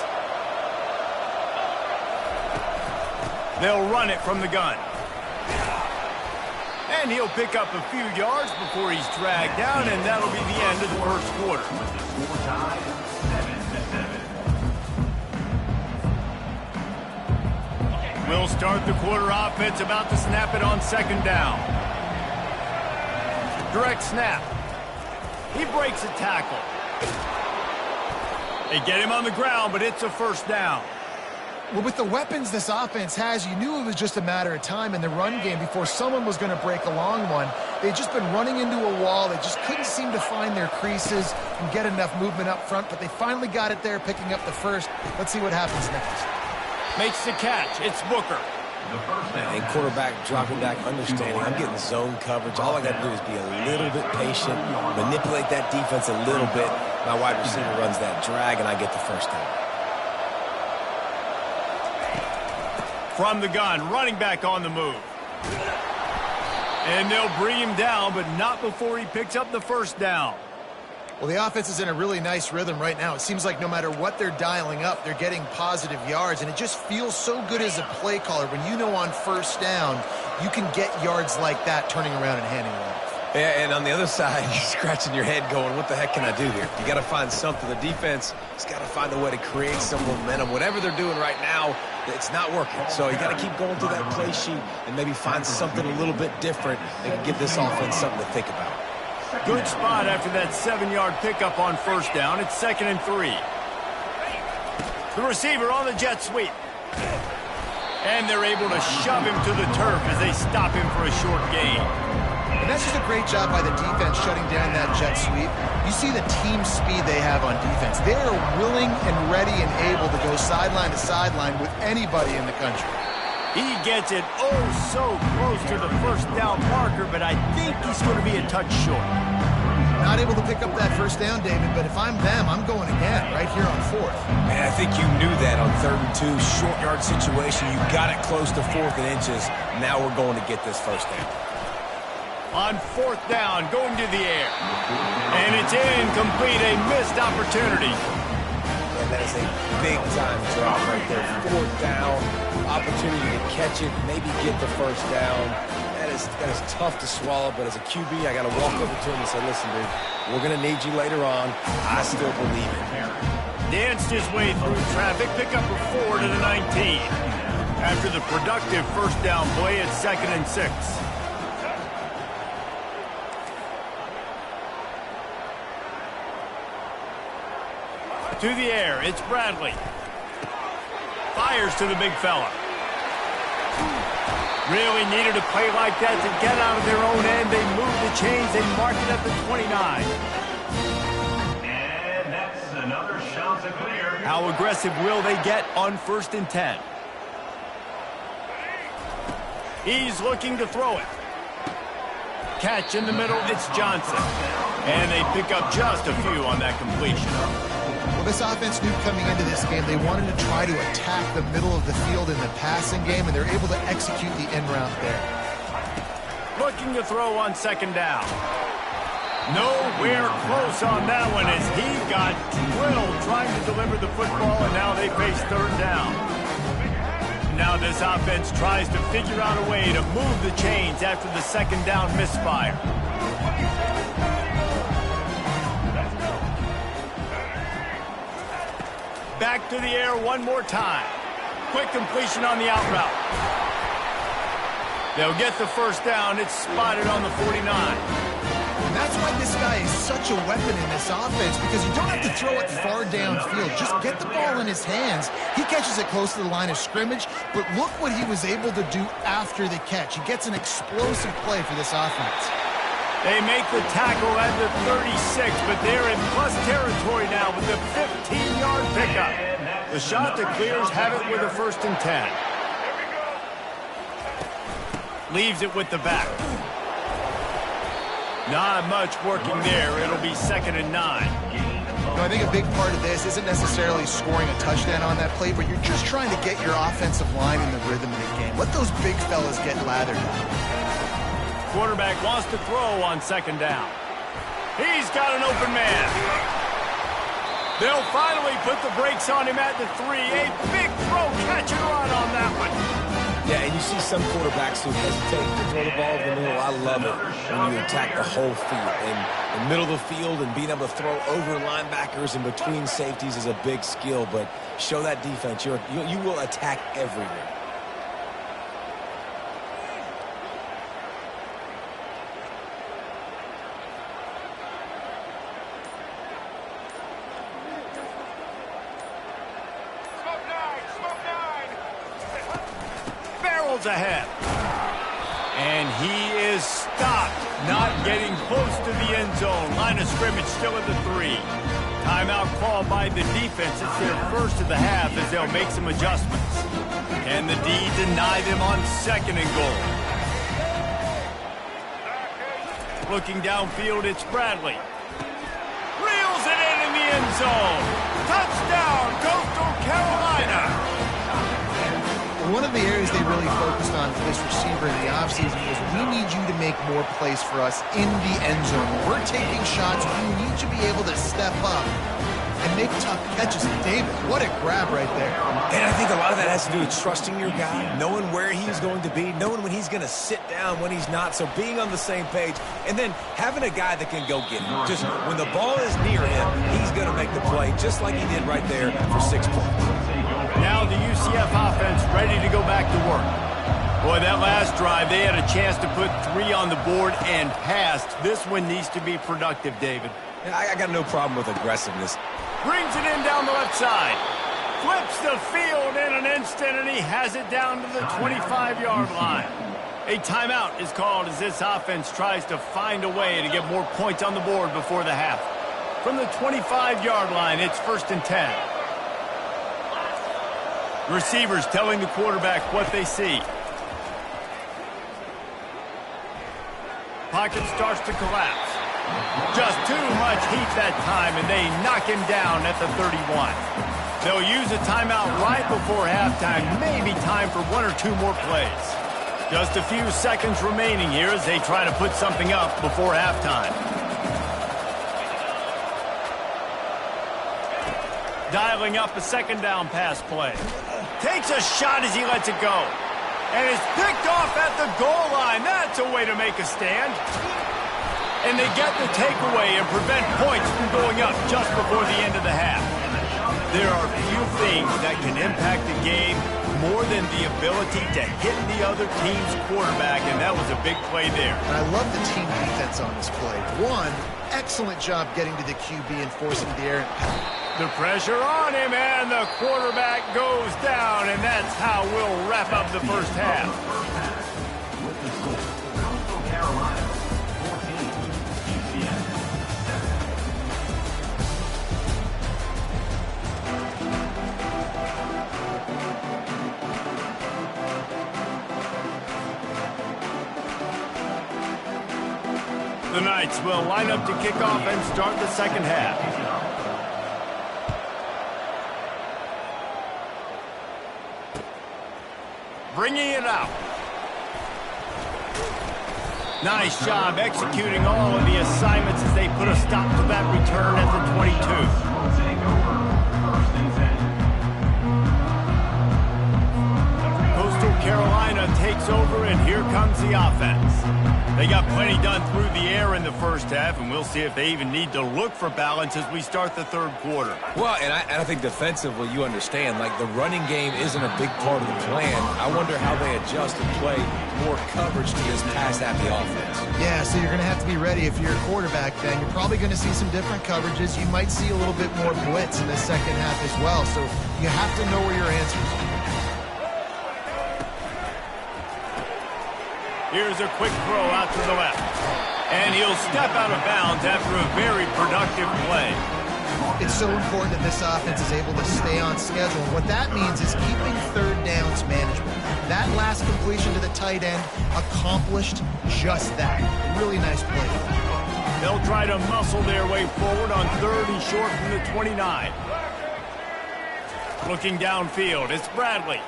They'll run it from the gun. And he'll pick up a few yards before he's dragged down, and that'll be the end of the first quarter. Score tied 7-7. We'll start the quarter offense, about to snap it on 2nd down. Direct snap. He breaks a tackle. They get him on the ground, but it's a first down. Well, with the weapons this offense has, you knew it was just a matter of time in the run game before someone was going to break a long one. They'd just been running into a wall. They just couldn't seem to find their creases and get enough movement up front, but they finally got it there, picking up the first. Let's see what happens next. Makes the catch. It's Booker. And quarterback dropping back, understanding I'm getting zone coverage. All I got to do is be a little bit patient, manipulate that defense a little bit. My wide receiver runs that drag, and I get the first down. From the gun, running back on the move. And they'll bring him down, but not before he picks up the first down. Well, the offense is in a really nice rhythm right now. It seems like no matter what they're dialing up, they're getting positive yards, and it just feels so good as a play caller when you know on first down you can get yards like that turning around and handing it off. Yeah, and on the other side, you're scratching your head going, what the heck can I do here? You got to find something. The defense has got to find a way to create some momentum. Whatever they're doing right now, it's not working. So you got to keep going through that play sheet and maybe find something a little bit different that can give this offense something to think about. Good spot after that 7-yard pickup on first down. It's 2nd and 3. The receiver on the jet sweep. And they're able to shove him to the turf as they stop him for a short gain. And that's just a great job by the defense shutting down that jet sweep. You see the team speed they have on defense. They are willing and ready and able to go sideline to sideline with anybody in the country. He gets it oh so close to the first down marker, but I think he's going to be a touch short. Not able to pick up that first down, David, but if I'm them, I'm going again right here on 4th. Man, I think you knew that on 3rd and 2, short yard situation. You got it close to 4th and inches. Now we're going to get this first down. On 4th down, going to the air. And it's incomplete, a missed opportunity. And that is a big-time drop right there. 4th down, opportunity to catch it, maybe get the first down. That is that is tough to swallow, but as a QB, I got to walk over to him and say, listen, dude, we're going to need you later on. I still believe it. Danced his way through traffic, pick up a 4 to the 19. After the productive first down play, it's 2nd and 6. To the air, it's Bradley. Fires to the big fella. Really needed a play like that to get out of their own end. They move the chains. They mark it at the 29. And that's another shot to clear. How aggressive will they get on 1st and 10? He's looking to throw it. Catch in the middle, it's Johnson. And they pick up just a few on that completion. Well, this offense knew coming into this game they wanted to try to attack the middle of the field in the passing game, and they're able to execute the end route there. Looking to throw on 2nd down. Nowhere close on that one as he got drilled trying to deliver the football, and now they face 3rd down. Now this offense tries to figure out a way to move the chains after the 2nd down misfire. Back to the air one more time. Quick completion on the out route. They'll get the 1st down. It's spotted on the 49. And that's why this guy is such a weapon in this offense, because you don't have to throw it far downfield. Just get the ball in his hands. He catches it close to the line of scrimmage, but look what he was able to do after the catch. He gets an explosive play for this offense. They make the tackle at the 36, but they're in plus territory now with the 15-yard pickup. The shot that clears have it with a 1st and 10. Leaves it with the back. Not much working there. It'll be 2nd and 9. No, I think a big part of this isn't necessarily scoring a touchdown on that play, but you're just trying to get your offensive line in the rhythm of the game. Let those big fellas get lathered up. Quarterback wants to throw on 2nd down. He's got an open man. They'll finally put the brakes on him at the 3. A big throw, catch and run on that one. Yeah, and you see some quarterbacks who hesitate to throw the ball in the middle. I love it when you attack the whole field. And the middle of the field and being able to throw over linebackers and between safeties is a big skill. But show that defense. You will attack everywhere. Ahead. And he is stopped, not getting close to the end zone. Line of scrimmage still at the 3. Timeout called by the defense. It's their first of the half as they'll make some adjustments. Can the D deny them on 2nd and goal? Looking downfield, it's Bradley. Reels it in the end zone. Touchdown, Coastal Carolina. One of the areas they really focused on for this receiver in the offseason was we need you to make more plays for us in the end zone. When we're taking shots, we need you to be able to step up and make tough catches. And David, what a grab right there. And I think a lot of that has to do with trusting your guy, knowing where he's going to be, knowing when he's going to sit down, when he's not. So being on the same page, and then having a guy that can go get him. Just when the ball is near him, he's going to make the play, just like he did right there for 6 points. Now the UCF offense ready to go back to work. Boy, that last drive, they had a chance to put 3 on the board and passed. This one needs to be productive, David. Yeah, I got no problem with aggressiveness. Brings it in down the left side. Flips the field in an instant, and he has it down to the 25-yard line. A timeout is called as this offense tries to find a way to get more points on the board before the half. From the 25-yard line, it's 1st and 10. Receivers telling the quarterback what they see. Pocket starts to collapse. Just too much heat that time, and they knock him down at the 31. They'll use a timeout right before halftime, maybe time for 1 or 2 more plays. Just a few seconds remaining here as they try to put something up before halftime. Dialing up a 2nd down pass play. Takes a shot as he lets it go. And it's picked off at the goal line. That's a way to make a stand. And they get the takeaway and prevent points from going up just before the end of the half. There are few things that can impact the game more than the ability to hit the other team's quarterback, and that was a big play there. And I love the team defense on this play. One, excellent job getting to the QB and forcing the errant pass. The pressure on him, and the quarterback goes down, and that's how we'll wrap up the first half. With the score, Coastal Carolina 14, UCF 7. The Knights will line up to kick off and start the second half. Bringing it out. Nice job executing all of the assignments as they put a stop to that return at the 22. Will take over first and 10. Coastal Carolina takes over, and here comes the offense. They got plenty done through the air in the first half, and we'll see if they even need to look for balance as we start the third quarter. Well, and I think defensively, you understand, like the running game isn't a big part of the plan. I wonder how they adjust and play more coverage to this pass-happy offense. Yeah, so you're going to have to be ready if you're a quarterback, Ben. You're probably going to see some different coverages. You might see a little bit more blitz in the second half as well, so you have to know where your answers are. Here's a quick throw out to the left. And he'll step out of bounds after a very productive play. It's so important that this offense is able to stay on schedule. And what that means is keeping third downs manageable. That last completion to the tight end accomplished just that. Really nice play. They'll try to muscle their way forward on third and short from the 29. Looking downfield, it's Bradley.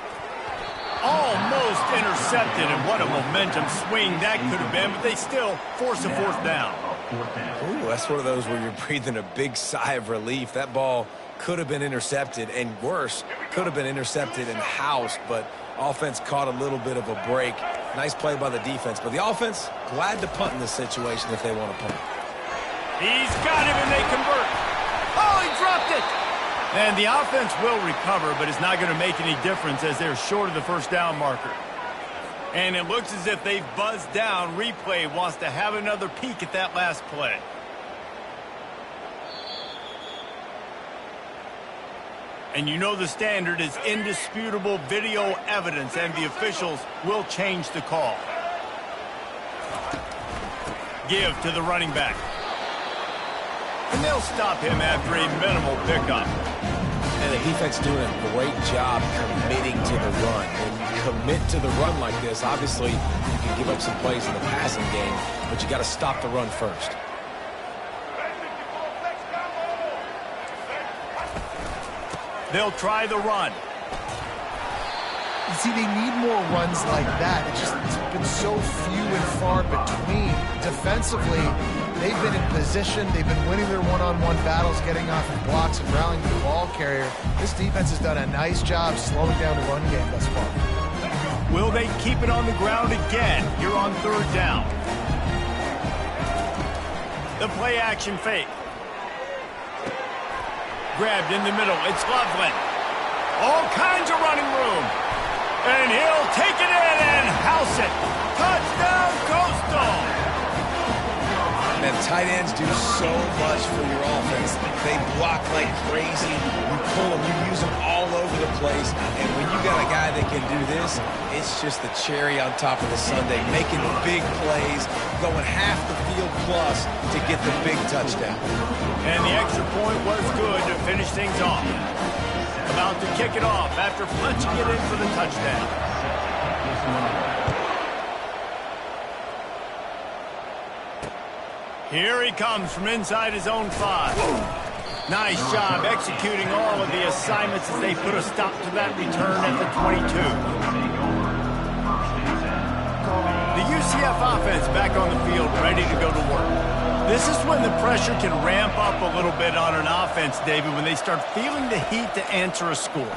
Almost intercepted, and what a momentum swing that could have been, but they still force a fourth down. Ooh, that's one of those where you're breathing a big sigh of relief. That ball could have been intercepted, and worse, could have been intercepted and housed, but offense caught a little bit of a break. Nice play by the defense, but the offense, glad to punt in this situation if they want to punt. He's got him, and they convert. Oh, he dropped it! And the offense will recover, but it's not going to make any difference as they're short of the first down marker. And it looks as if they've buzzed down. Replay wants to have another peek at that last play. And you know the standard is indisputable video evidence, and the officials will change the call. Give to the running back. And they'll stop him after a minimal pickup. And the defense doing a great job committing to the run. When you commit to the run like this, obviously you can give up some plays in the passing game, but you got to stop the run first. They'll try the run. You see, they need more runs like that. It's been so few and far between. Defensively, they've been in position. They've been winning their one-on-one battles, getting off of blocks and rallying the ball carrier. This defense has done a nice job slowing down the run game thus far. Will they keep it on the ground again here on third down? The play action fake. Grabbed in the middle. It's Loveland. All kinds of running room. And he'll take it in and house it. Touchdown, Coastal. Man, tight ends do so much for your offense. They block like crazy. You pull them, you use them all over the place. And when you got a guy that can do this, it's just the cherry on top of the sundae, making big plays, going half the field plus to get the big touchdown. And the extra point was good to finish things off. About to kick it off after punching it in for the touchdown. Here he comes from inside his own 5. Nice job executing all of the assignments as they put a stop to that return at the 22. The UCF offense back on the field, ready to go to work. This is when the pressure can ramp up a little bit on an offense, David, when they start feeling the heat to answer a score.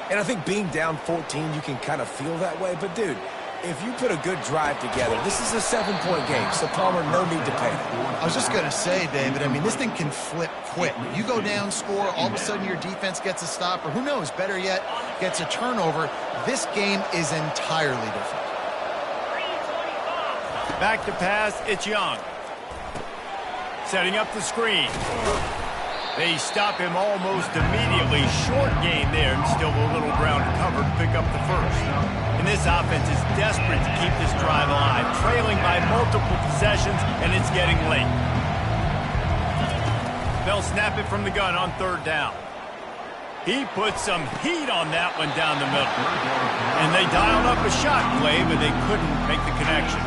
And I think being down 14, you can kind of feel that way. But, dude, if you put a good drive together, this is a 7-point game, so Palmer, no need to panic. I was just going to say, David, I mean, this thing can flip quick. You go down, score, all of a sudden your defense gets a stop, or who knows, better yet, gets a turnover. This game is entirely different. Back to pass, it's Young. Setting up the screen. They stop him almost immediately. Short gain there, and still a little ground to cover to pick up the first. And this offense is desperate to keep this drive alive, trailing by multiple possessions, and it's getting late. They'll snap it from the gun on 3rd down. He put some heat on that one down the middle. And they dialed up a shot play, but they couldn't make the connection.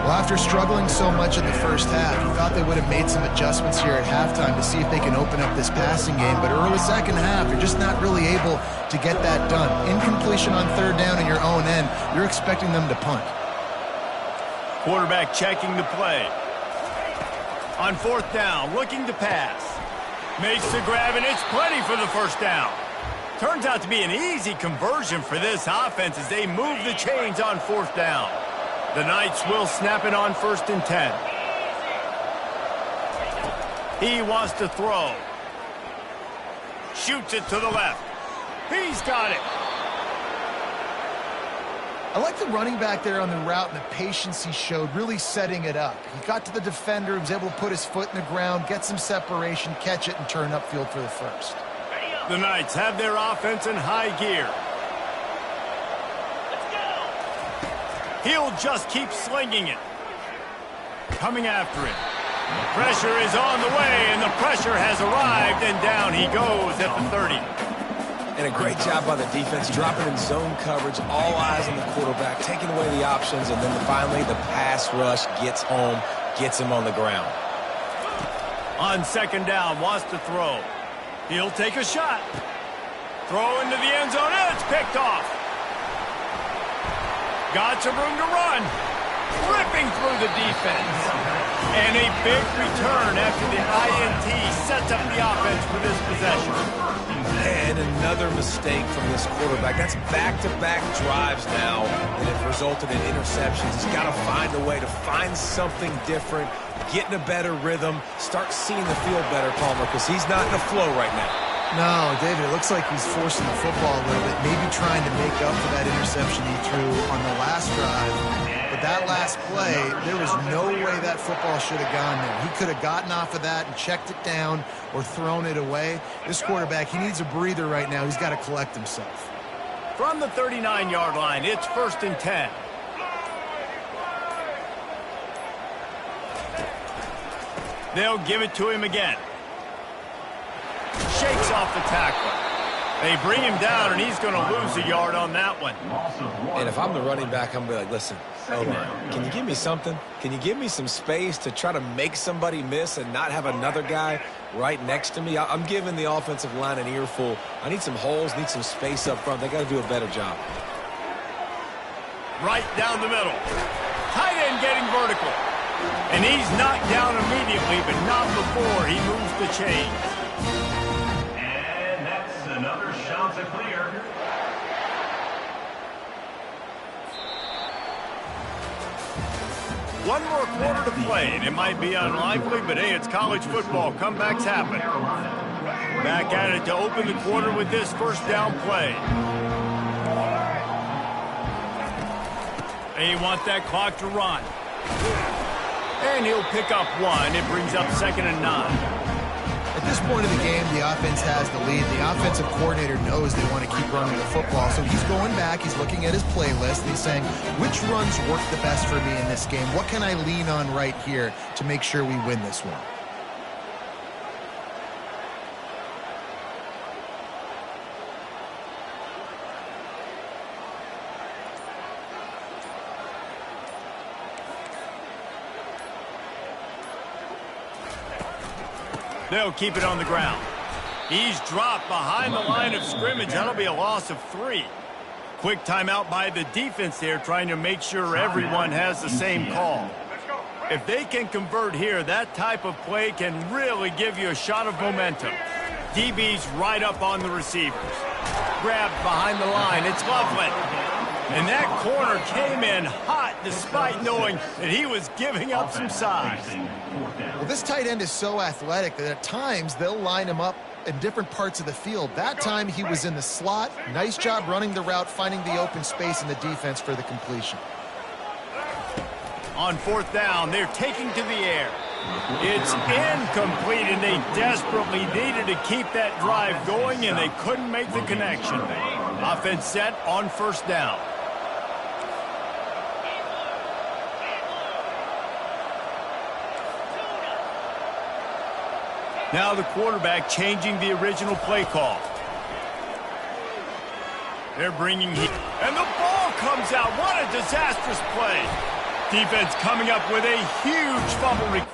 Well, after struggling so much in the first half, you thought they would have made some adjustments here at halftime to see if they can open up this passing game. But early second half, you're just not really able to get that done. Incompletion on 3rd down in your own end, you're expecting them to punt. Quarterback checking the play. On 4th down, looking to pass. Makes the grab, and it's plenty for the first down. Turns out to be an easy conversion for this offense as they move the chains on 4th down. The Knights will snap it on 1st and 10. He wants to throw. Shoots it to the left. He's got it. I like the running back there on the route and the patience he showed, really setting it up. He got to the defender, was able to put his foot in the ground, get some separation, catch it, and turn upfield for the first. The Knights have their offense in high gear. He'll just keep slinging it. Coming after it. The pressure is on the way, and the pressure has arrived, and down he goes at the 30. And a great job by the defense, dropping in zone coverage, all eyes on the quarterback, taking away the options, and then finally the pass rush gets home, gets him on the ground. On 2nd down, wants to throw. He'll take a shot. Throw into the end zone, and it's picked off. Got some room to run. Ripping through the defense. And a big return after the INT sets up the offense for this possession. And another mistake from this quarterback. That's back-to-back drives now that have resulted in interceptions. He's got to find a way to find something different, get in a better rhythm, start seeing the field better, Palmer, because he's not in the flow right now. No, David, it looks like he's forcing the football a little bit, maybe trying to make up for that interception he threw on the last drive. But that last play, there was no way that football should have gone there. He could have gotten off of that and checked it down or thrown it away. This quarterback, he needs a breather right now. He's got to collect himself. From the 39-yard line, it's 1st and 10. They'll give it to him again. Shakes off the tackle. They bring him down, and he's going to lose a yard on that one. And if I'm the running back, I'm going to be like, listen, can you give me something? Can you give me some space to try to make somebody miss and not have another guy right next to me? I'm giving the offensive line an earful. I need some holes, need some space up front. They got to do a better job. Right down the middle. Tight end getting vertical. And he's knocked down immediately, but not before he moves the chains. And that's another shot to clear. One more quarter to play, and it might be unlikely, but hey, it's college football. Comebacks happen. Back at it to open the quarter with this 1st down play. They want that clock to run. And he'll pick up one. It brings up 2nd and 9. At this point of the game, the offense has the lead. The offensive coordinator knows they want to keep running the football, so he's going back, he's looking at his playlist, and he's saying, which runs work the best for me in this game? What can I lean on right here to make sure we win this one? They'll keep it on the ground. He's dropped behind the line of scrimmage. That'll be a loss of 3. Quick timeout by the defense there, trying to make sure everyone has the same call. If they can convert here, that type of play can really give you a shot of momentum. DB's right up on the receivers. grabbed behind the line. It's Loveland. And that corner came in hot despite knowing that he was giving up some size. Well, this tight end is so athletic that at times they'll line him up in different parts of the field. That time he was in the slot. Nice job running the route, finding the open space in the defense for the completion. On fourth down, they're taking to the air. It's incomplete, and they desperately needed to keep that drive going, and they couldn't make the connection. Offense set on first down. Now the quarterback changing the original play call. They're bringing heat. And the ball comes out. What a disastrous play. Defense coming up with a huge fumble.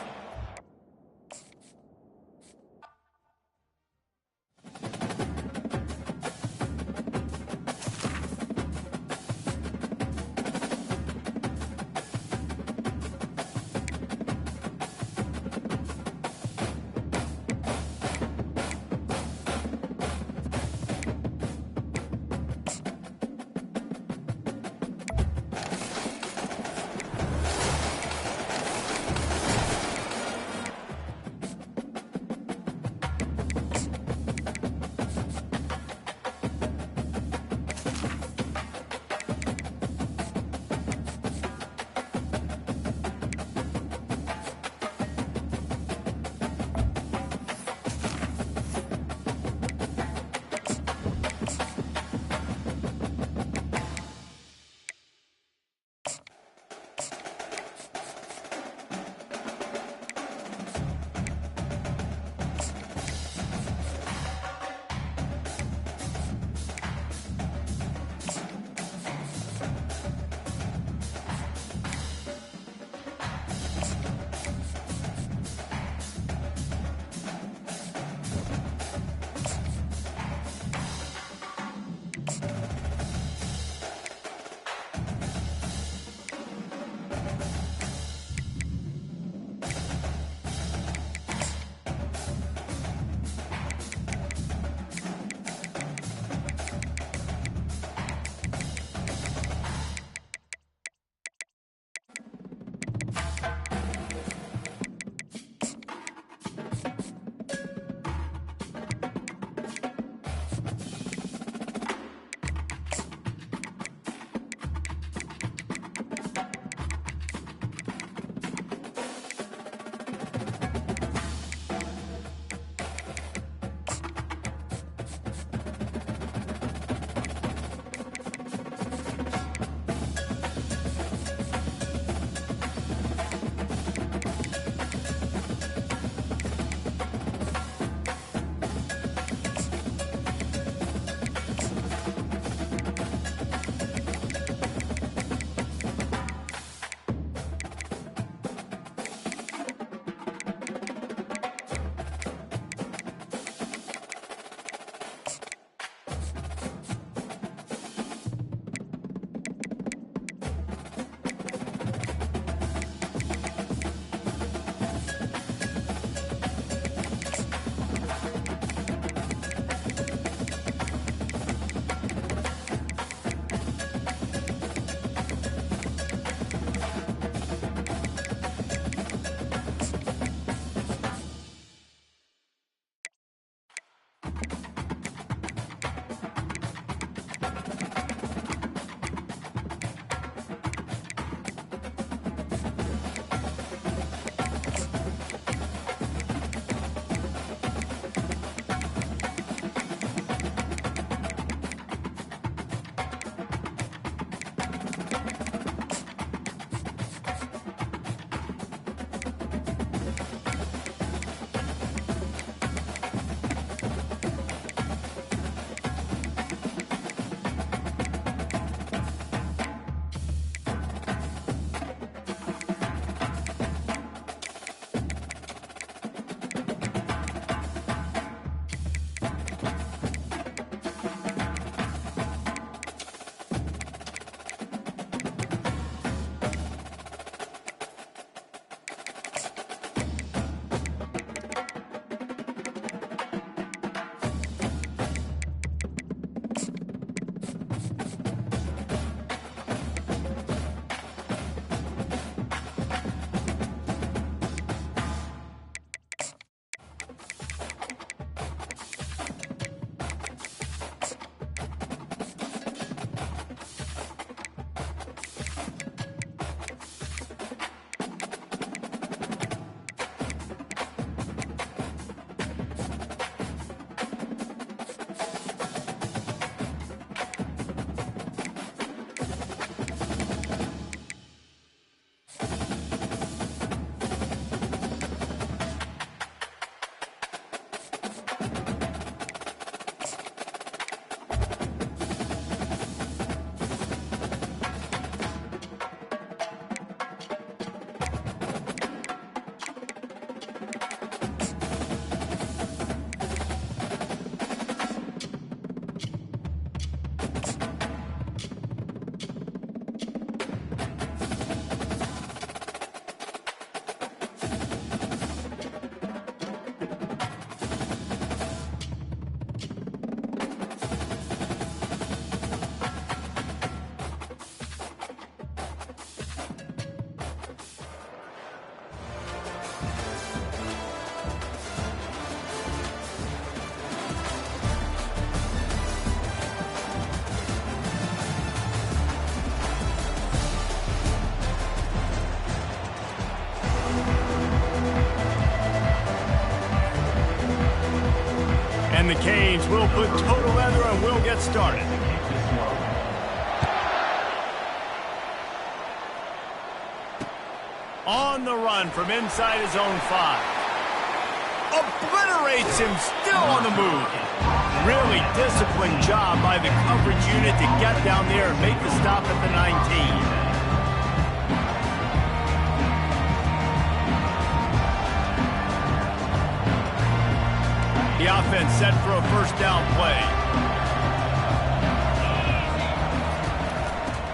And the Canes will put total leather and will get started. On the run from inside his own 5. Obliterates him, still on the move. Really disciplined job by the coverage unit to get down there and make the stop at the 19. The offense set for a first down play.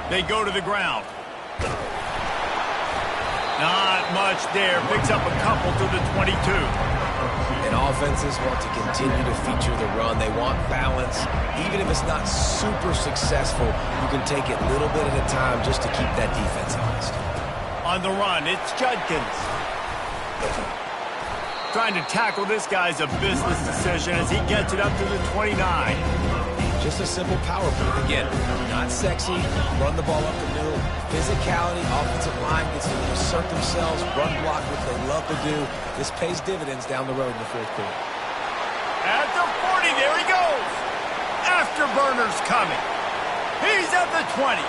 They go to the ground. Not much there. Picks up a couple to the 22. And offenses want to continue to feature the run. They want balance. Even if it's not super successful, you can take it little bit at a time just to keep that defense honest. On the run, it's Judkins. Trying to tackle this guy's a business decision as he gets it up to the 29. Just a simple power play. Again, not sexy. Run the ball up the middle. Physicality, offensive line gets to assert themselves, run block, which they love to do. This pays dividends down the road in the fourth quarter. At the 40, there he goes. Afterburner's coming. He's at the 20.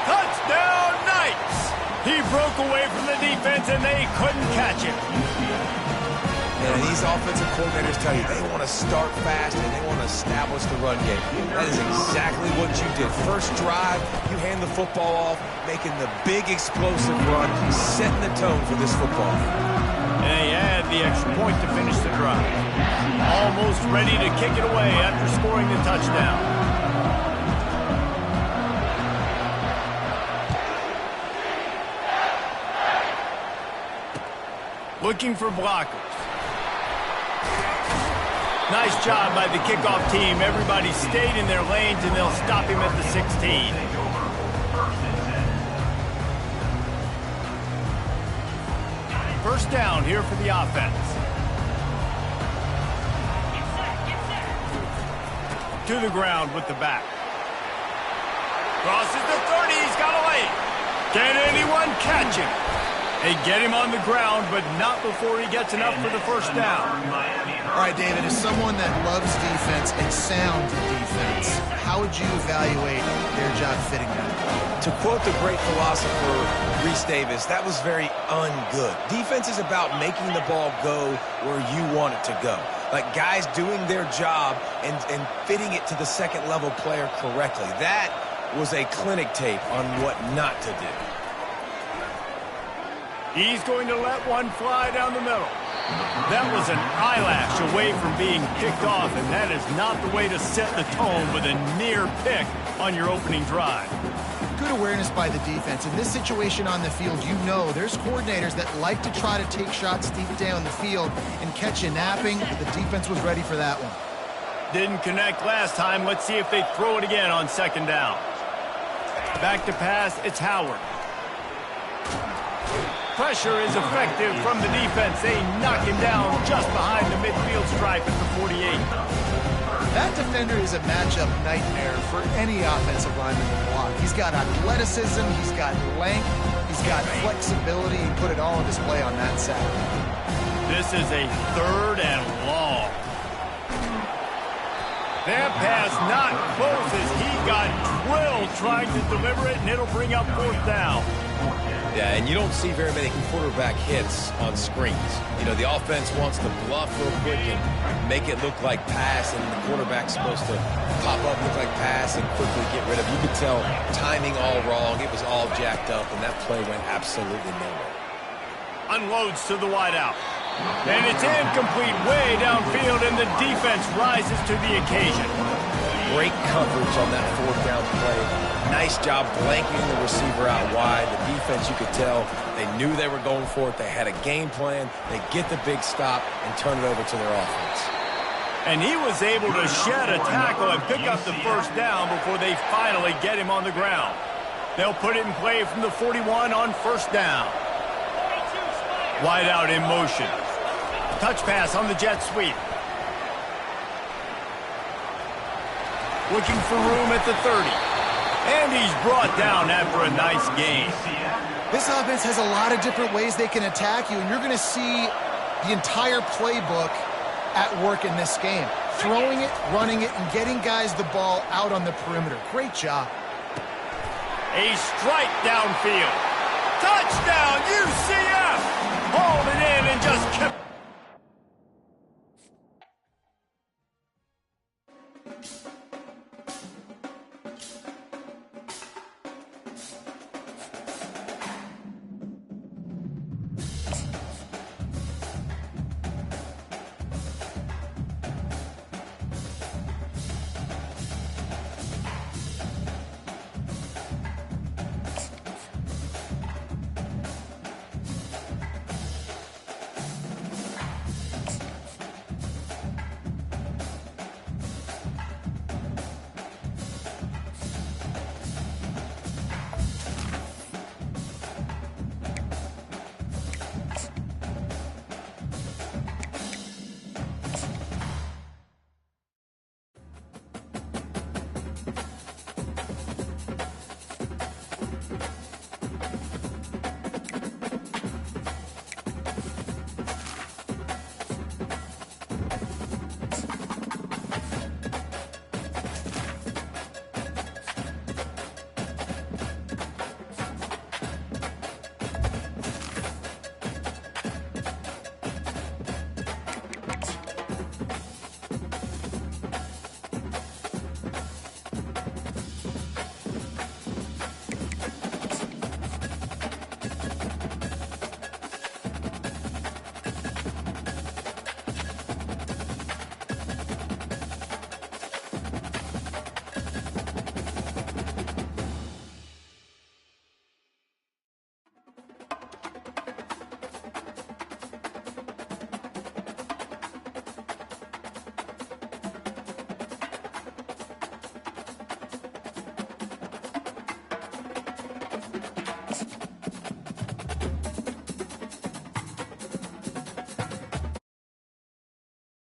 Touchdown, Knights. He broke away from the defense, and they couldn't catch him. And these offensive coordinators tell you they want to start fast and they want to establish the run game. That is exactly what you did. First drive, you hand the football off, making the big explosive run, setting the tone for this football game. And he had the extra point to finish the drive. Almost ready to kick it away after scoring the touchdown. Looking for blockers. Nice job by the kickoff team. Everybody stayed in their lanes, and they'll stop him at the 16. First down here for the offense. To the ground with the back. Crosses the 30. He's got a lane. Can anyone catch him? They get him on the ground, but not before he gets enough for the first down. All right, David, as someone that loves defense and sound defense, how would you evaluate their job fitting that? To quote the great philosopher Reese Davis, that was very ungood. Defense is about making the ball go where you want it to go. Like guys doing their job and fitting it to the second level player correctly. That was a clinic tape on what not to do. He's going to let one fly down the middle. That was an eyelash away from being picked off, and that is not the way to set the tone with a near pick on your opening drive. Good awareness by the defense. In this situation on the field, you know there's coordinators that like to try to take shots deep down the field and catch you napping. The defense was ready for that one. Didn't connect last time. Let's see if they throw it again on second down. Back to pass, it's Howard. Pressure is effective from the defense. They knock him down just behind the midfield stripe at the 48. That defender is a matchup nightmare for any offensive lineman to block. He's got athleticism, he's got length, he's got flexibility. He put it all on display on that Saturday. This is a third and long. That pass not close as he got drilled trying to deliver it, and it'll bring up fourth down. Yeah, and you don't see very many quarterback hits on screens. You know, the offense wants to bluff real quick and make it look like pass, and the quarterback's supposed to pop up, look like pass, and quickly get rid of it. You could tell timing all wrong. It was all jacked up, and that play went absolutely nowhere. Unloads to the wideout. And it's incomplete way downfield, and the defense rises to the occasion. Great coverage on that fourth down play. Nice job blanketing the receiver out wide. The defense, you could tell, they knew they were going for it. They had a game plan. They get the big stop and turn it over to their offense. And he was able to shed a tackle and pick up the first down before they finally get him on the ground. They'll put it in play from the 41 on first down. Wide out in motion. Touch pass on the jet sweep. Looking for room at the 30. And he's brought down after a nice gain. This offense has a lot of different ways they can attack you, and you're going to see the entire playbook at work in this game. throwing it, running it, and getting guys the ball out on the perimeter. Great job. A strike downfield. Touchdown, UCF! Hauled it in and just kept...